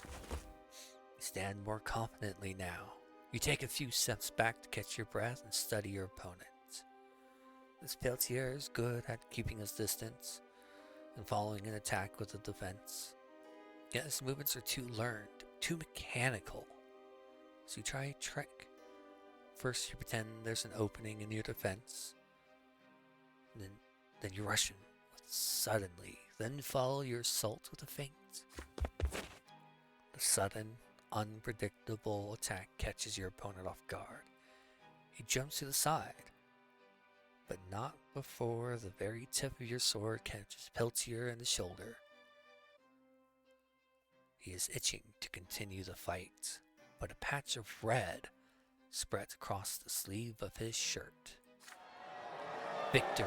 You stand more confidently now. You take a few steps back to catch your breath and study your opponent. This Peltier is good at keeping his distance and following an attack with a defense. Yet his movements are too learned, too mechanical. So you try a trick. First you pretend there's an opening in your defense. Then you rush him suddenly. Then follow your assault with a feint. The sudden, unpredictable attack catches your opponent off guard. He jumps to the side, but not before the very tip of your sword catches Peltier in the shoulder. He is itching to continue the fight, but a patch of red spreads across the sleeve of his shirt. Victory.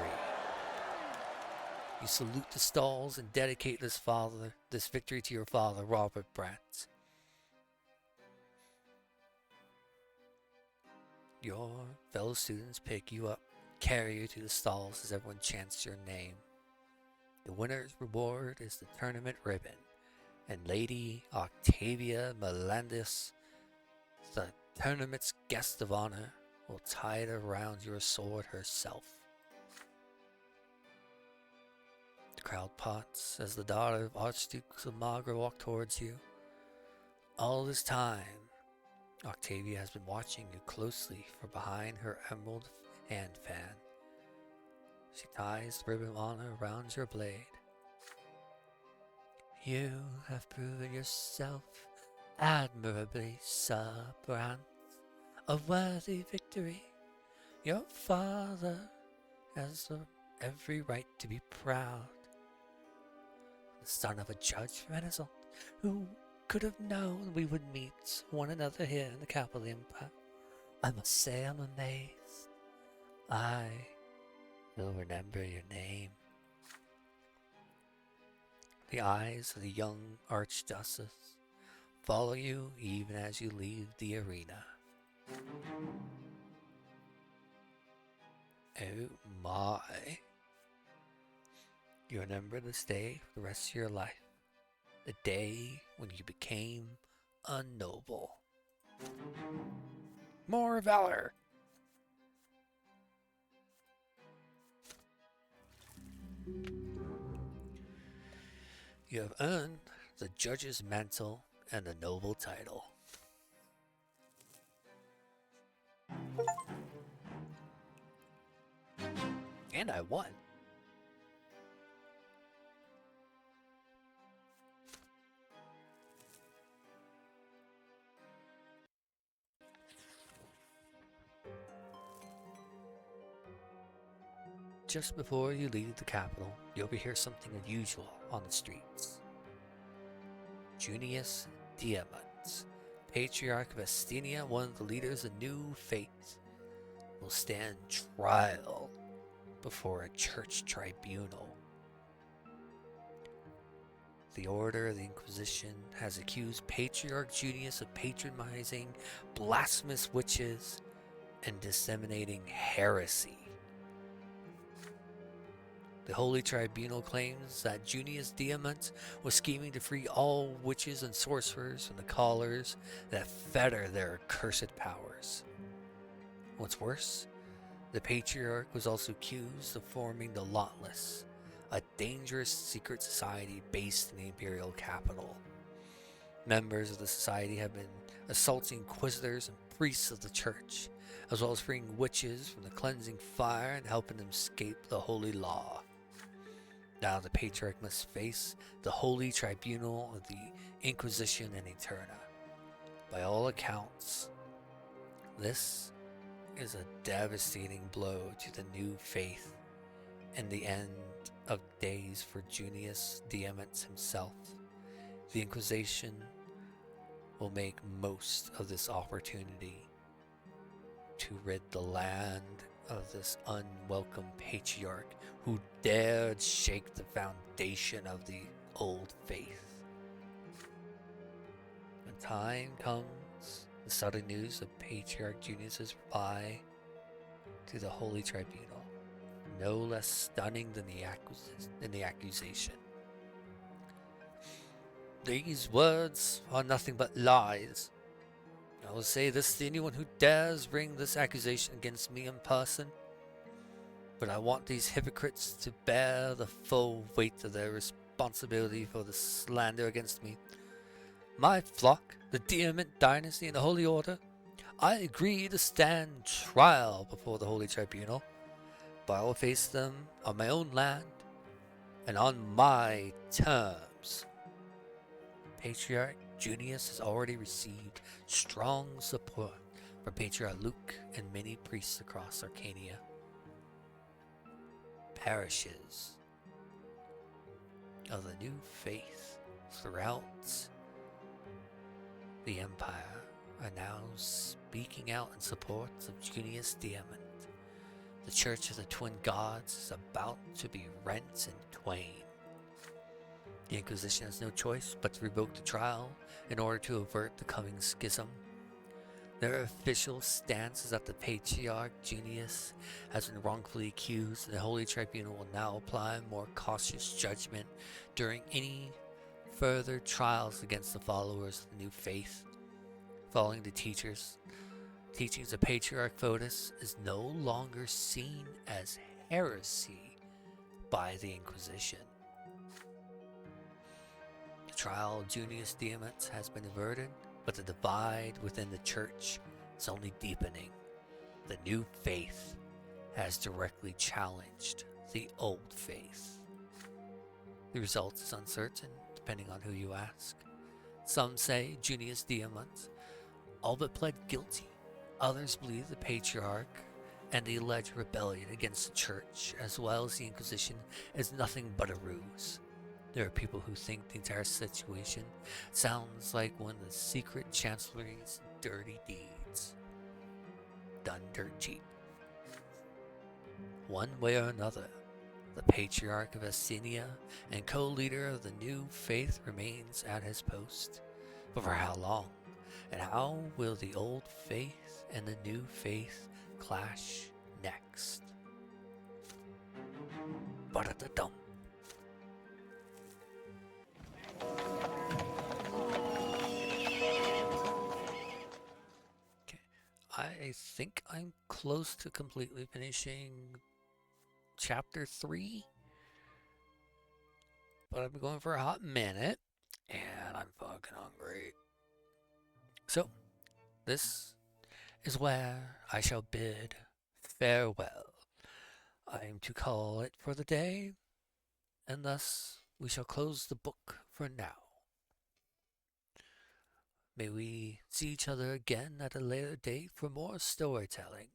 You salute the stalls and dedicate this victory to your father, Robert Brante. Your fellow students pick you up, carry you to the stalls as everyone chants your name. The winner's reward is the tournament ribbon, and Lady Octavia Melendez, the tournament's guest of honor, will tie it around your sword herself. The crowd pots as the daughter of Archdukes of Magra walk towards you. All this time, Octavia has been watching you closely from behind her emerald hand fan. She ties the ribbon of honor around your blade. You have proven yourself admirably, Sir Brante. A worthy victory. Your father has every right to be proud. The son of a judge from Renaissance, who could have known we would meet one another here in the capital of the Empire. I must say I'm amazed. I will remember your name. The eyes of the young Archduchess follow you even as you leave the arena. Oh my. You remember this day for the rest of your life. The day when you became a noble. More valor! You have earned the judge's mantle and the noble title. And I won. Just before you leave the capital, you overhear something unusual on the streets. Junius Diamant, Patriarch of Estina, one of the leaders of New Faith, will stand trial before a church tribunal. The Order of the Inquisition has accused Patriarch Junius of patronizing blasphemous witches and disseminating heresy. The Holy Tribunal claims that Junius Diamant was scheming to free all witches and sorcerers from the collars that fetter their accursed powers. What's worse, the Patriarch was also accused of forming the Lawless, a dangerous secret society based in the imperial capital. Members of the society have been assaulting inquisitors and priests of the church, as well as freeing witches from the cleansing fire and helping them escape the holy law. Now the Patriarch must face the Holy Tribunal of the Inquisition in Eterna. By all accounts, this is a devastating blow to the New Faith and the end of days for Junius Diamant himself. The Inquisition will make most of this opportunity to rid the land of this unwelcome patriarch who dared shake the foundation of the old faith. When time comes, the sudden news of Patriarch Junius's reply to the Holy Tribunal, no less stunning than the accusation. These words are nothing but lies. I will say this to anyone who dares bring this accusation against me in person, but I want these hypocrites to bear the full weight of their responsibility for the slander against me. My flock, the Diamond Dynasty and the Holy Order, I agree to stand trial before the Holy Tribunal, but I will face them on my own land and on my terms. Patriarch Junius has already received strong support from Patriarch Luke and many priests across Arcania. Parishes of the new faith throughout the Empire are now speaking out in support of Junius Diamond. The Church of the Twin Gods is about to be rent in twain. The Inquisition has no choice but to revoke the trial in order to avert the coming schism. Their official stance is that the Patriarch Junius has been wrongfully accused, and the Holy Tribunal will now apply more cautious judgment during any further trials against the followers of the new faith. Following the teachings of Patriarch Fotis is no longer seen as heresy by the Inquisition. The trial of Junius Diamant has been averted, but the divide within the church is only deepening. The new faith has directly challenged the old faith. The result is uncertain, depending on who you ask. Some say Junius Diamant all but pled guilty. Others believe the Patriarch and the alleged rebellion against the church, as well as the Inquisition, is nothing but a ruse. There are people who think the entire situation sounds like one of the secret chancellery's dirty deeds, done dirt cheap. One way or another, the Patriarch of Asenia and co-leader of the new faith remains at his post. But for how long? And how will the old faith and the new faith clash next? Ba-da-da-dum. Okay, I think I'm close to completely finishing chapter 3, but I've been going for a hot minute, and I'm fucking hungry. So, this is where I shall bid farewell. I am to call it for the day, and thus we shall close the book for now. May we see each other again at a later date for more storytelling.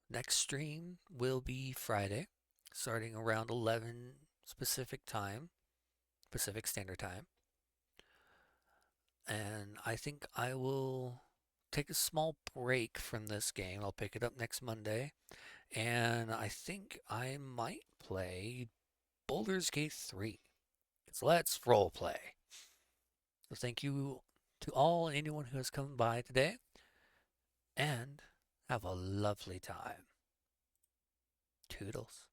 Next stream will be Friday, starting around 11 Pacific Standard Time. And I think I will take a small break from this game. I'll pick it up next Monday. And I think I might play Baldur's Gate 3. So let's roleplay. So thank you to all and anyone who has come by today. And have a lovely time. Toodles.